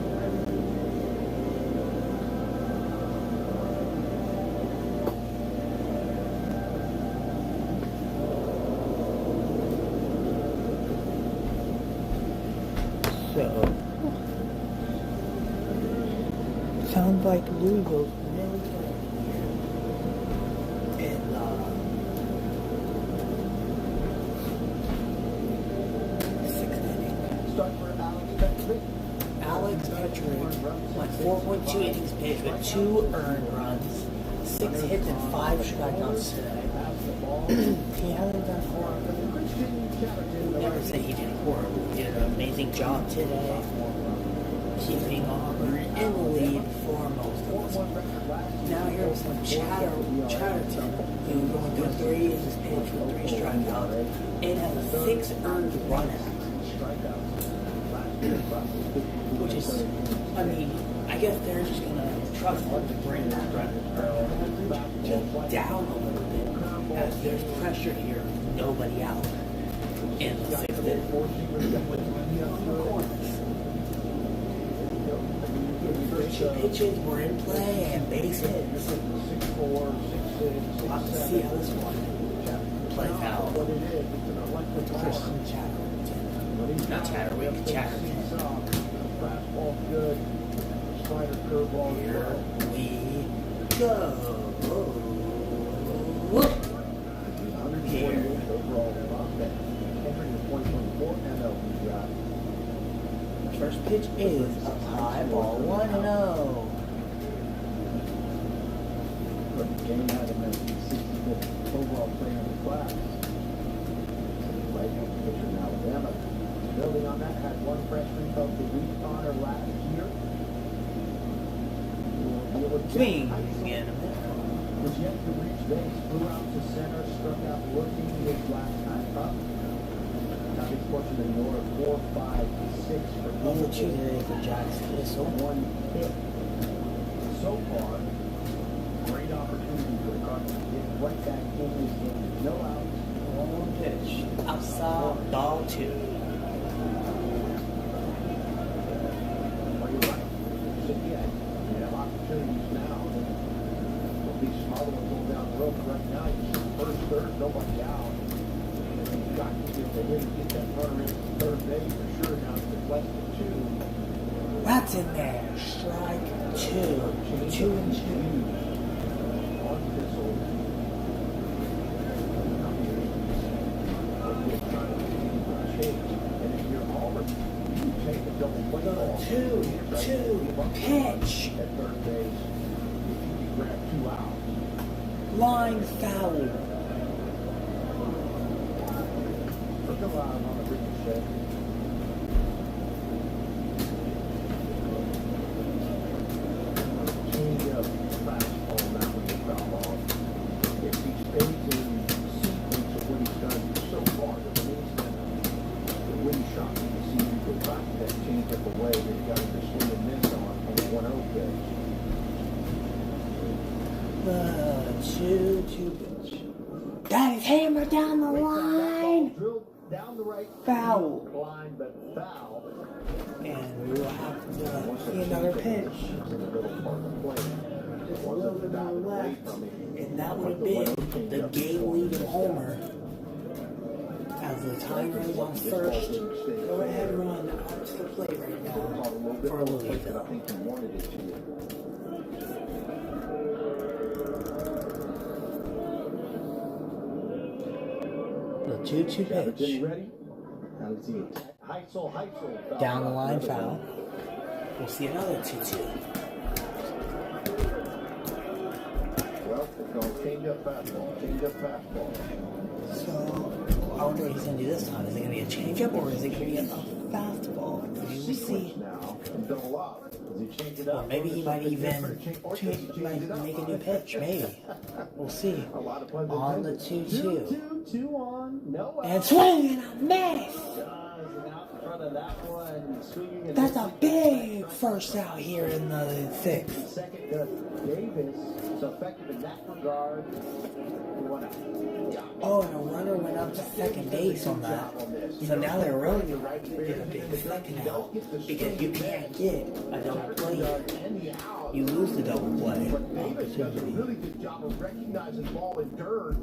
So, sounds like Louisville's really good. Alex Petrovic went 4.2 innings pitched with 2 earned runs, 6 hits, and 5 strikeouts today. He hasn't done horrible. Never say he did horrible. He did an amazing job today, keeping Auburn in the lead for most of us. Now here's some Chatterton, who only threw 3 innings pitched with 3 strikeouts and has a 6 earned run out. Which is, I mean, I guess they're just going to trust him to bring that run down a little bit as there's pressure here, nobody out in the 6th inning on the corners. First 2 pitches were in play and base hits. We'll have to see how this one plays out with Christian Chatterton. Not Chatterwick, Chatterton. Fastball good. Slider curveball. Here we go. Here. First pitch is up high, ball 1-0. Game had him as the 65th overall player in the class. Right hand pitcher in Alabama. Building on that, had 1 freshman of the week honor last year. Swing and a miss. was yet to reach base. Flew out to center, struck out looking his last time up. Now he's pushing the north 4, 5, 6 for Number 2 today for Jackson. So 1 hit. So far, great opportunity for the Cardinals to get right back in this game. No outs. 1 pitch. Outside, ball 2. Are you right? So yeah, you have opportunities now. There'll be some other ones going down the road. But right now, you see first, third, nobody out. You've got to get the hit and get that runner in third base for sure. Now it's less than 2. That's in there. Strike 2. 2 and 2. On Thistle. And if you're Auburn, you take a double play ball. 2, pitch. At third base, if you can grab 2 outs. Line foul. Look alive on the ricochet. Change up fastball now when you foul off. If he stays in sequence of what he's done so far, that means that the wind shot you can see him go back that change up away that he got him to swing and miss on the 1-0 pitch. The 2-2 pitch. That is hammered down the line. Drilled down the right Foul. line, but foul. And we will have to see another pitch. Just a little bit more left. And that would have been the game-leading homer. As the time runs on first, go ahead and run out to the plate right now for Louisville. I think he wanted it to. The 2-2 pitch. Ready? Now let's see it. Heisel. Down the line foul. We'll see another 2-2. Well, it's going to change up fastball. So, I wonder what he's going to do this time. Is it going to be a changeup or is it going to be a fastball? We will see. Now, and double up. Does he change it up? Or maybe he might even make a new pitch. Maybe. We'll see. On the 2-2. 2 on. No And swing and a miss. That's a big first out here in the 6th. Second to Davis. So effective in that regard. Oh, and a runner went up to second base on that. So now they're really going to get a big second out because you can't get a double play. You lose the double play. But Davis does a really good job of recognizing ball in dirt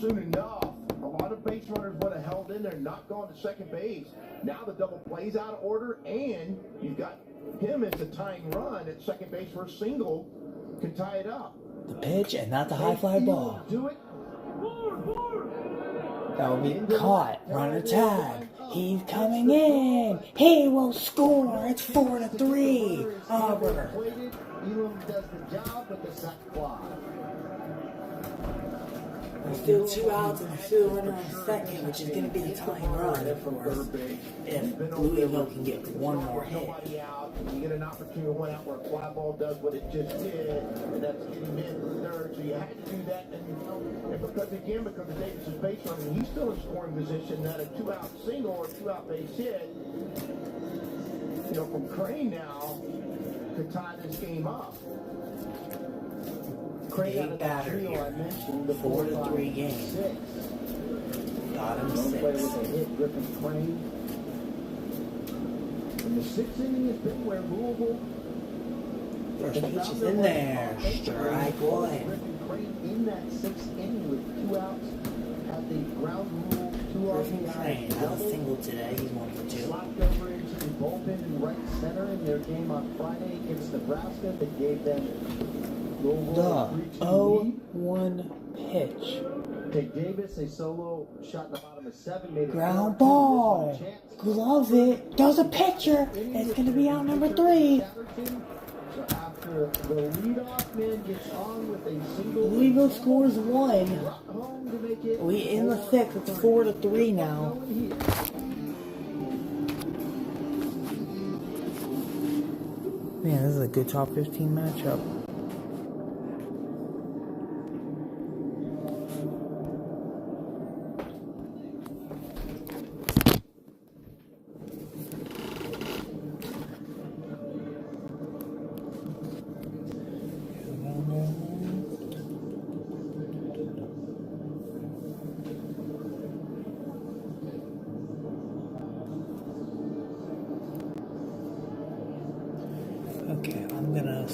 soon enough. A lot of base runners would have held in there, not gone to second base. Now the double play's out of order, and you've got him as a tying run at second base for a single can tie it up. The pitch and not the high fly ball. Do it. That will be caught. Runner tag. He's coming in. He will score. It's 4-3. Auburn. Elam does the job with the sac fly. There's still 2 outs and still runner on second, which is going to be the tying run, of course, if Louisville can get one more hit. You get an opportunity one out where a fly ball does what it just did, and that's getting in for third. So you had to do that, and because of Davis's base running, he's still in scoring position. That a 2-out single or a 2-out base hit, from Crane now could tie this game up. Big batter here. 4-3 game. Got him 6. Play with a hit, Griffin Crane. And the 6th inning has been where Louisville. First pitch is in there. Strike 1. Griffin Crane in that 6th inning with 2 outs. Had the ground rule, 2 Griffin Crane has a single today. He's 1 for 2. Slopped over into the bullpen in right center in their game on Friday against Nebraska. That gave them The 0-1 pitch. Take Davis, a solo shot in the bottom of 7. Made Ground ball. Gloves it. Does a pitcher. It's going to be out number 3. So after the leadoff man gets on with a single. Louisville scores 1. We in the 6th. It's 4-3 now. Man, this is a good top 15 matchup.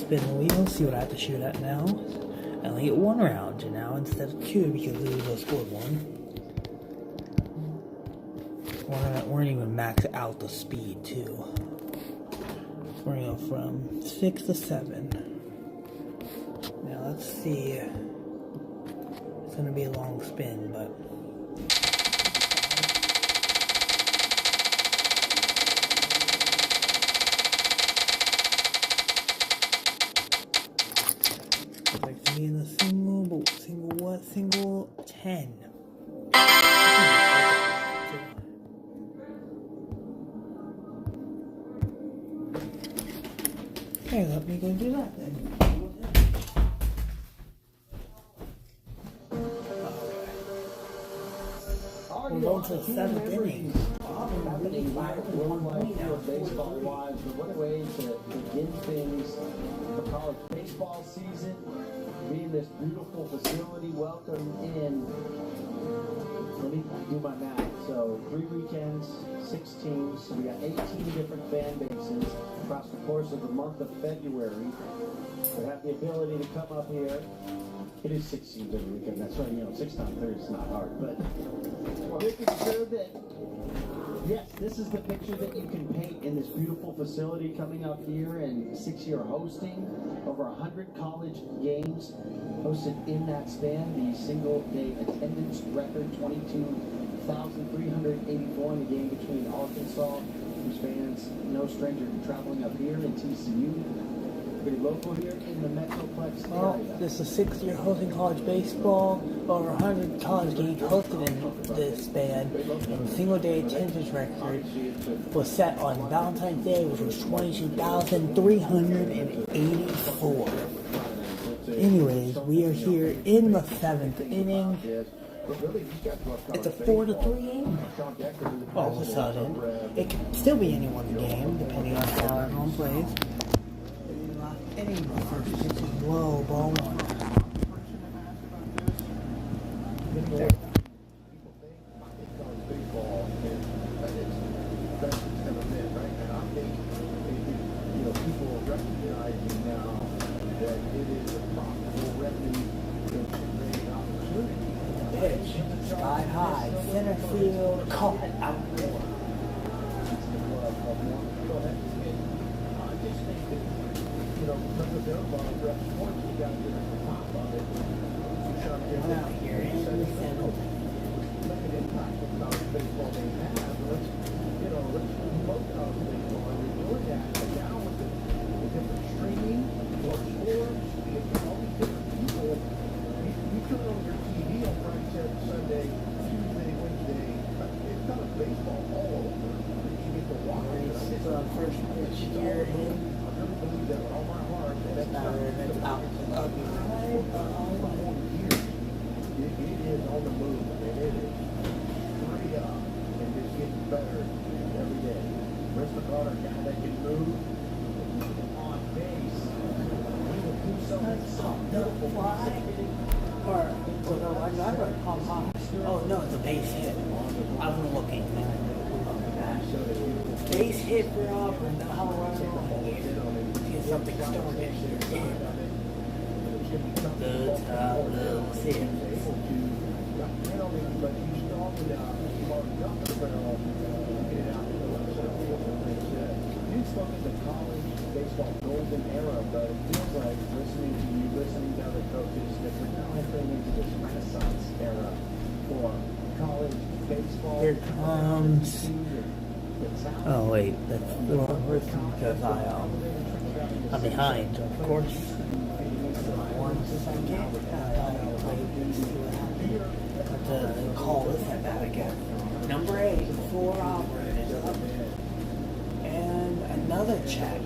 spin the wheel, see what I have to shoot at now. I only get 1 round now instead of 2 because Louisville scored 1. We're gonna even max out the speed too. We're gonna go from 6 to 7. Now let's see. It's gonna be a long spin, but. Like to be in the single, but single what? Single 10. Okay, let me go do that then. We're going to the 7th inning. Baseball-wise, but what a way to begin things for college baseball season. Be in this beautiful facility. Welcome in. Let me do my math. So 3 weekends, 6 teams. So we got 18 different fan bases across the course of the month of February. We have the ability to come up here. It is 6 teams every weekend. That's right. 6 times 30 is not hard, but making sure that. Yes, this is the picture that you can paint in this beautiful facility coming up here, and 6-year hosting. Over 100 college games hosted in that span. The single-day attendance record, 22,384 in the game between Arkansas, whose fans no stranger to traveling up here, and TCU. Pretty local here in the Metroplex area. This is 6-year hosting college baseball. Over 100 college games hosted in this span. And the single-day attendance record was set on Valentine's Day, which was 22,384. Anyways, we are here in the 7th inning. It's a 4-3 game. All of a sudden, it can still be anyone's game, depending on how everyone plays. Inning, the first pitch is low, ball 1. People are recognizing now that it is a profitable revenue generating opportunity. Pitch, sky high, center field, caught out there. I just think that, because of their ball rep sports, you got to get at the top of it. One out here in the center. Look at the impact of college baseball they have. Let's promote college baseball, and we're doing that. But now with the different streaming, more sports, all these different people, you turn on your TV on Friday, Saturday, Sunday, Tuesday, Wednesday. It's kind of baseball all over. You get to watch it. It's on first pitch here. I really believe that with all my heart. That's not where it's out. It is on the move, and it is free up and just getting better every day. Rest of all, a guy that can move on base. He will do something fly. Or, oh no, it's a base hit. I was looking. Base hit for Auburn, Colorado. Get something started here. Good stuff, little sit. You've spoken to college baseball golden era, but it feels like listening to you, listening to other coaches, that we're now entering into this renaissance era for college baseball. Here comes. Oh wait, that's the wrong person because I'm behind, of course. 1 second. To call this at that again. Number 8 for Auburn is up. And another check.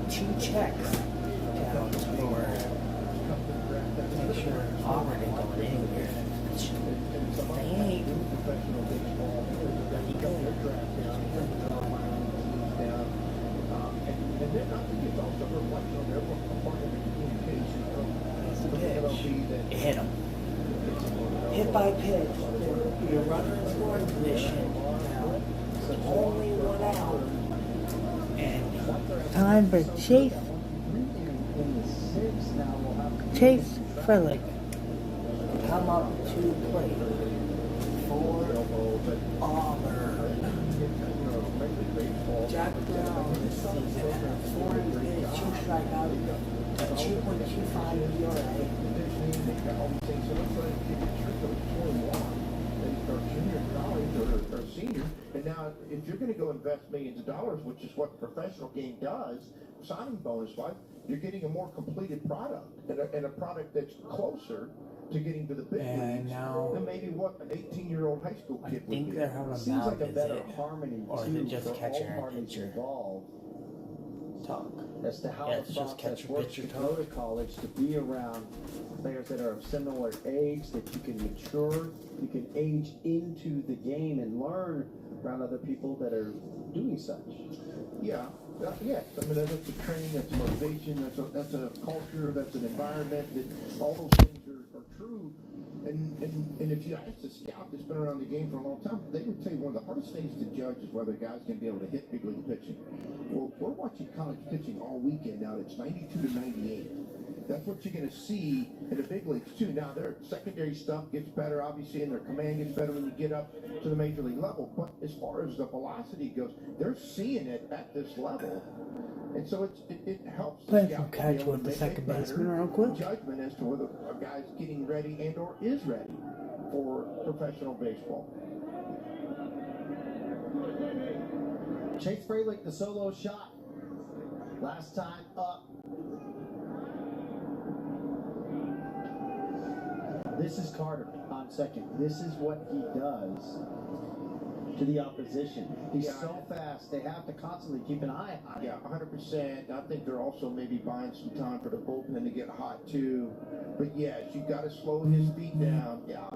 2 checks down for make sure Auburn ain't going anywhere. They ain't. He goes. And then I think it's also a reflection on their part of the communication. It hit him. Hit by pitch. Your runner in scoring position. Now, only 1 out. And time for Chase Now we'll have Chase Frederick come up to play for Auburn. Jack Brown this season had a 4-2 strikeout, a 2.25 ERA. Junior college or senior, and now if you're going to go invest millions of dollars, which is what the professional game does, signing bonus wise, you're getting a more completed product and a product that's closer to getting to the big leagues than maybe what an 18-year-old high school kid would be. I think they're having a seems like a better visit, harmony or is too it just for catcher all and parties pitcher involved talk? as to how Yeah, the it's just process catcher works pitcher to go to college, to be around players that are of similar age, that you can mature, you can age into the game and learn around other people that are doing such. Yeah, yes. I mean, that's a training, that's a motivation, that's a culture, that's an environment. That all those things are true. And if you ask a scout that's been around the game for a long time, they would tell you one of the hardest things to judge is whether guys can be able to hit big league pitching. Well, we're watching college pitching all weekend now. It's 92 to 98. That's what you're going to see in the big leagues too. Now their secondary stuff gets better, obviously, and their command gets better when you get up to the major league level. But as far as the velocity goes, they're seeing it at this level, and so it helps. Playing some catch with the second baseman real quick. Judgment as to whether a guy's getting ready and or is ready for professional baseball. Chase Fralick, the solo shot. Last time up. This is Carter on second. This is what he does to the opposition. He's so fast, they have to constantly keep an eye on him. Yeah, 100%. I think they're also maybe buying some time for the bullpen to get hot too. But yes, you got to slow his feet down. Yeah,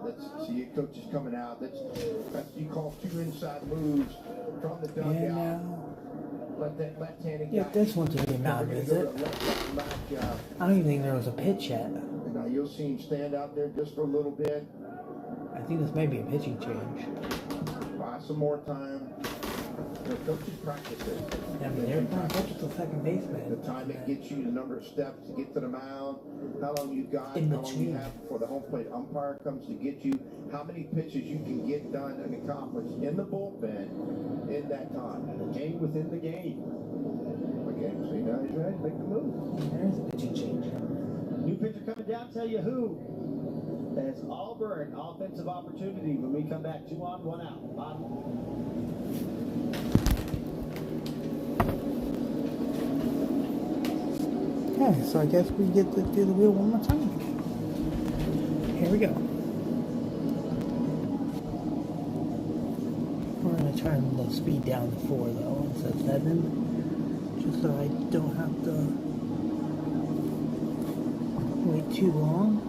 see your coach is coming out. That's you call 2 inside moves from the dugout. Let that left-handed guy. This one's a good mound visit. I don't even think there was a pitch yet. Now you'll see him stand out there just for a little bit. I think this may be a pitching change. Buy some more time. The coaches practice it. Yeah, I mean, they're playing catch with the second baseman. The time it gets you, the number of steps to get to the mound, how long you got, how long you have before the home plate umpire comes to get you, how many pitches you can get done and accomplish in the bullpen in that time. The game within the game. Okay, see now he's ready to make the move. There's a pitching change. New pitcher coming down, tell you who. That's Auburn, offensive opportunity when we come back. 2 on, 1 out. Okay, so I guess we get to do the wheel one more time. Here we go. We're going to turn the speed down to 4 though, instead of 7. Just so I don't have to wait too long.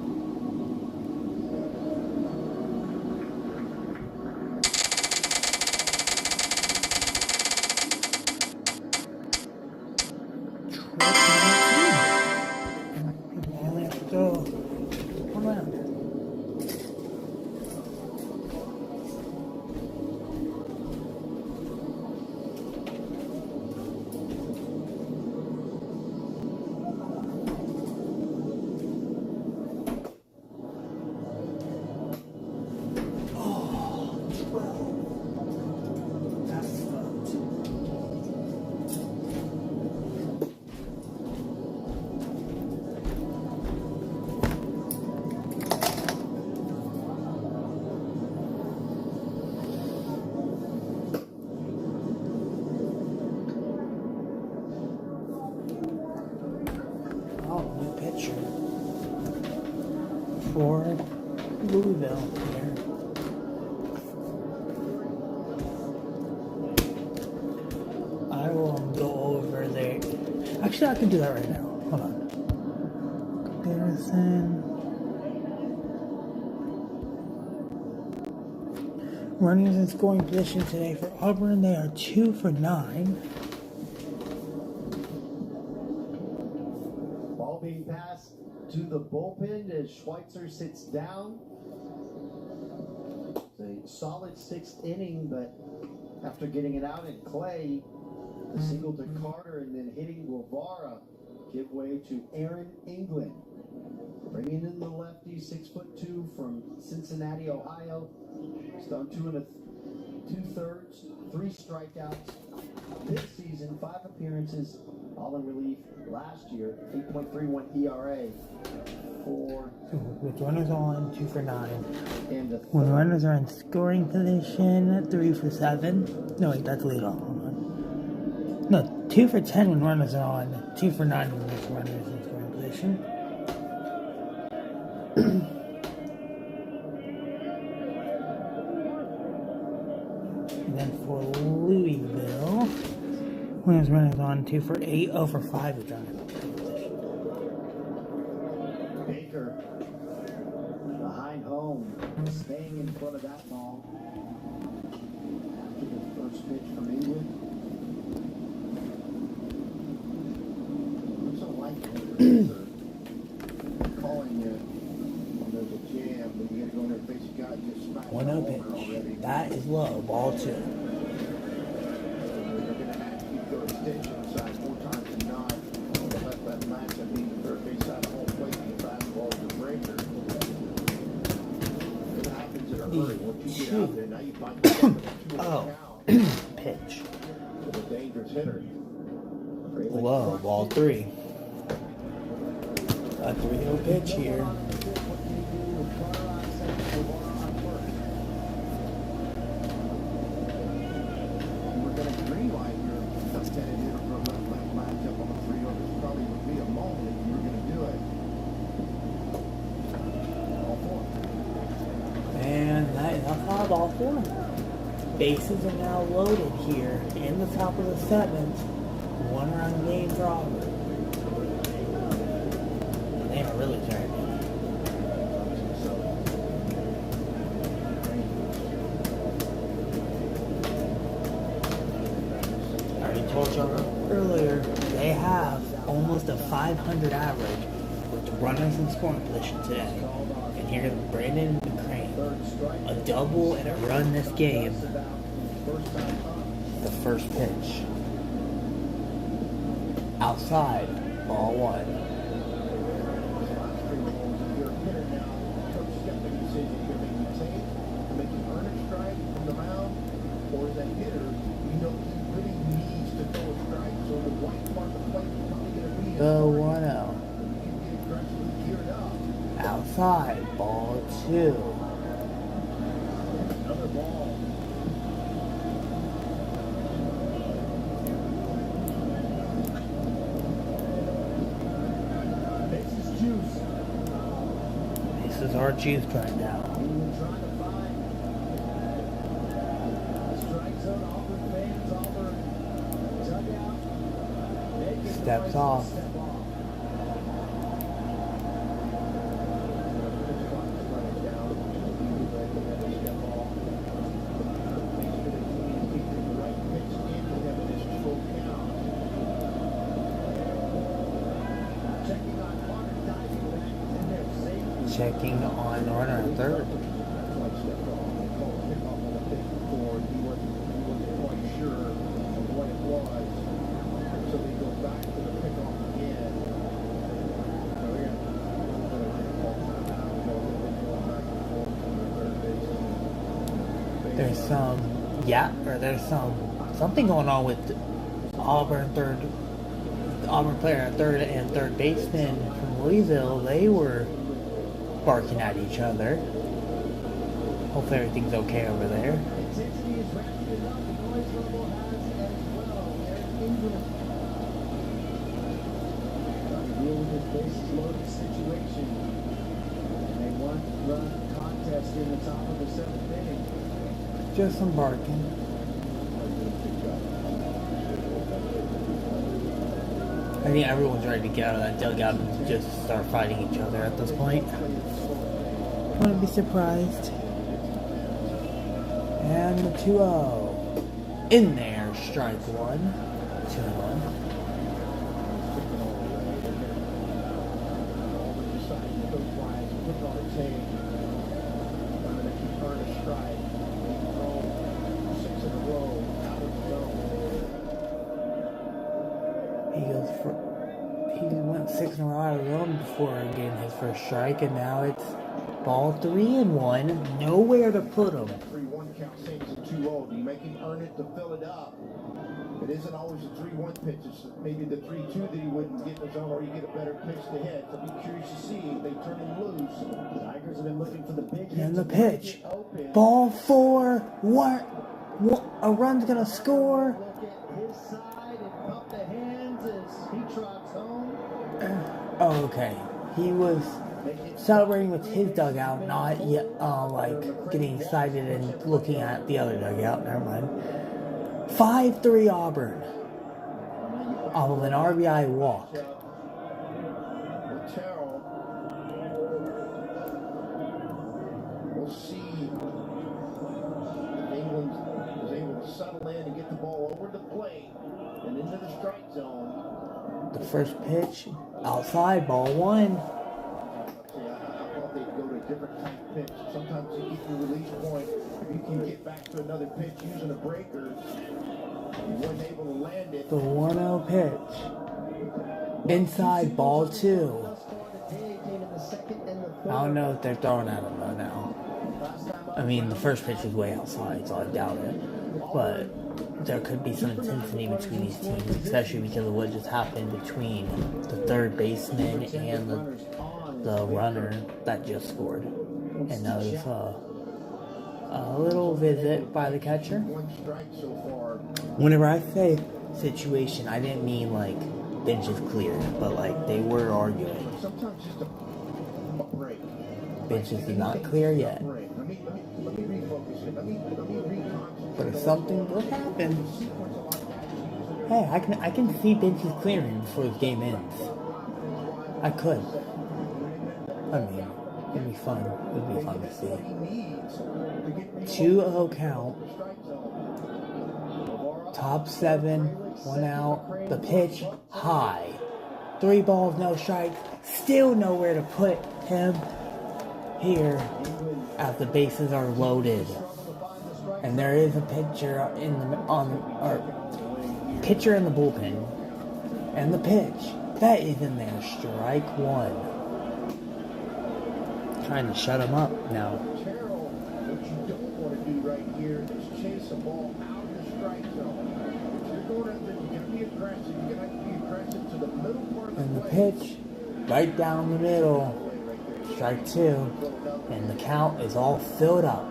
For Louisville here. I will go over there. Actually, I can do that right now. Hold on. Comparison. Runners in scoring position today for Auburn. They are 2 for 9. Ball being passed to the bullpen as Schweitzer sits down. It's a solid 6th inning, but after getting it out in Clay, the single to Carter and then hitting Guevara give way to Aaron England. Bringing in the lefty, 6'2" from Cincinnati, Ohio. He's done 2 2/3, 3 strikeouts this season, 5 appearances, all in relief last year, 8.31 ERA for. With runners on, 2 for 9. And the when runners are in scoring position, 3 for 7. No, wait, that's leadoff. Hold on. No, 2 for 10 when runners are on, 2 for 9 when there's runners in scoring position. And then for Louisville, when his runners on, 2 for 8, 0 for 5 with runners in scoring position. Baker behind home, staying in front of that ball. After the first pitch from England. What's it like calling you when there's a jam, when you get to go in there and face a guy just smacked 1-0 pitch. That is low. Ball 2. They're going to ask you to go extension side 4 times and not let that matchup be the third base side of home plate and the fastball is a breaker. It happens in a hurry. Once you get out there, now you find yourself in a 2-0 Pitch. with a dangerous hitter. Low. Ball 3. A 3-0 pitch here. We're going to green light your left-handed hitter for a left-left matchup on the 3-0. This probably would be a moment if you were going to do it. All 4. And that is a foul. Ball 4. Bases are now loaded here in the top of the 7th. 1-run game for Auburn. They are really trying. I already told you earlier, they have almost a 500 average with runners in scoring position today. And here's Brandon McCrane. A double and a run this game. The first pitch. Outside, ball 1. You're a hitter now. Coach has got to make a decision. You're going to take, make an earned strike from the mound, or as a hitter, you know he really needs to throw a strike, so the white part of the plate is probably going to be The 1-0. you can get aggressively geared up. Outside, ball 2. Another ball. This is our juice right now. Steps off. Checking on runner at third. There's something going on with Auburn player at third and third baseman from Louisville. They were barking at each other. Hopefully everything's okay over there. Just some barking. I think everyone's ready to get out of that dugout and just start fighting each other at this point. Wouldn't be surprised. And the 2-0. In there, strike 1. 2-1. He's 6 in a row out of the zone before getting his first strike, and now it's ball 3-1. Nowhere to put him. 3-1 count seems 2-0. Do you make him earn it to fill it up? It isn't always a 3-1 pitch. It's maybe the 3-2 that he wouldn't get in the zone, or you get a better pitch to hit. So be curious to see if they turn him loose. The Tigers have been looking for the big hit. And the pitch. Ball 4. What? A run's gonna score. Look at his side and pump the hands as he trots home. Oh, okay. He was celebrating with his dugout, not yet, like getting excited and looking at the other dugout. Never mind. 5-3 Auburn. Off of an RBI walk. We'll see if England is able to settle in and get the ball over the plate and into the strike zone. The first pitch, outside, ball 1. I thought they'd go to a different type pitch. Sometimes you get your release point. If you can get back to another pitch using a breaker, you weren't able to land it. The 1-0 pitch. Inside, ball 2. I don't know if they're throwing at him though now. I mean, the first pitch was way outside, so I doubt it. But there could be some intensity between these teams, especially because of what just happened between the third baseman and the runner that just scored. And that was a little visit by the catcher. Whenever I say situation, I didn't mean like benches cleared, but like they were arguing. Benches did not clear yet. But if something will happen, hey, I can see benches clearing before the game ends. I could. I mean, it'd be fun. It'd be fun to see. 2-0 count. Top 7, 1 out. The pitch, high. 3 balls, no strikes. Still nowhere to put him here as the bases are loaded. And there is a pitcher in the pitcher in the bullpen. And the pitch. That is in there. Strike 1. Trying to shut him up now. What you don't want to do right here is chase a ball out of the strike zone. If you're going up there, you got to be aggressive. You got to be aggressive to the middle part of And the plate. pitch, right down the middle. Strike 2. And the count is all filled up.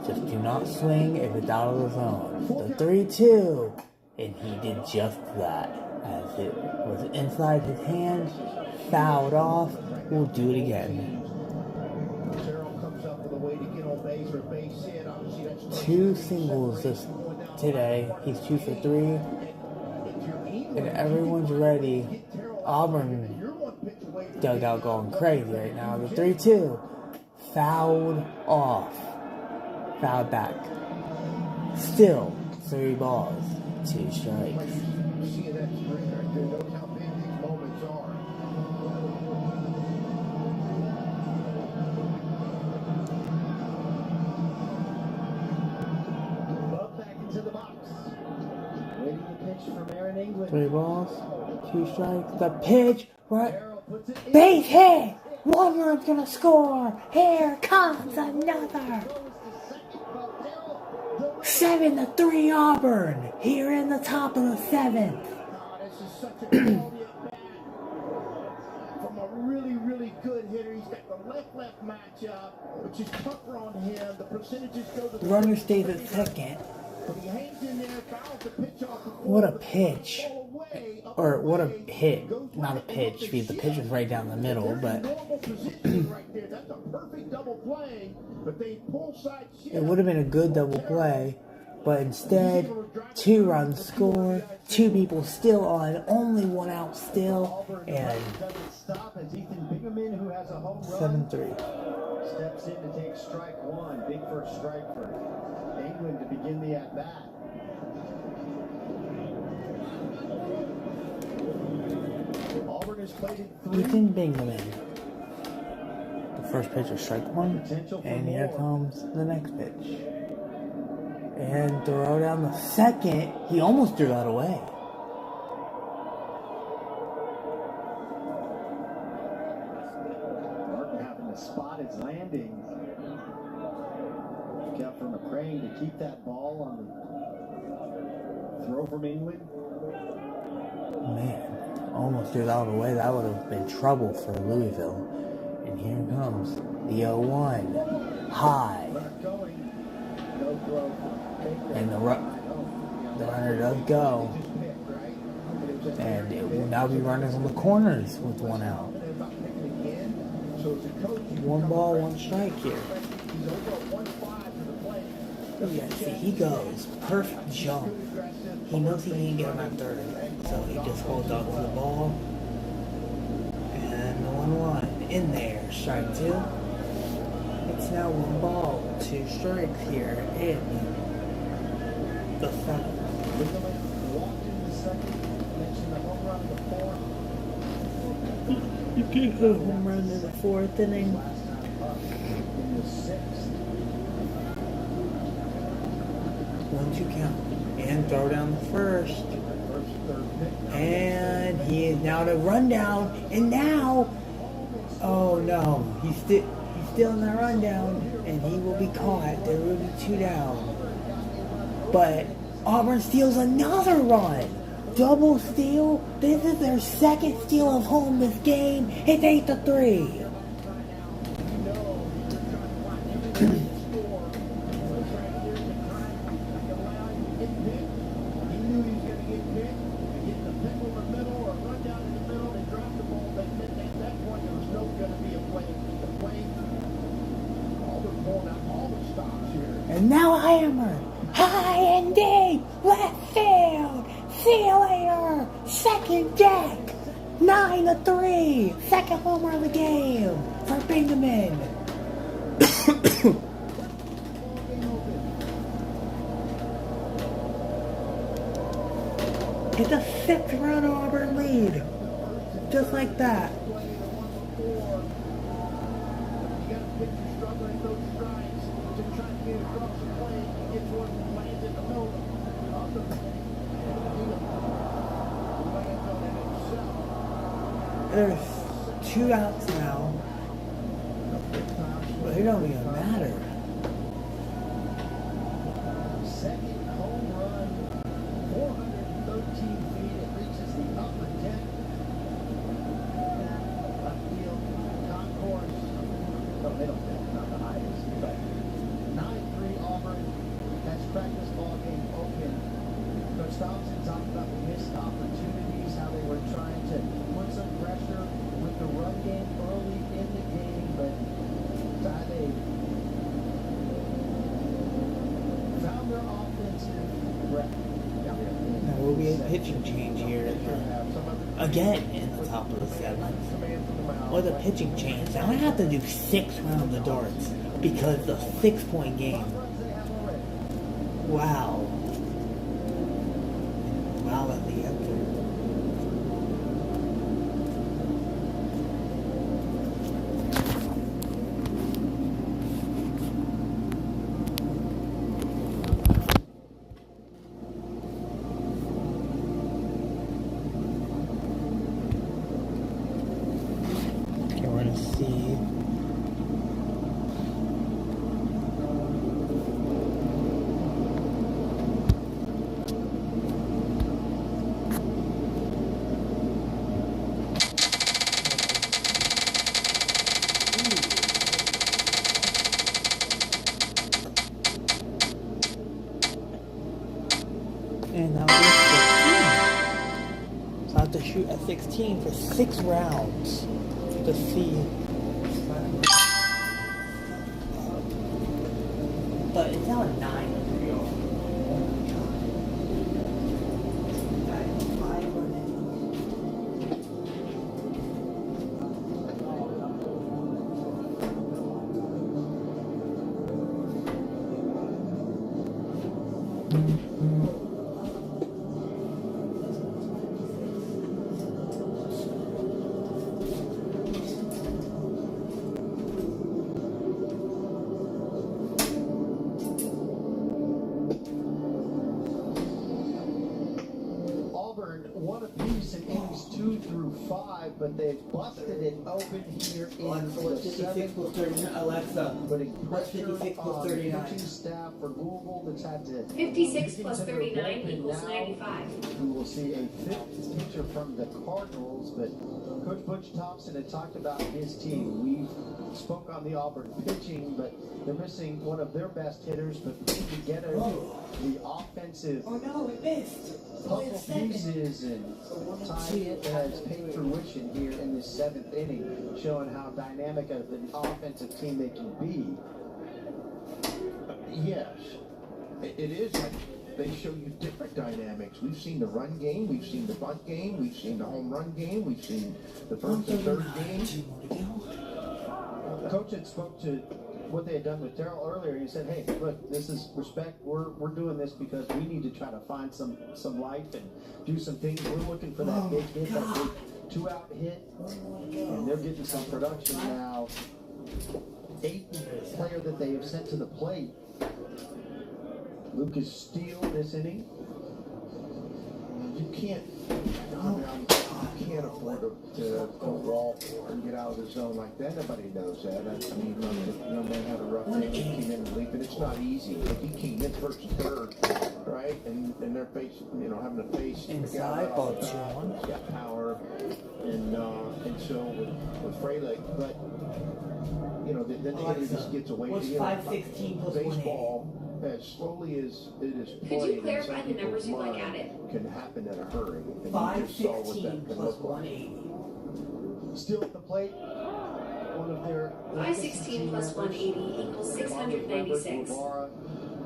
Just do not swing if it's out of the zone. The 3-2. And he did just that. As it was inside his hand, fouled off. We'll do it again. 2 singles today. He's 2 for 3. And everyone's ready. Auburn dugout going crazy right now. The 3-2. Fouled off. Fouled back. Still 3 balls, 2 strikes. Seeing that screen right there, knows how big these moments are. Bub back into the box. Waiting the pitch from Aaron England. 3 balls, 2 strikes. The pitch, right? Base hit! 1 run's gonna score! Here comes another! 7-3 Auburn! Here in the top of the 7th. This is such a quality at bat from a really, really good hitter. He's got the left-left matchup, which is tougher on him. The percentages go to The runner stays at second. But he hangs in there, fouls the pitch off. What a pitch. Or what a hit. Not a pitch, because the pitch was right down the middle, but That's a perfect double play, but they pull side shift. it would have been a good double play. But instead, 2 runs score, 2 people still on, only 1 out still, and 7-3. Steps in to take strike 1. Big first strike for England to begin the at-bat. Auburn has played in 3. Ethan Bingaman. The first pitch was strike 1, and here comes the next pitch. And throw down the second. He almost threw that away. Martin having to spot his landing. Kept from praying to keep that ball on the throw from England. Man, almost threw that away. That would have been trouble for Louisville. And here comes the 0-1. High. And the runner does go. And it will now be runners on the corners with one out. 1 ball, 1 strike here. Yeah, see, he goes. Perfect jump. He knows he can't get him at third. So he just holds on to the ball. And the 1-1. In there. Strike 2. It's now 1 ball, 2 strikes here in the 7th. You get a home run in the 4th inning. 1-2 count. And throw down the 1st. And he is now to run down. And now, oh no, he's still in the rundown, and he will be caught. There will be 2 down. But Auburn steals another run. Double steal. This is their 2nd steal of home this game. It's 8-3. And now Hammer, high and deep, left field. See you later. 2nd deck, 9-3. 2nd homer of the game for Bingaman. It's a 6-run Auburn lead, just like that. There's 2 outs now, but it don't even matter. Second home run, 413 feet. It reaches the upper deck. Left field concourse. No, middle deck, not the highest. But 9-3 Auburn. That's practice ball game open. Coach Thompson talked about the missed opportunities, how they were trying to put some pressure with the run game early in the game, but they found their offensive breath. There will be a pitching change here again in the top of the 7th. With a pitching change, now I have to do 6 rounds of darts because the 6-point game. Wow. Wow, at the end. We're going to see. And now we're 16. So I have to shoot at 16 for 6 rounds to see. But it's now a 9. 5, but they've busted it open here in Alexa, what's the 56 7th. plus 39? Alexa, Putting what's pressure 56 plus on 39? pitching staff for Louisville that's had to 56 get plus into their 39 bullpen equals now. 95. We will see a 5th pitcher from the Cardinals, but Coach Butch Thompson had talked about his team. We spoke on the Auburn pitching, but they're missing one of their best hitters, but putting together the offensive puzzle pieces and time has paid fruition here in this 7th inning, showing how dynamic of an offensive team they can be. Yes, it is. They show you different dynamics. We've seen the run game, we've seen the bunt game, we've seen the home run game, we've seen the first and third game. Coach had spoke to what they had done with Terrell earlier. He said, "Hey, look, this is respect. We're doing this because we need to try to find some life and do some things. We're looking for that big hit, that big 2-out hit, and they're getting some production now. 8th player that they have sent to the plate. Lucas Steele this inning. You can't afford to go wall and get out of the zone like that. Nobody knows that. I mean, the young man had a rough day. He came in relief, and it's not easy. But he came in first and third, right? And they're facing, having to face inside ball 2-1. He's got power, and so with Frelick, but then the hitter just gets away. What's 516 plus baseball? As slowly as it is Could played, you clarify the numbers you like mind added? can happen in a hurry. And you just saw what 516 that can plus look like. 180. Still at the plate. One of their 516 plus 180 equals 696.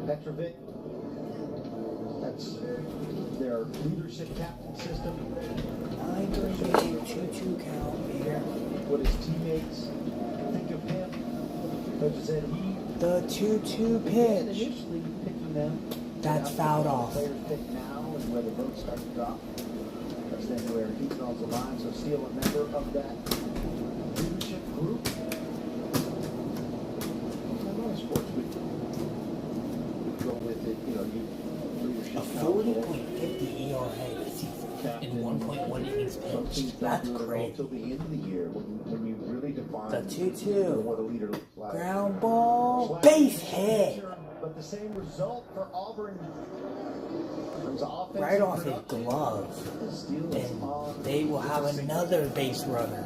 Petrovic. That's their leadership captain system. 2-2 count here. What his teammates think of him. Coach said the 2-2 pitch. Initially picking them. That's fouled off. Players pick now and where the votes start to drop. That's then where he draws the line. So Steele, a member of that leadership group. A lot of sports would go with it. Leadership. A 40.50 ERA this season in 1.1 innings pitched. That's great. Until the end of the year, when you really define the 2-2 what a leader looks like. ground ball, base hit. But the same result for Auburn. Right off his glove. And they will have another base runner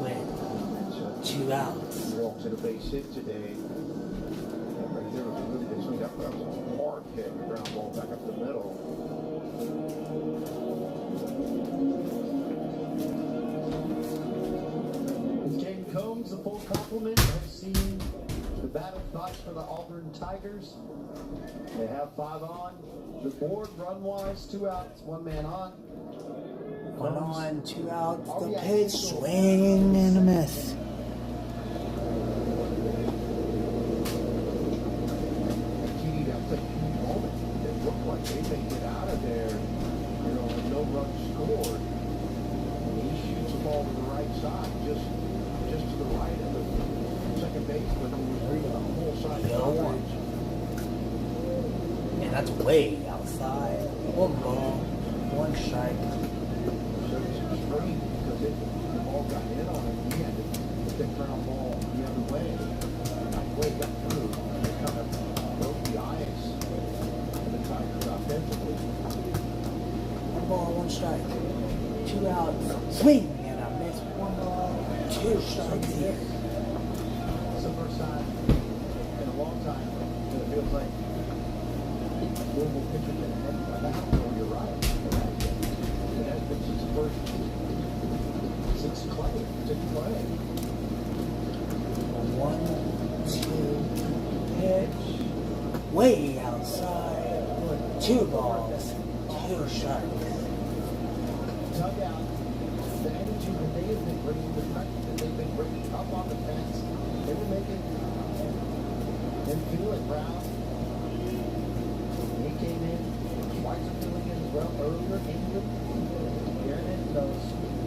with 2 outs. He walks in a base hit today. Right there was a really good swing. That was a hard hit, the ground ball back up the middle. With Jaden Combs, the full complement, have seen the battle thoughts for the Auburn Tigers. They have 5 on the board, run-wise, 2 outs, 1 man on. 1 on, 2 outs, the pitch, swing and a miss. It looked like they may get out of there, with no run scored. And he shoots the ball to the right side, just to the right of the second baseman who was reading the whole side coverage. And that's way outside. 1 ball, 1 strike. So it's strange because the ball got in on him. He had to put that ground ball the other way. Halfway got through. It kind of broke the ice for the Tigers offensively. 1 ball, 1 strike. 2 outs. Swing and a miss. 1 ball, 2 strikes here. It's the first time in a long time that it feels like Louisville pitcher can head by that. Oh, you're right. It has been since the first since Clay. Since Clay. 1, 2 pitch. Way outside. 2 balls, 2 strikes. Dugout, the energy that they have been bringing, the pressure that they've been bringing up on the fence, they were making them feel it, Brown. He came in, Schweitzer feeling it as well earlier, England, Garrett, those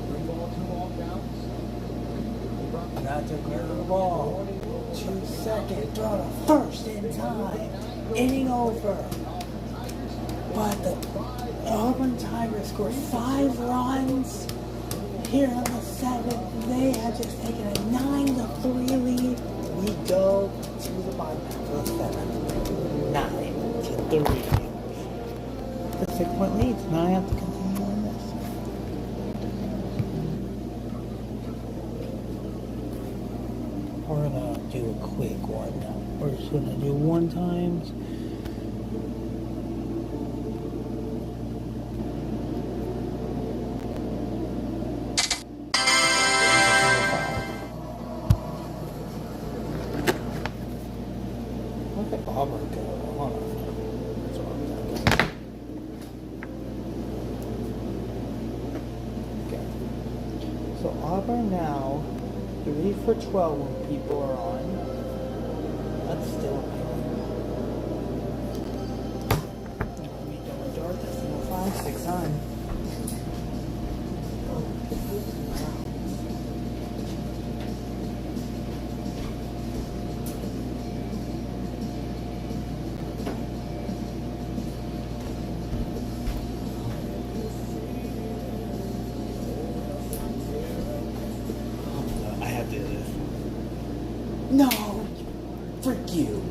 3 ball, 2 ball counts. Not to clear the ball. 2 seconds, draw to first in time. Inning over. But the Auburn Tigers scored 5 runs here on the 7th, they have just taken a 9-3 lead. We go to the bottom half of the 7th, 9-3. The 6-point leads. Now I have to continue on this. We're gonna do a quick one. We're just gonna do 1 times. Look at Auburn go. Hold on. That's what I'm talking. Okay. So Auburn now 3 for 12 when people are on. That's still we don't dart. That's 5, 6 on. I have to do this. No! Frick you!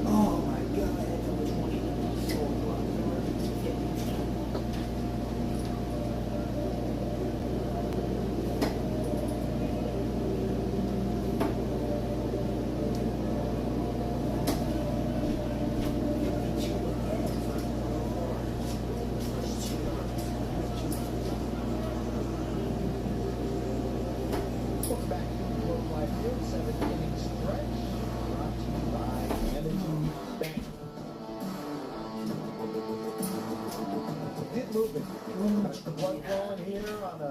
Oh my god, I had number 20. So Welcome back to the Globe Life Field, 7th-inning stretch, brought to you by Managing Bank. Get moving. That's the blood flowing here on a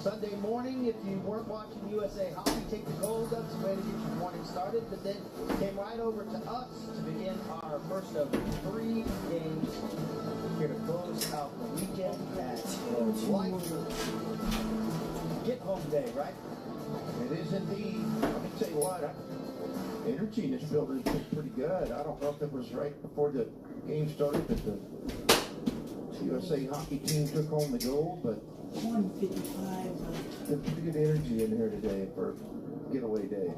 Sunday morning. If you weren't watching USA Hockey take the gold, that's the way to get your morning started. But then came right over to us to begin our first of 3 games here to close out the weekend at Globe Life. Get home day, right? It is indeed. Let me tell you what, energy in this building is pretty good. I don't know if it was right before the game started that the USA hockey team took home the gold, but 155. there's pretty good energy in here today for getaway day.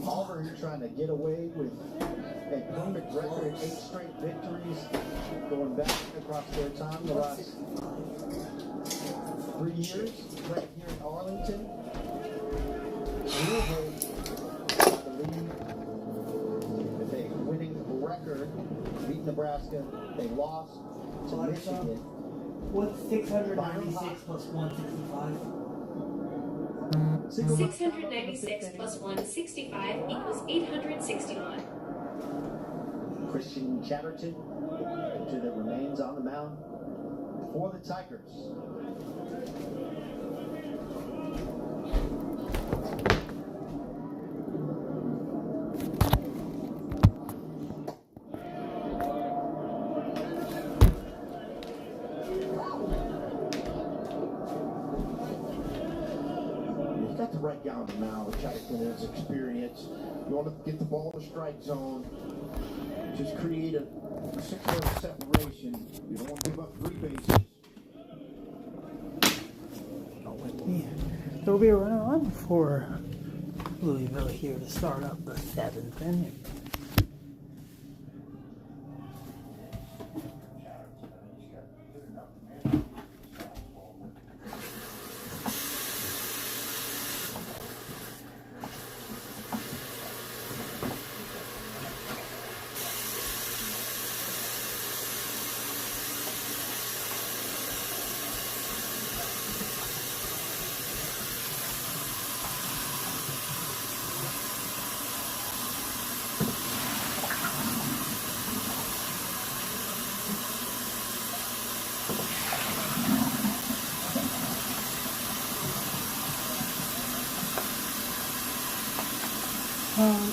Auburn trying to get away with a perfect record, 8 straight victories going back across their time the last 3 years, right here in Arlington. Louisville, I believe, with a winning record, beat Nebraska. They lost to Michigan. What's 696 plus 165? 696 plus 165 equals 861. Christian Chatterton, pitcher that remains on the mound for the Tigers. He's got the right guy on the mound, which I think is experience. You want to get the ball in the strike zone, just create a 6-yard separation. You don't want to give up 3 bases. There will be a runner on for Louisville here to start up the 7th inning.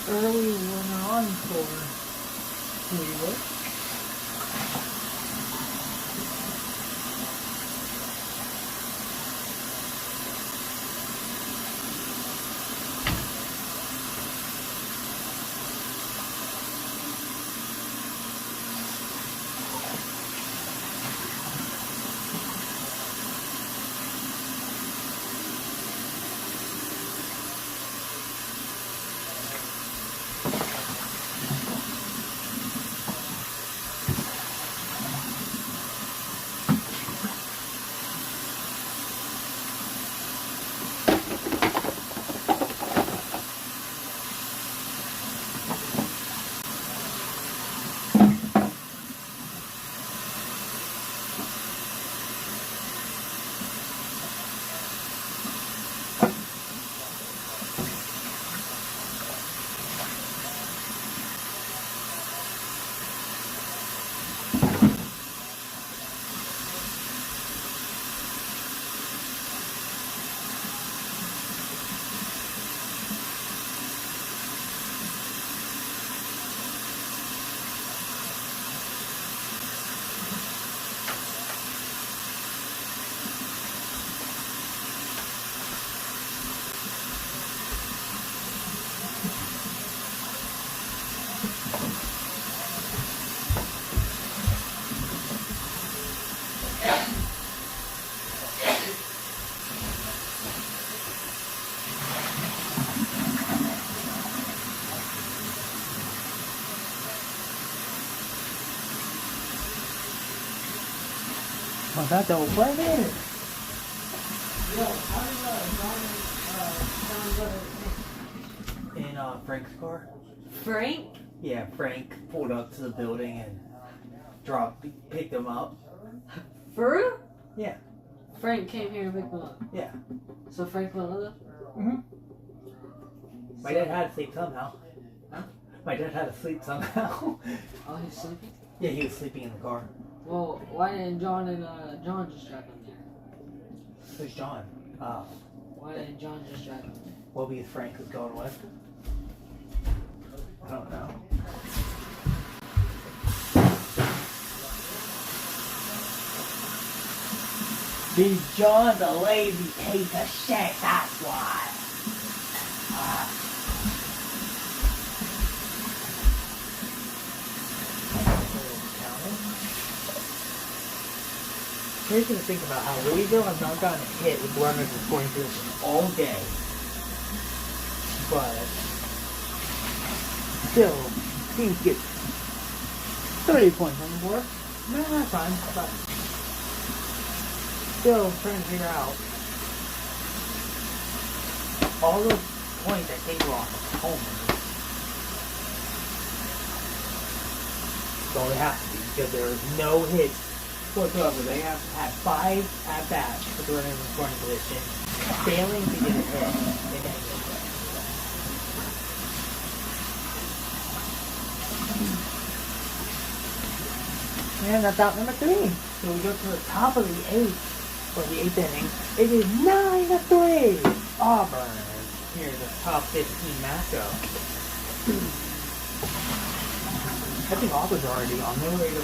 Early runner on for Louisville. Oh, that don't play it. In Frank's car. Frank? Yeah, Frank pulled up to the building and picked him up. For real? Yeah. Frank came here and picked him up. Yeah. So Frank went with us? Mm-hmm. My dad had to sleep somehow. Huh? My dad had to sleep somehow. Oh, he's sleeping? Yeah, he was sleeping in the car. Well, why didn't John and John just drive him there? Who's John? Why didn't John just drive him there? Well, because Frank was going with. I don't know. Because John's a lazy piece of shit, that's why. Here's the thing about how Louisville has not gotten hit with runners in scoring position all day. But still, teams get 30 points on the board. No, that's fine, but still trying to figure out all those points that they lost homers. So they have to be, because there was no hits whatsoever. They have had 5 at-bats with the runners in scoring position, failing to get a hit in any of them. And that's out number 3. So we go to the top of the 8th, or the 8th inning. It is 9-3. Auburn. Here's the top 15 matchup. I think Auburn's already on their way to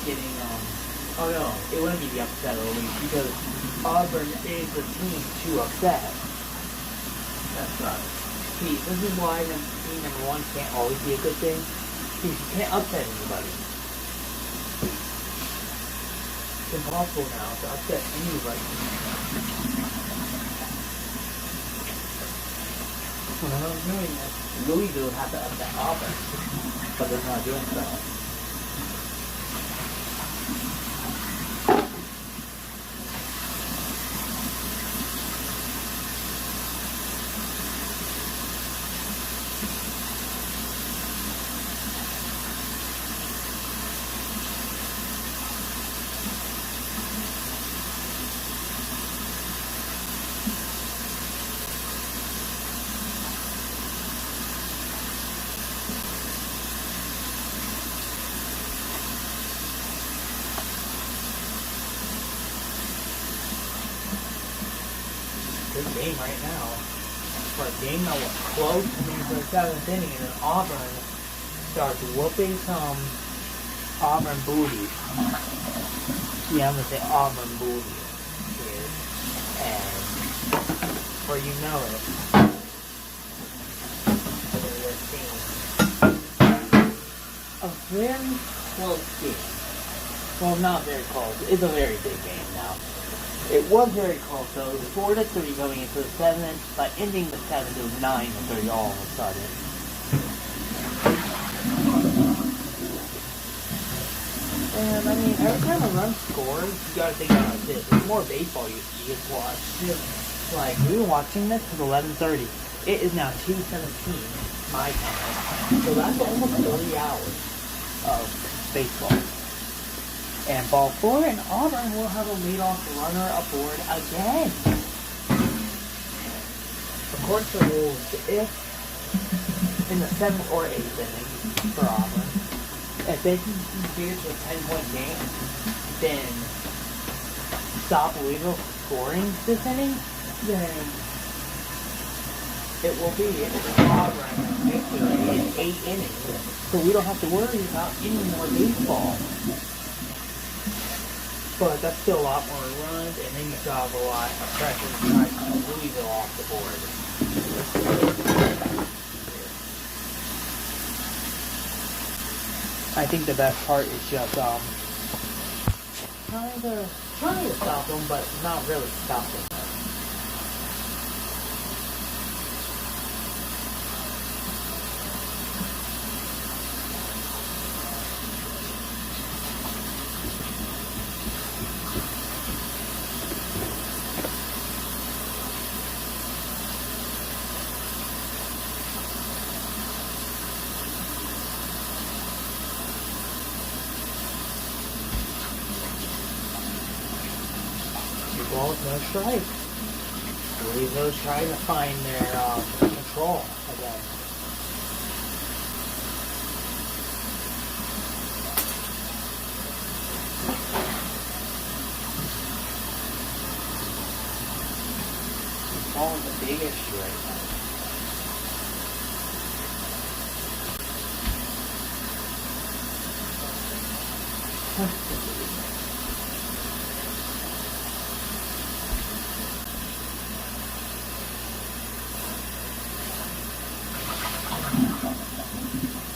getting, oh no, it wouldn't be the upset of the week because Auburn is the team to upset. That's right. See, this is why team number 1 can't always be a good thing. Because you can't upset anybody. It's impossible now to upset anybody. When I'm doing this, Louisville have to upset Auburn, but they're not doing so. Good game right now. For a game that was close to me for the 7th inning, and then Auburn starts whooping some Auburn booty. Yeah, I'm gonna say Auburn booty here. And before you know it, we're seeing a very close game. Well, not very close. It's a very big game now. It was very close though. It was 4-3 going into the 7th, but ending the 7th, it was 9-3 all of a sudden. And I mean, every time a run scores, you gotta think about this. There's more baseball you can watch. Like, we were watching this till 11:30. It is now 2:17 my time. So that's almost 30 hours of baseball. And ball 4 and Auburn will have a leadoff runner aboard again. According to the rules, if in the 7th or 8th inning for Auburn, if they can get to a 10-point game, then stop Louisville scoring this inning, then it will be Auburn victory in 8 innings. So we don't have to worry about any more baseball. But that's still a lot more runs, and then you still have a lot of pressure to try to keep Louisville off the board. I think the best part is just trying to stop them, but not really stopping them. Balls, no strike. Louisville's trying to find their control again. Ball is the big issue right now.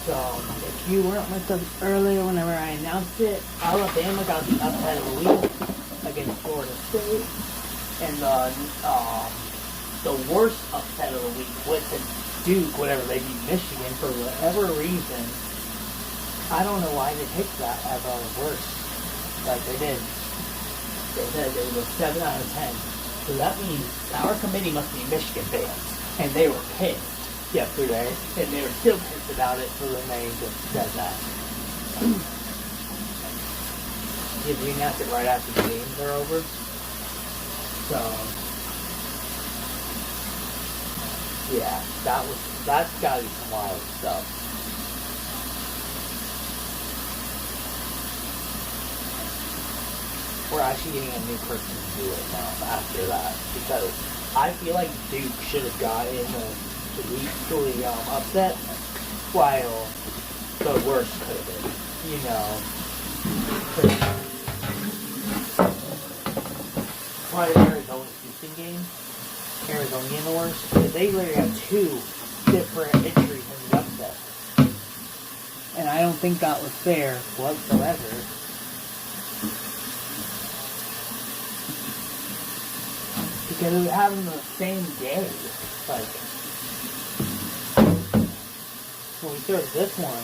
So, if you weren't with us earlier whenever I announced it, Alabama got the upset of the week against Florida State. And the worst upset of the week was the Duke, whatever, they beat Michigan for whatever reason. I don't know why they picked that as our worst. Like they did. They said it was a 7 out of 10. So that means our committee must be Michigan fans. And they were pissed yesterday, and they were still pissed about it, so then they just said that. Yeah, we announced it right after the games are over. So, yeah, that's gotta be some wild stuff. We're actually getting a new person to do it now after that, because I feel like Duke should have gotten the upset, while the worst could have been, you know. Probably Arizona-Houston game, Arizona being the worst, because they literally have 2 different entries in the upset. And I don't think that was fair whatsoever. Because it was happening the same day. Like, when we started this one,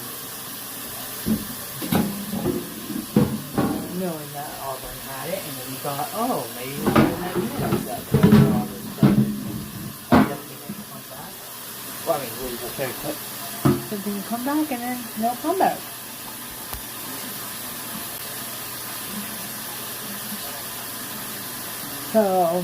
knowing that Auburn had it, and then we thought, oh, maybe we're going to have that Auburn started. I guess we can come back. Well, I mean, we will very quick. So they can come back, and then they'll come back. So,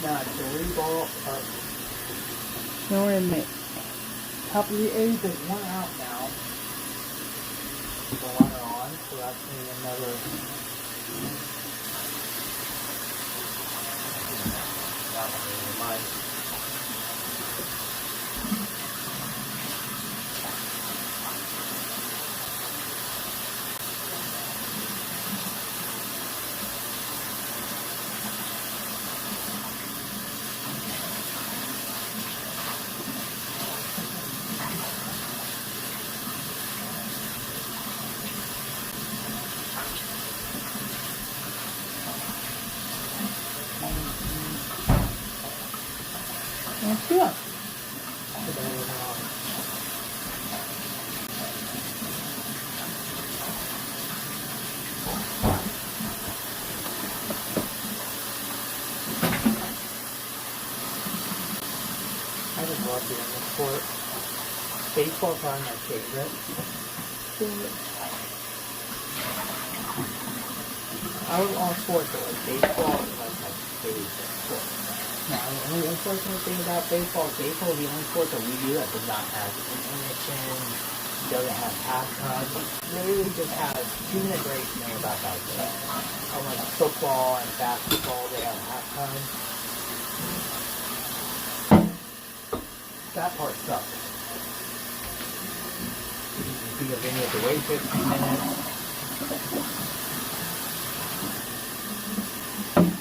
now it's a reball up. Now we're in the top of the 8th. There's 1 out now. The runner on, so that's me another that one really much. Let's do it. I just love doing this sport. Baseball's probably my favorite sport. Out of all sports, but like baseball is like my favorite sport. Now, the only unfortunate thing about baseball is baseball is the only sport that we do that does not have intermission, doesn't have halftime. It literally just has 2-minute breaks, no about that. Unlike football and basketball, they have halftime. That part sucks. Because then you have to wait 15 minutes.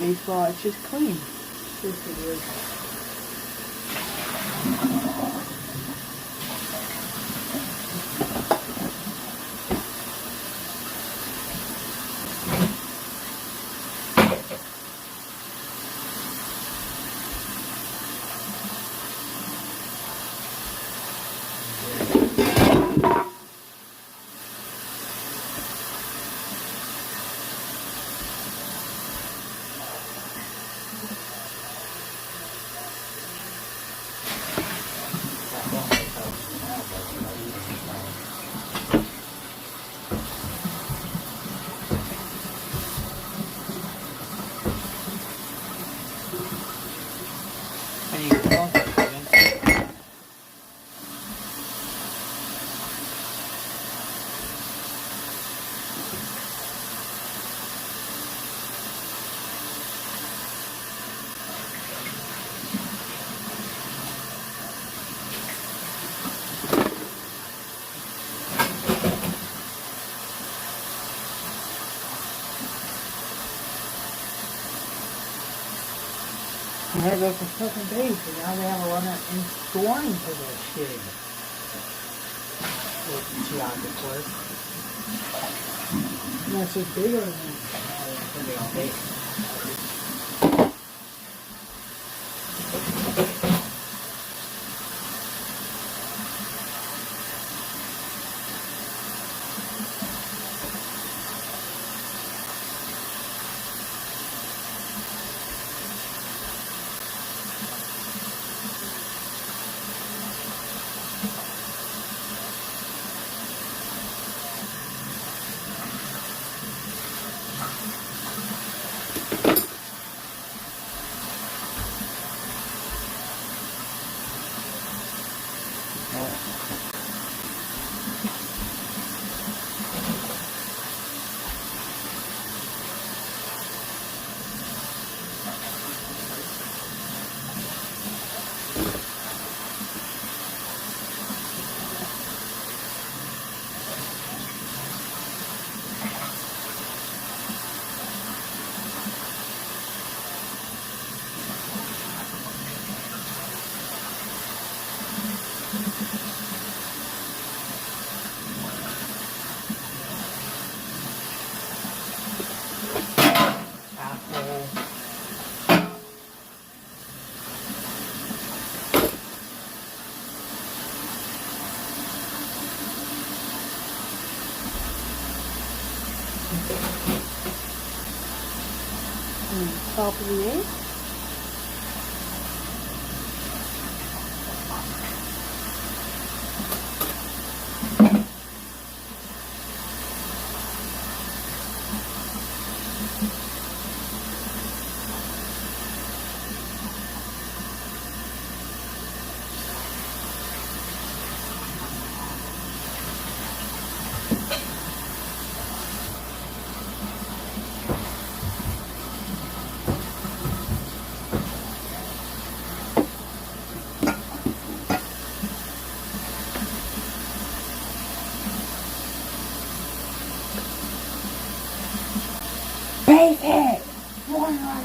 Baseball, it's just clean. Just it is. I had to go for second base, and now they have a runner in scoring position. With Giannis work. And that's just bigger than somebody on base. Top of the eighth.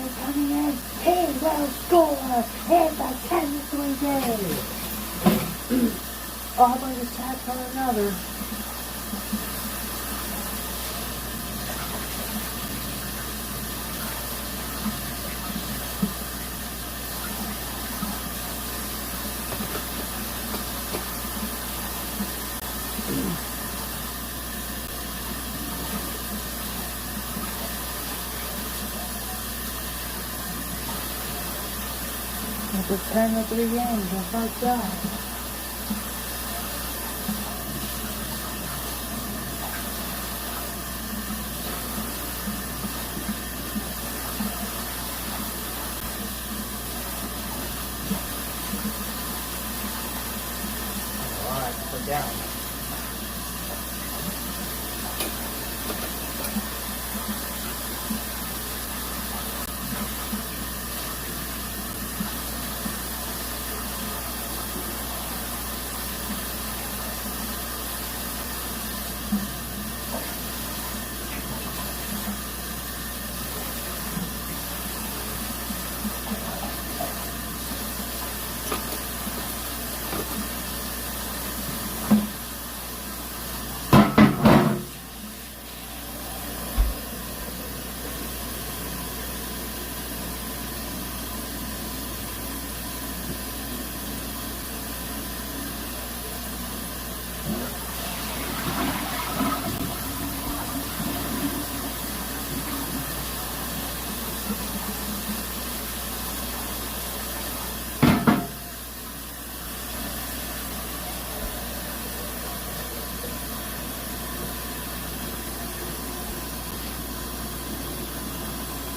Auburn coming in. He will score in the 10-3 game. Auburn is tapped for another. It's a 10-3 game, just like that. Alright, we're down.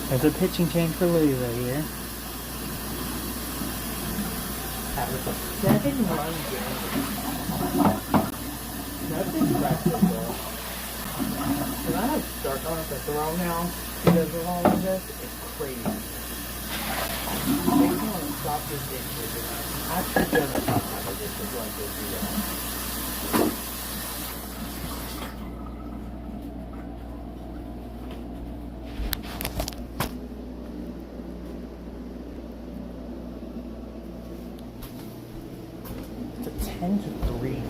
There's a pitching change for Louisville here. That was a 7-run game. That's impressive, though. Can I have start on the throw now? Because of all of this, it's crazy. They want to stop this dish. Actually, gonna stop this dish like they do that. It's a 10-3.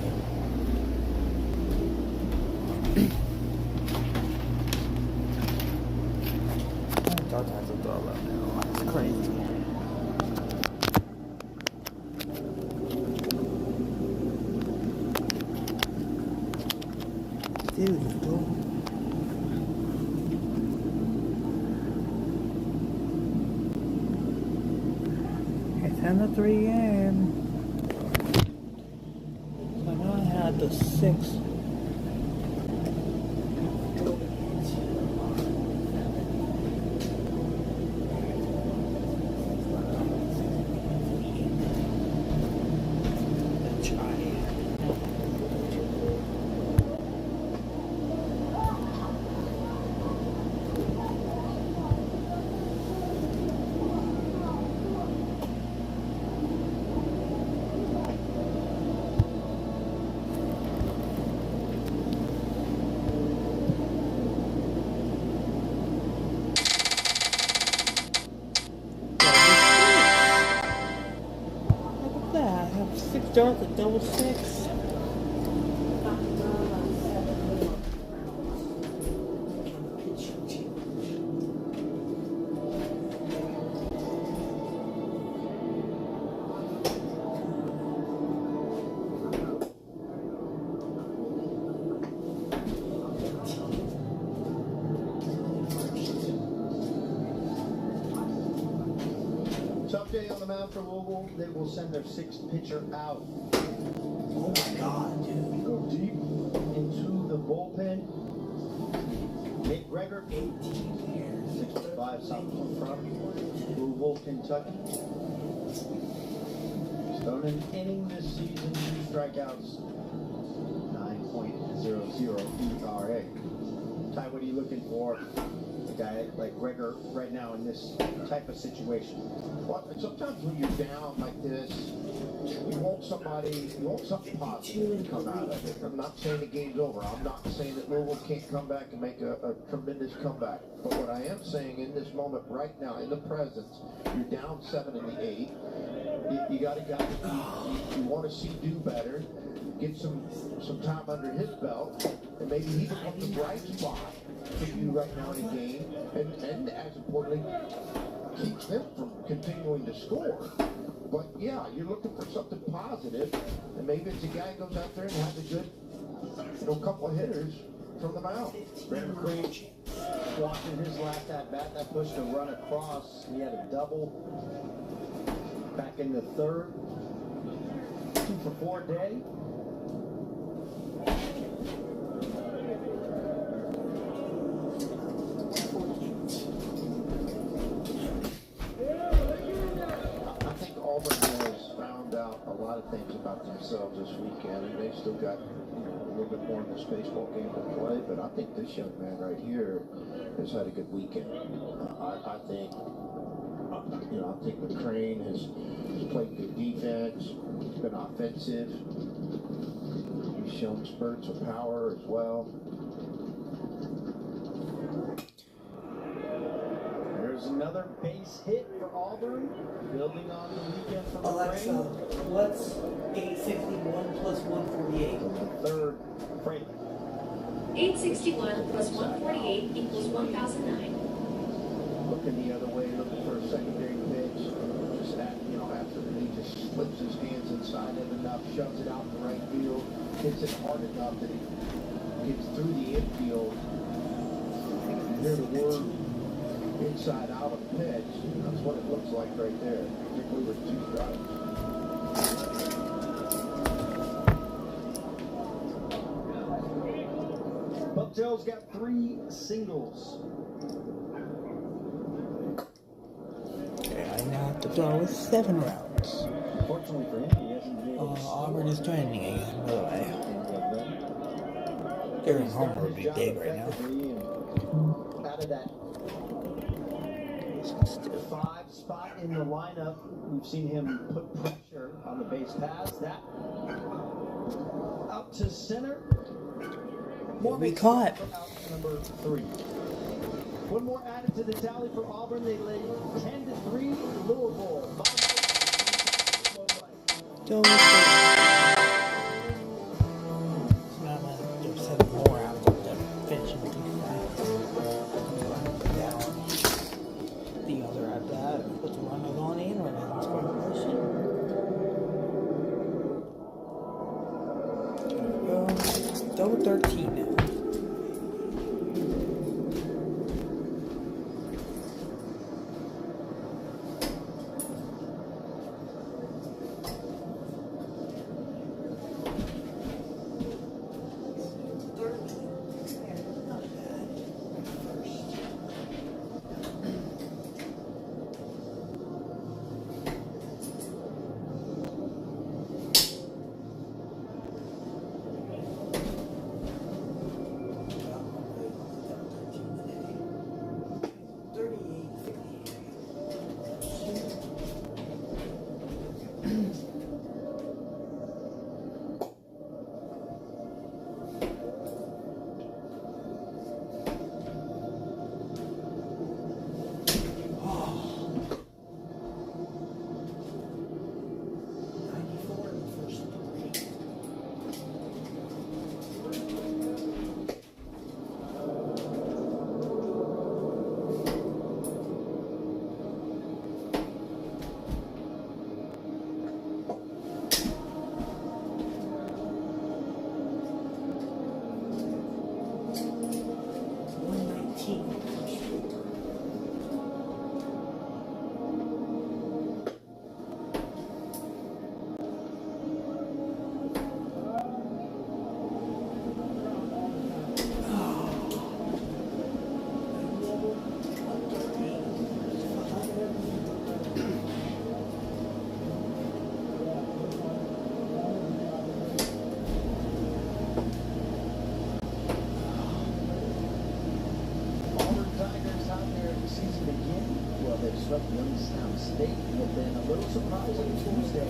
Dog has a throw right now. It's crazy. Dude, he's going. It's 10-3 game. I know I had the 6. I have 6 darts at double 6. Tough day on the mound for Louisville. They will send their 6th pitcher out. Oh my god, dude. Go deep into the bullpen. Nate Greger, 18 years. 65 something from Louisville, Kentucky. He's thrown an inning this season, 2 strikeouts, 9.00 ERA. Ty, what are you looking for a guy like Gregor right now in this type of situation? Well, sometimes when you're down like this, you want something positive to come out of it. I'm not saying the game's over. I'm not saying that Louisville can't come back and make a tremendous comeback. But what I am saying in this moment right now, in the present, you're down 7 in the 8. You got a guy that you want to see do better, get some time under his belt, and maybe he becomes a bright spot for you right now in the game, and as importantly, keeps them from continuing to score. But yeah, you're looking for something positive, and maybe it's a guy who goes out there and has a good, couple of hitters from the mound. Brandon Creech watching his last at bat, that pushed a run across. He had a double back in the third. 2 for 4 day. I think Auburn has found out a lot of things about themselves this weekend, and they've still got a little bit more in this baseball game to play. But I think this young man right here has had a good weekend. I think McCrane has played good defense. He's been offensive. He's shown spurts of power as well. There's another base hit for Auburn, building on the weekend for Alexa, McCrane. what's 861 plus 148? The third, Frank. 861 plus 148 equals 1009. Looking the other way, looking for a secondary pitch. Just after he just slips his hands inside it enough, shoves it out in the right field, hits it hard enough that he gets through the infield. You hear the word inside out of the pitch. That's what it looks like right there, particularly with 2 strikes. Bucktail's got 3 singles. I now have to throw with 7 rounds. Fortunately for him, he hasn't been able to Auburn is trending again, by the way. Their homer would be big right now. Out of that 5 spot in the lineup, we've seen him put pressure on the base paths. That out to center. More be caught. Out number 3. One more added to the tally for Auburn. They lead 10-3 Louisville. Don't look at so now I'm going to do 7 more after them finishing too fast. Down the other at that. Put the runners on in or doesn't score a motion. There we go. Go with 13 now. up Youngstown State. But then a little surprising Tuesday,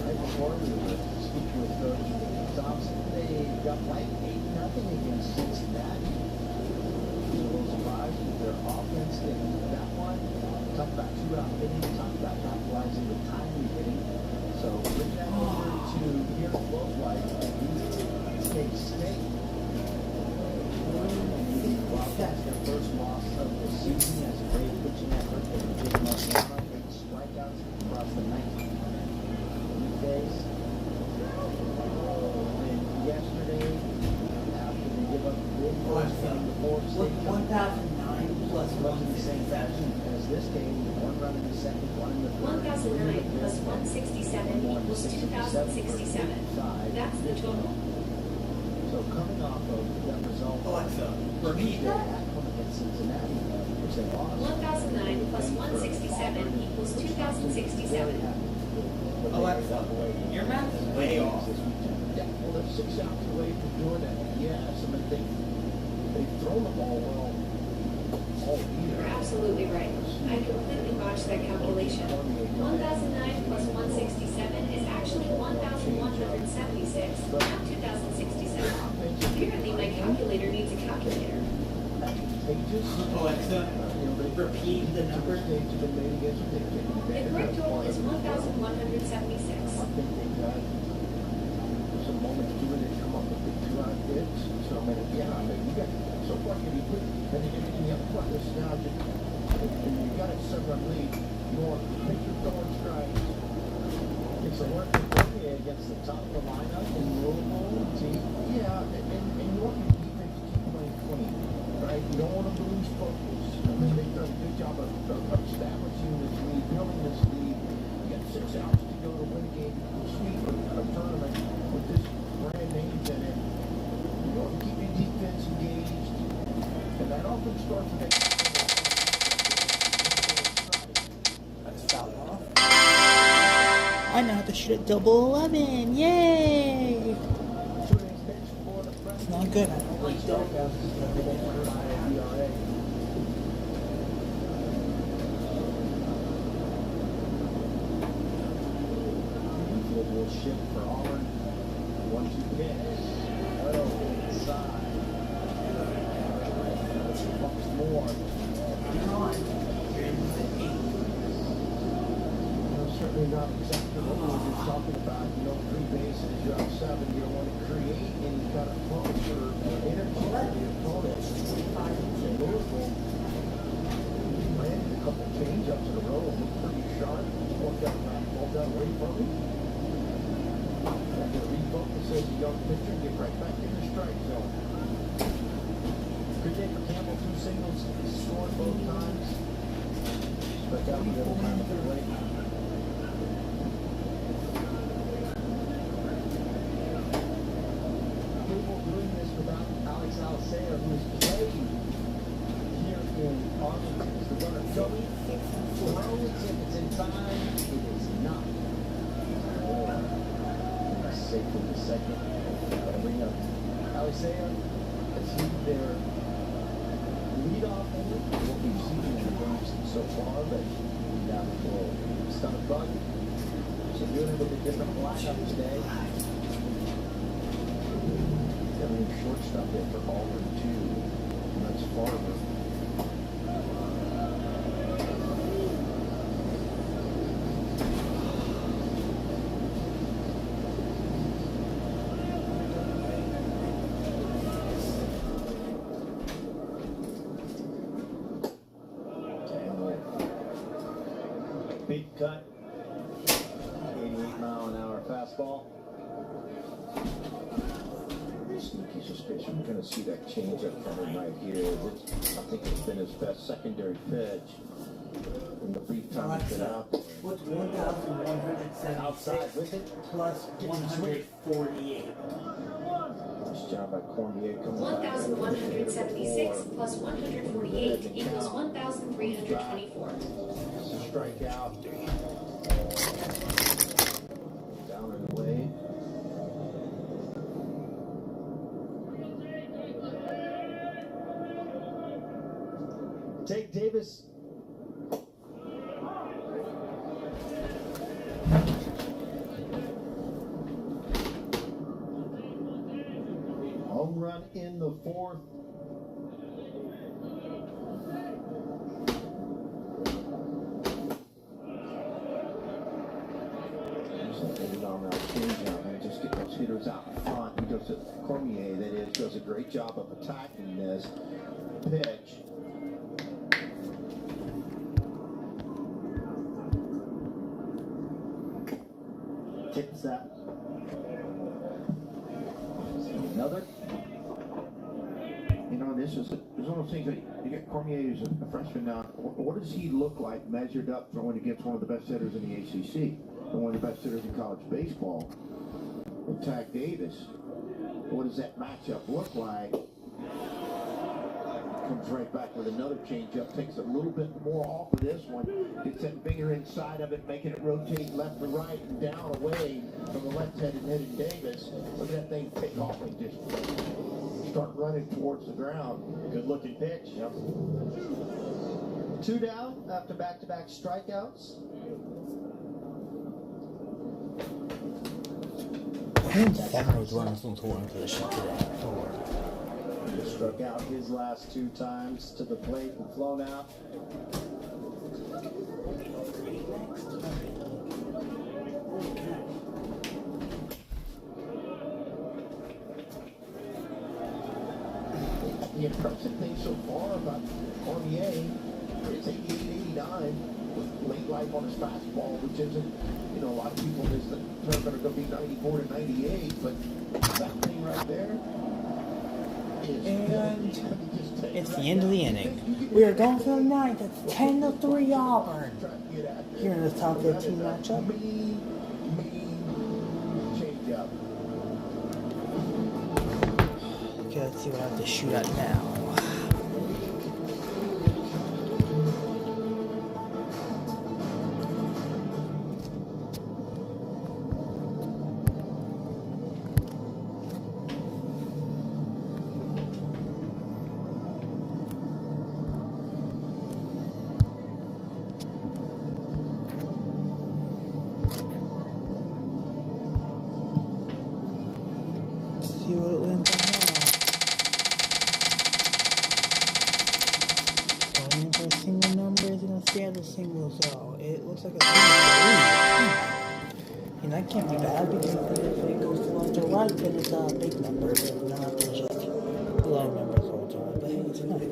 right before we were speaking with Coach Thompson, they got like 8-0 against Cincinnati. A little surprised with their offense getting that one. Talk about 2-out hitting, talk about capitalizing with timely hitting. So bring that over to here at Louisville and K-State. Wildcats, their first loss of the season as a great pitching effort. They were giving up 108 strikeouts across the 19 weekdays. And yesterday, after they give up the big first game, the fourth state 1,009 plus 167 as this game, 1 run in the second, 1 in the third. 1,009 plus 167 equals 2,067. That's the total. So coming off of that result, repeat that? at home against Cincinnati, which they lost. 1,009 plus 167 equals 2,067. Alexa, your math is way off. Yeah, well, they're 6 outs away from doing that. Yes, I mean, they've thrown the ball well all year. You're absolutely right. I completely botched that calculation. 1,009 plus 167 is actually 1,176, not 2,067. Apparently, my calculator needs a calculator. Alexa, repeat the number. The correct total is 1,176. I think they've had some moments doing it, come up with big 2-out hits. So, I mean, yeah, I mean, you got so far you be put, then you get in the other part. This now, and you got a 7-run lead. You want pitcher throwing strikes. It's a work against the top of the lineup in Louisville team. Yeah, and you want your defense to keep playing clean, right? You don't want them to lose focus. I mean, they've done a good job of establishing this lead, building this lead. You got 6 outs to go to win a game, sweep a tournament with this brand names in it. You want to keep your defense engaged, and that often starts with That's fouled off. I know how to shoot at double 11. Yay! It's not good. I don't like double. Will shift for Auburn. 1-2 pitch. Oh, inside. Bucks more. Come on. You're in the 8. Certainly not exactly what we were just talking about. 3 bases, you're out 7. You don't want to create any kind of pump or energy for the opponent. In Louisville, landed a couple change-ups in a row. Looked pretty sharp. Ball got away from him. And to refocus as a young pitcher, get right back in the strike zone. Good day for Campbell. 2 singles, scored both times. But that was the time of the plate. Doing this without Alex Alcea, who's playing here in Arlington. Is the runner going? Throws if it's in time. It is not. Safe in the second. Got to bring up Alcea. As he their leadoff hitter. What we've seen in the games so far, but down the little stomach bug. So doing it with a different lineup today. Got a new shortstop there for Auburn too, and that's Farmer. Big cut, 88-mile-an-hour fastball. Sneaky suspicion. We're going to see that change-up from him right here. I think it's been his best secondary pitch in the brief time he's been out there. What's 1,176 plus 148? Nice job by Cormier coming 1,176 plus 148 equals 1,324. Strikeout. Down and away. Take Davis in the fourth. On that change-up and just get those hitters out in front. He does Cormier, that is, does a great job of attacking this pitch. Tips that. Another. You know, this is one of those things that you get Cormier as a freshman now. What does he look like measured up throwing against one of the best hitters in the ACC and one of the best hitters in college baseball? With Tag Davis. What does that matchup look like? Comes right back with another changeup, takes a little bit more off of this one, gets that finger inside of it, making it rotate left to right and down away from the left-handed hitting Davis. Look at that thing take off and just start running towards the ground. Good looking pitch. Yep. 2 down after back-to-back strikeouts. I think Zach was running some scoring position today. He struck out his last 2 times to the plate and flown out. The impressive thing so far about Cormier is 88-89 with late life on his fastball, which isn't, you know, a lot of people is that they're going to be 94 to 98, but that thing right there is and it's the end of the inning. We are going for the ninth. It's 10-3 Auburn. Here in the top 15 matchup. Okay, let's see what I have to shoot at now. See what it wins on now. Going in for a single number isn't going to stay at the singles though. It looks like a single. And that can't be bad because if it goes to left or right, then it's a big number. But not if there's just a lot of numbers all the time. But hey, it's not bad.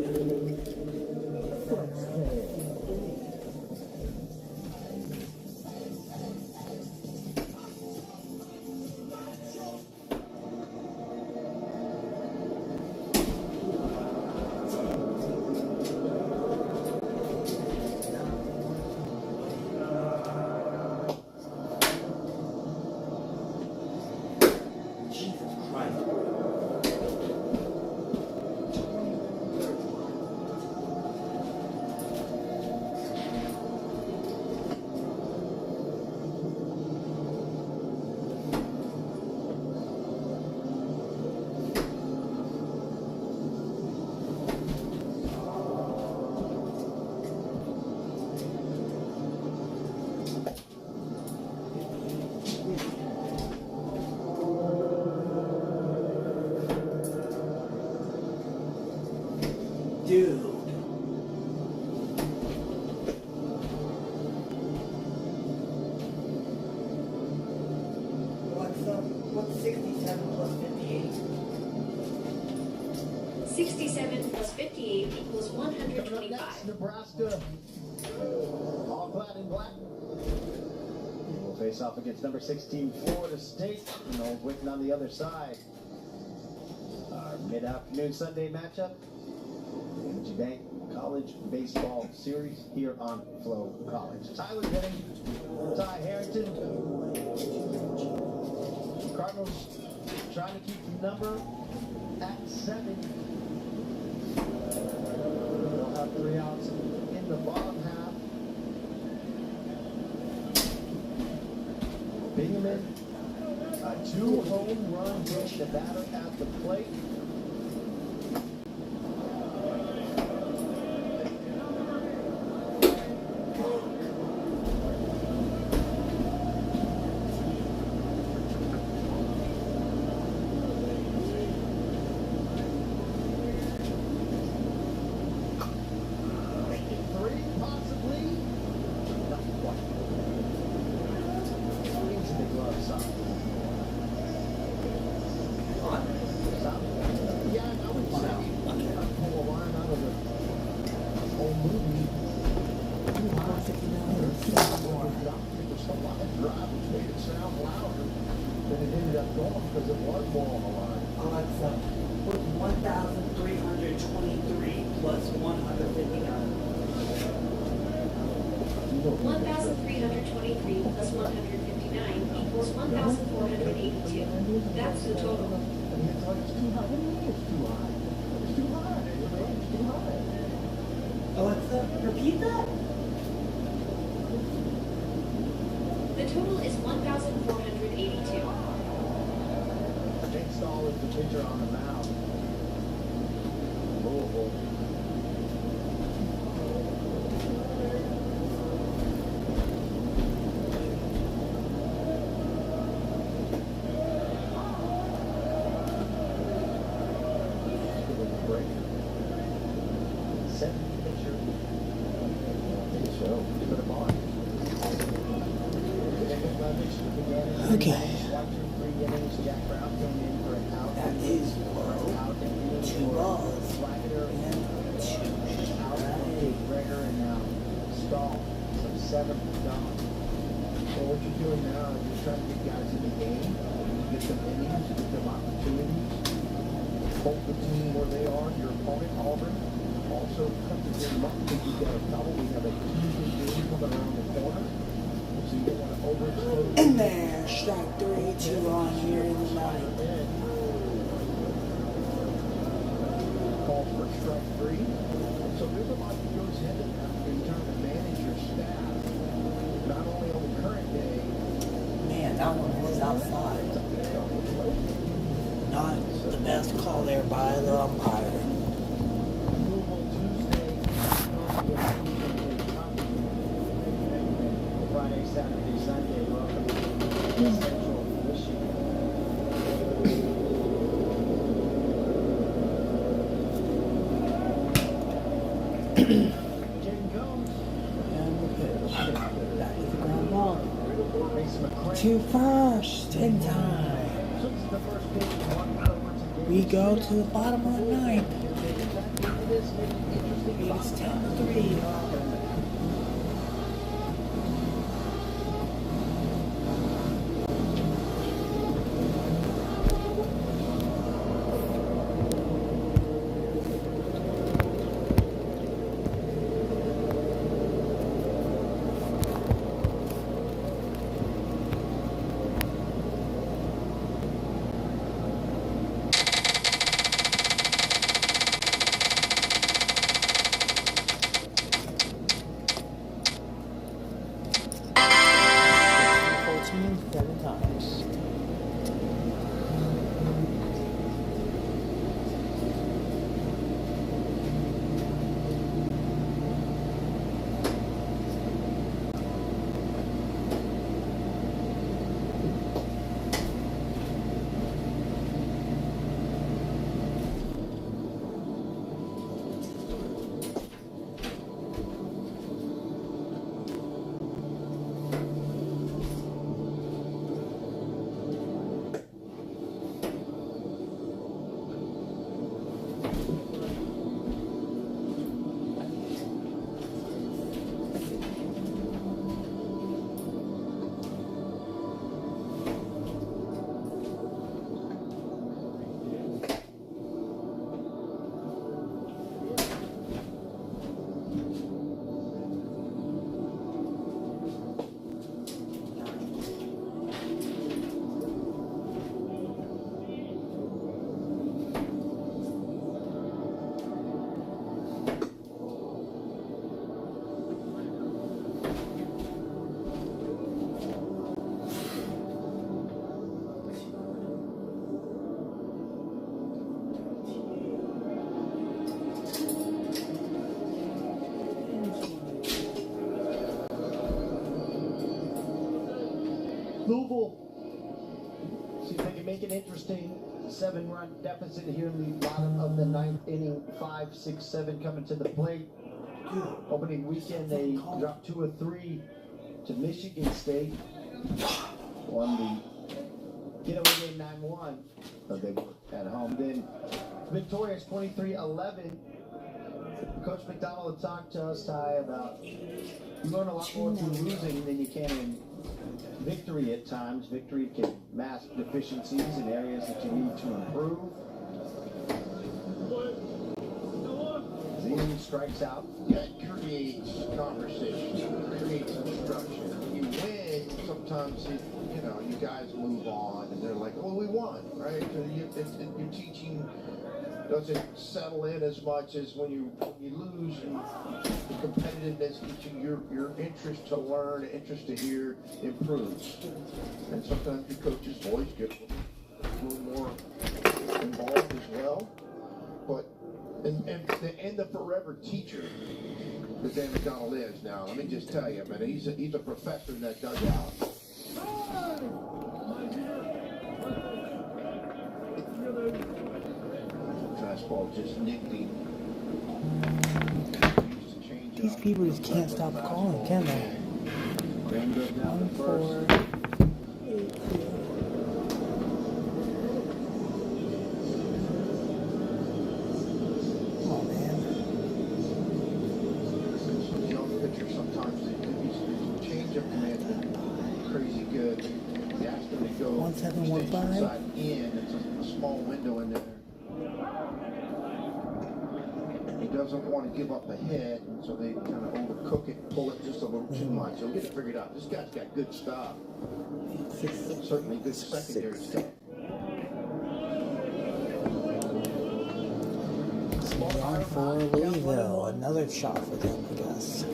Dude. What's 67 plus 58? 67 plus 58 equals 125. Nebraska, all clad in black. We'll face off against number 16, Florida State, and Old Witten on the other side. Our mid-afternoon Sunday matchup, Energy Bank College Baseball Series here on Flow College. Tyler hitting, Ty Harrington. Cardinals trying to keep the number at 7. They'll have 3 outs in the bottom half. Bingaman, a 2-home run hit, the batter at the plate. going because it was more on the line. Alexa, put 1,323 plus 159. 1,323 plus 159 equals 1,482. That's the total. I mean, it's like it's too high. What do you mean it's too high? It's too high. It's too high. Alexa, repeat that. The total is 1,482. Jake Stahl is the pitcher on the mound. Louisville. Okay. That is 2 balls and 2 Gregor and now Stahl. So 7 done. So what you're doing now is you're trying to get guys in the game, get them innings, get them opportunities, hold the team where they are. Your opponent, Auburn, also comes to game up because you've got a double. We have a Tuesday game coming around the corner. So you don't want to overexpose. And there, strike 3, 2 on here in the ninth. Calls for strike 3. So there's a lot that goes into that in terms of manage your staff, not only on the current day. Man, that one was outside. Not the best call there by the umpire. Friday, Saturday, Sunday, welcome to Central Michigan. Jaden Combs. And the pitch. That is a ground ball. To first in time. We go to the bottom of the ninth. It's 10-3. Louisville, see if they can make it interesting. 7-run deficit here in the bottom of the ninth inning. 5, 6, 7 coming to the plate. Opening weekend, they dropped 2 of 3 to Michigan State. Won the getaway game 9-1, but they were at home. Then victorious 23-11. Coach McDonald talked to us, Ty, about you learn a lot more through losing than you can in victory at times. Victory can mask deficiencies in areas that you need to improve. Zane strikes out. That creates conversation, creates instruction. You win, sometimes you guys move on and they're like, oh, we won, right? So your teaching doesn't settle in as much as when you lose, and the competitiveness gets you, your interest to learn, interest to hear improves. And sometimes your coach's voice gets a little more involved as well. But and the forever teacher that Dan McDonald is now, let me just tell you, man, he's a professor in that dugout. Fastball just nicked him. These people just can't stop calling, can they? 1, 4, 8, 2. Come on, man. Young pitcher sometimes his change-up command is crazy good. He asked him to go 1715. side in. It's a small window in there. He doesn't want to give up a hit, and so they kind of overcook it, pull it just a little too much. He'll get it figured out. This guy's got good stuff. Certainly good secondary stuff. One for Louisville. Another shot for them, I guess.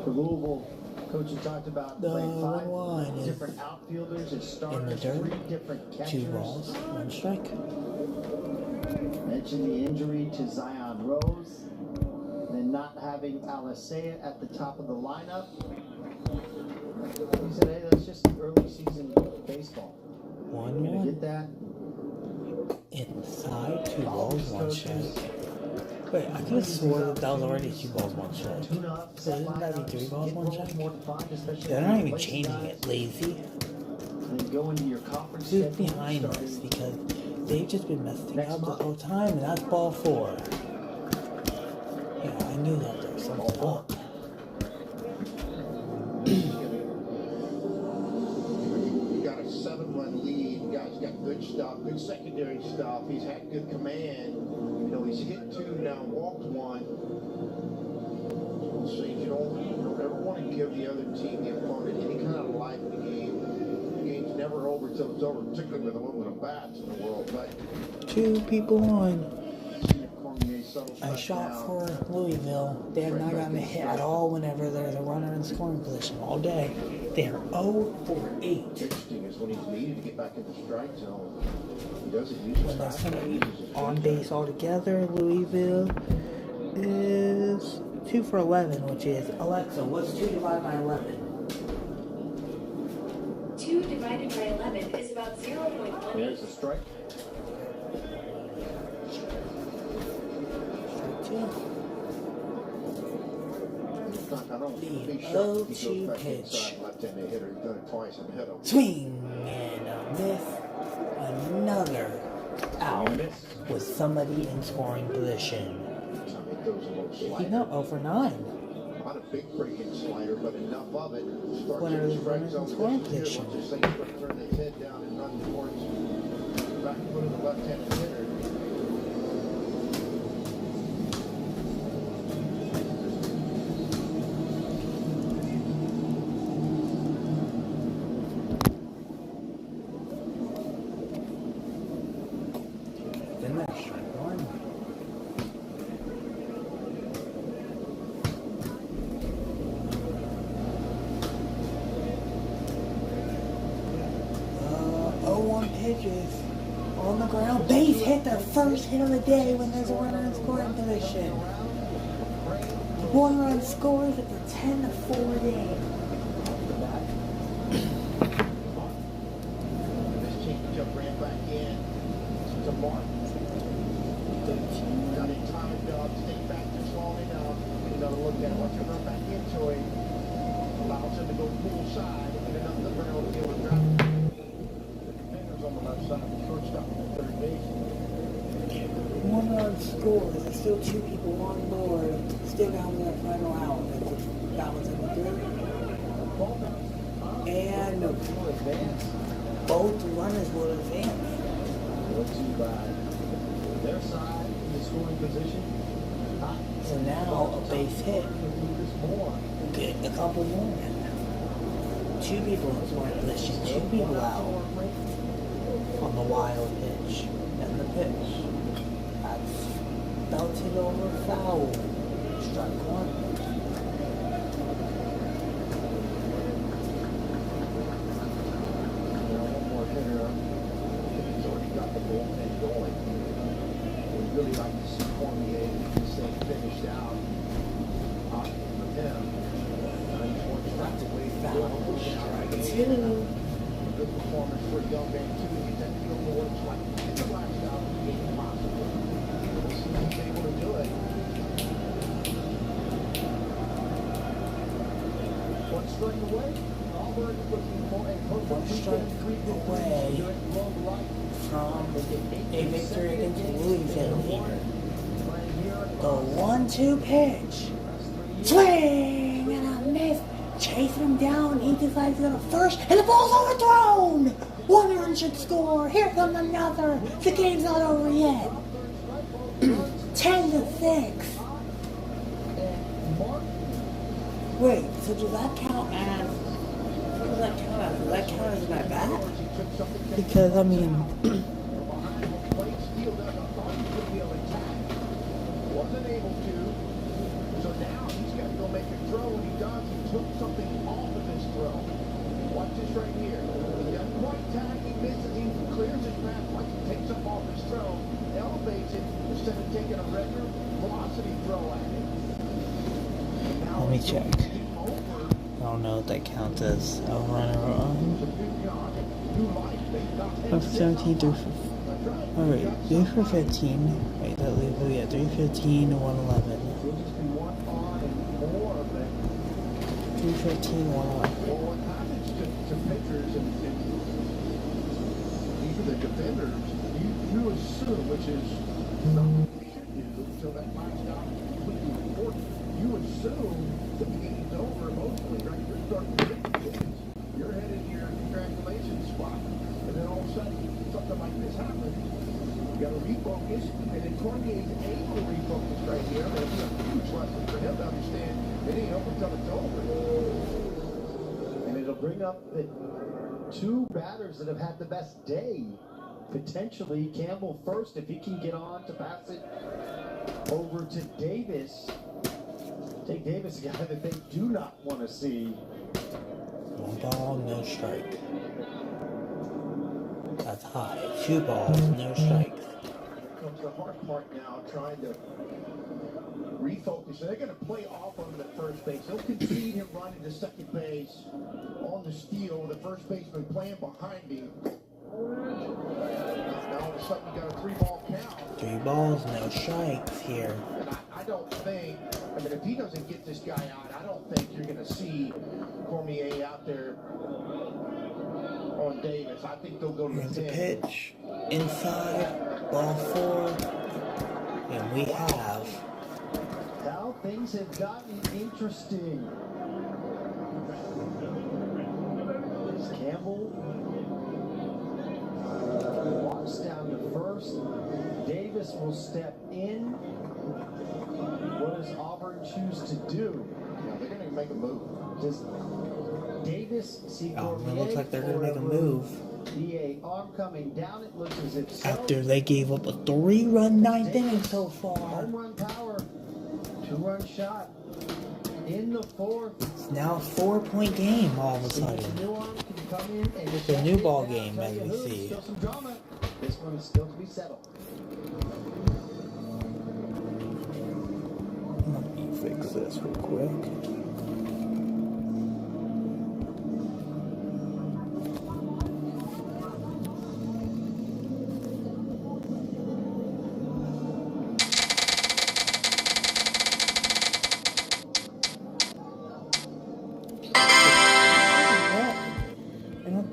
For Louisville, Coach, you talked about playing 5 different outfielders as starters, 3 different catchers. 2 balls, 1 strike. Mentioned the injury to Zion Rose, then not having Alisea at the top of the lineup. He said, hey, that's just early season baseball. 1-1. Gonna get that. Inside, 2 balls, 1 strike. Wait, I could have swore that was already 2 balls, 1 strike. So isn't that be 3 balls, 1 strike? They're not even changing it, lazy. Who's behind this? Because they've just been messing up the whole time, and that's ball 4. Yeah, I knew that there was something up. You got a 7-run lead. The guy's got good stuff, good secondary stuff. He's had good command. He's hit 2 now, walked 1. So you don't ever want to give the other team, the opponent, any kind of life in the game. The game's never over until it's over, particularly with the one with the bats in the world. But 2 people on. A shot for Louisville. They have not gotten a hit at all whenever there's a runner in scoring position all day. They are 0 for 8. Interesting is when he's needed to get back in the strike zone. He doesn't use his somebody on base altogether. Louisville is 2 for 11, which is Alexa. What's 2 divided by 11? 2 divided by 11 is about 0.1. There's a strike. I don't big shot. He goes back inside, left-handed hitter. He's done it twice and hit him. Swing and a miss. Another out with somebody in scoring position. He's not 0 for 9. Not a big freaking slider, but enough of it. When are the runners in scoring position? Once this thing starts turning its head down and run towards back foot of the left-handed hitter. On the ground, base hit, their first hit of the day when there's a runner in scoring position. 1 run scores at the 10-4 game. This changeup ran back in to Mark. Got it timed up, stayed back just long enough. Get another look at it. Once you run back into it, allows him to go poolside and get enough of the barrel to be able to drop it. On the left side, shortstop, third base. 1 run scores. There's still 2 people on board. Still down to that final out. That was in the dirt. And both runners will advance. Their side in the scoring position. So now a base hit. Get a couple more. Two people in scoring position. Two people out on the wild pitch. And the pitch. That's belted over foul. Strike one. One more hitter. He's already got the bullpen going. We'd really like to see Cormier get this thing finished out. With him. He's one strike away from strike two. Good performance for a young man, too. He's that field goal. It's like the last out of the game possible. We'll see if he's able to do it. One strike away. Auburn looking for a One strike away from a victory against Louisville here. The 1-2 pitch. Swing and a miss. Chasing him down. He decides to go to first. And the ball's overthrown. One run should score. Here comes another. The game's not over yet. 10-6. Wait, so does that count as... Does that count as my bat? Because, I mean... Wasn't able to. So now he's got to go make a throw. When he does, he took something off of his throw. Watch this right here. He doesn't quite tag, he misses, he clears his path. Once he takes up off his throw, elevates it instead of taking a regular velocity throw at it. Let me check. I don't know if that counts as a runner of 17 through 15. Oh wait, 3 for 15. Wait, that leaves, oh yeah, 315 to 111. 315, 111. Well, what happens to pitchers and even the defenders, you assume, which is something you should do until that last out is completely important. You assume the game's over emotionally, right? You're starting to get pitches. You're headed to your congratulations spot. And then all of a sudden, something like this happens. You got to refocus, and then Cormier is able to refocus right here. That'll be a huge lesson for him to understand. It ain't over until it's over. And it'll bring up the two batters that have had the best day. Potentially Campbell first, if he can get on to pass it over to Davis. Take Davis, a guy that they do not want to see. 1 ball, no strike. That's high. 2 balls, no strikes. Here comes the hard part now, trying to refocus. And they're going to play off of him at first base. They'll concede him running to second base on the steal. The first baseman playing behind him. Now all of a sudden you got a 3-ball count. 3 balls, no strikes here. And I don't think, I mean, if he doesn't get this guy out, I don't think you're going to see Cormier out there on Davis. I think they'll go to Here's the the 10. pitch. Inside. Ball 4. And we have... How things have gotten interesting. As Campbell walks down to first. Davis will step in. What does Auburn choose to do? Yeah, they're going to make a move. Does Davis see It looks like they're going to make a move. DA arm coming down. It looks as if so. After they gave up a 3-run 9th inning so far. Home run power. 2-run shot in the 4th. It's now a 4-point game all of a sudden. It's a new ball game as we see. Still some drama. This one is still to be settled. Let me fix this real quick.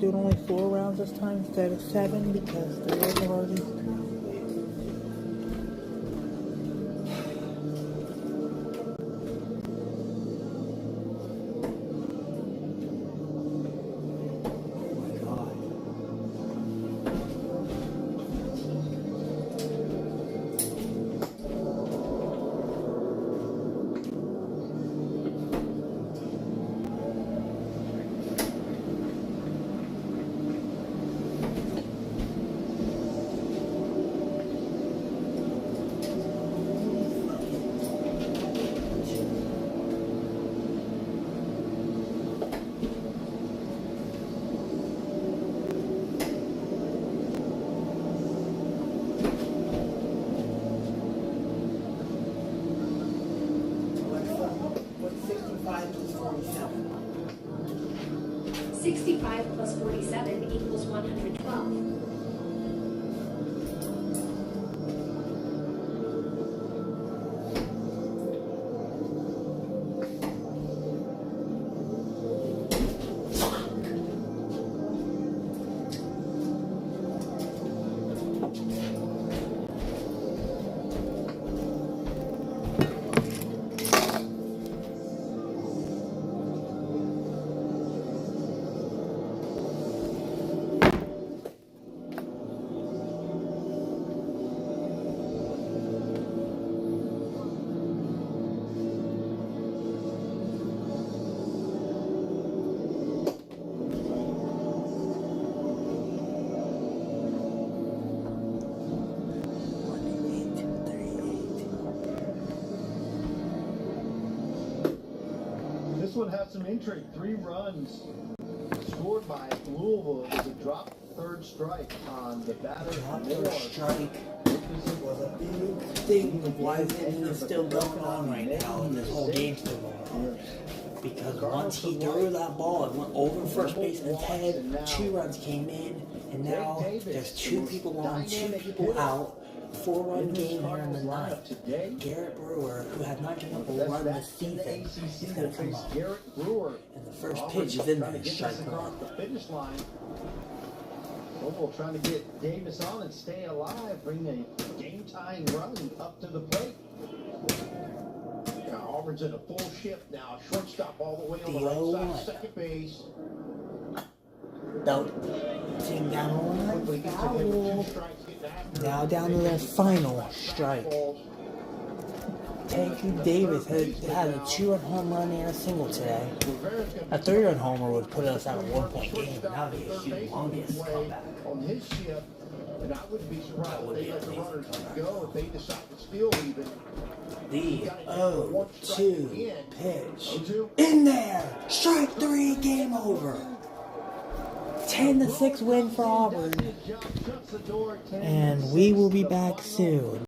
Doing only 4 rounds this time instead of 7 because there was already. 5 plus 47 equals 112. This one has some intrigue. 3 runs scored by Louisville. It was a drop third strike on the batter. Drop third strike was a big thing of why this inning is still going on right now and this whole game's still going on. Because once he threw that ball, it went over first baseman's head, 2 runs came in, and now there's 2 people on, 2 people out. 4-run game here in the ninth. Garrett Brewer, who has not given up a run this season, is going to come up. And the first pitch is in there, strike one. Louisville trying to get Davis on and stay alive, bring a game-tying run up to the plate. Now Auburn's in a full shift now. Shortstop all the way on the right side, second base. Team down the line, foul. Now down to the final strike. Tanky Davis had a 2-run home run and a single today. A 3-run homer would put us at a 1-point game. That would be a humongous comeback. On his shift, and I wouldn't be surprised if they let the runners go if they decide to steal even. The 0-2 pitch. In there! Strike 3, game over. 10-6 win for Auburn. And we will be back soon.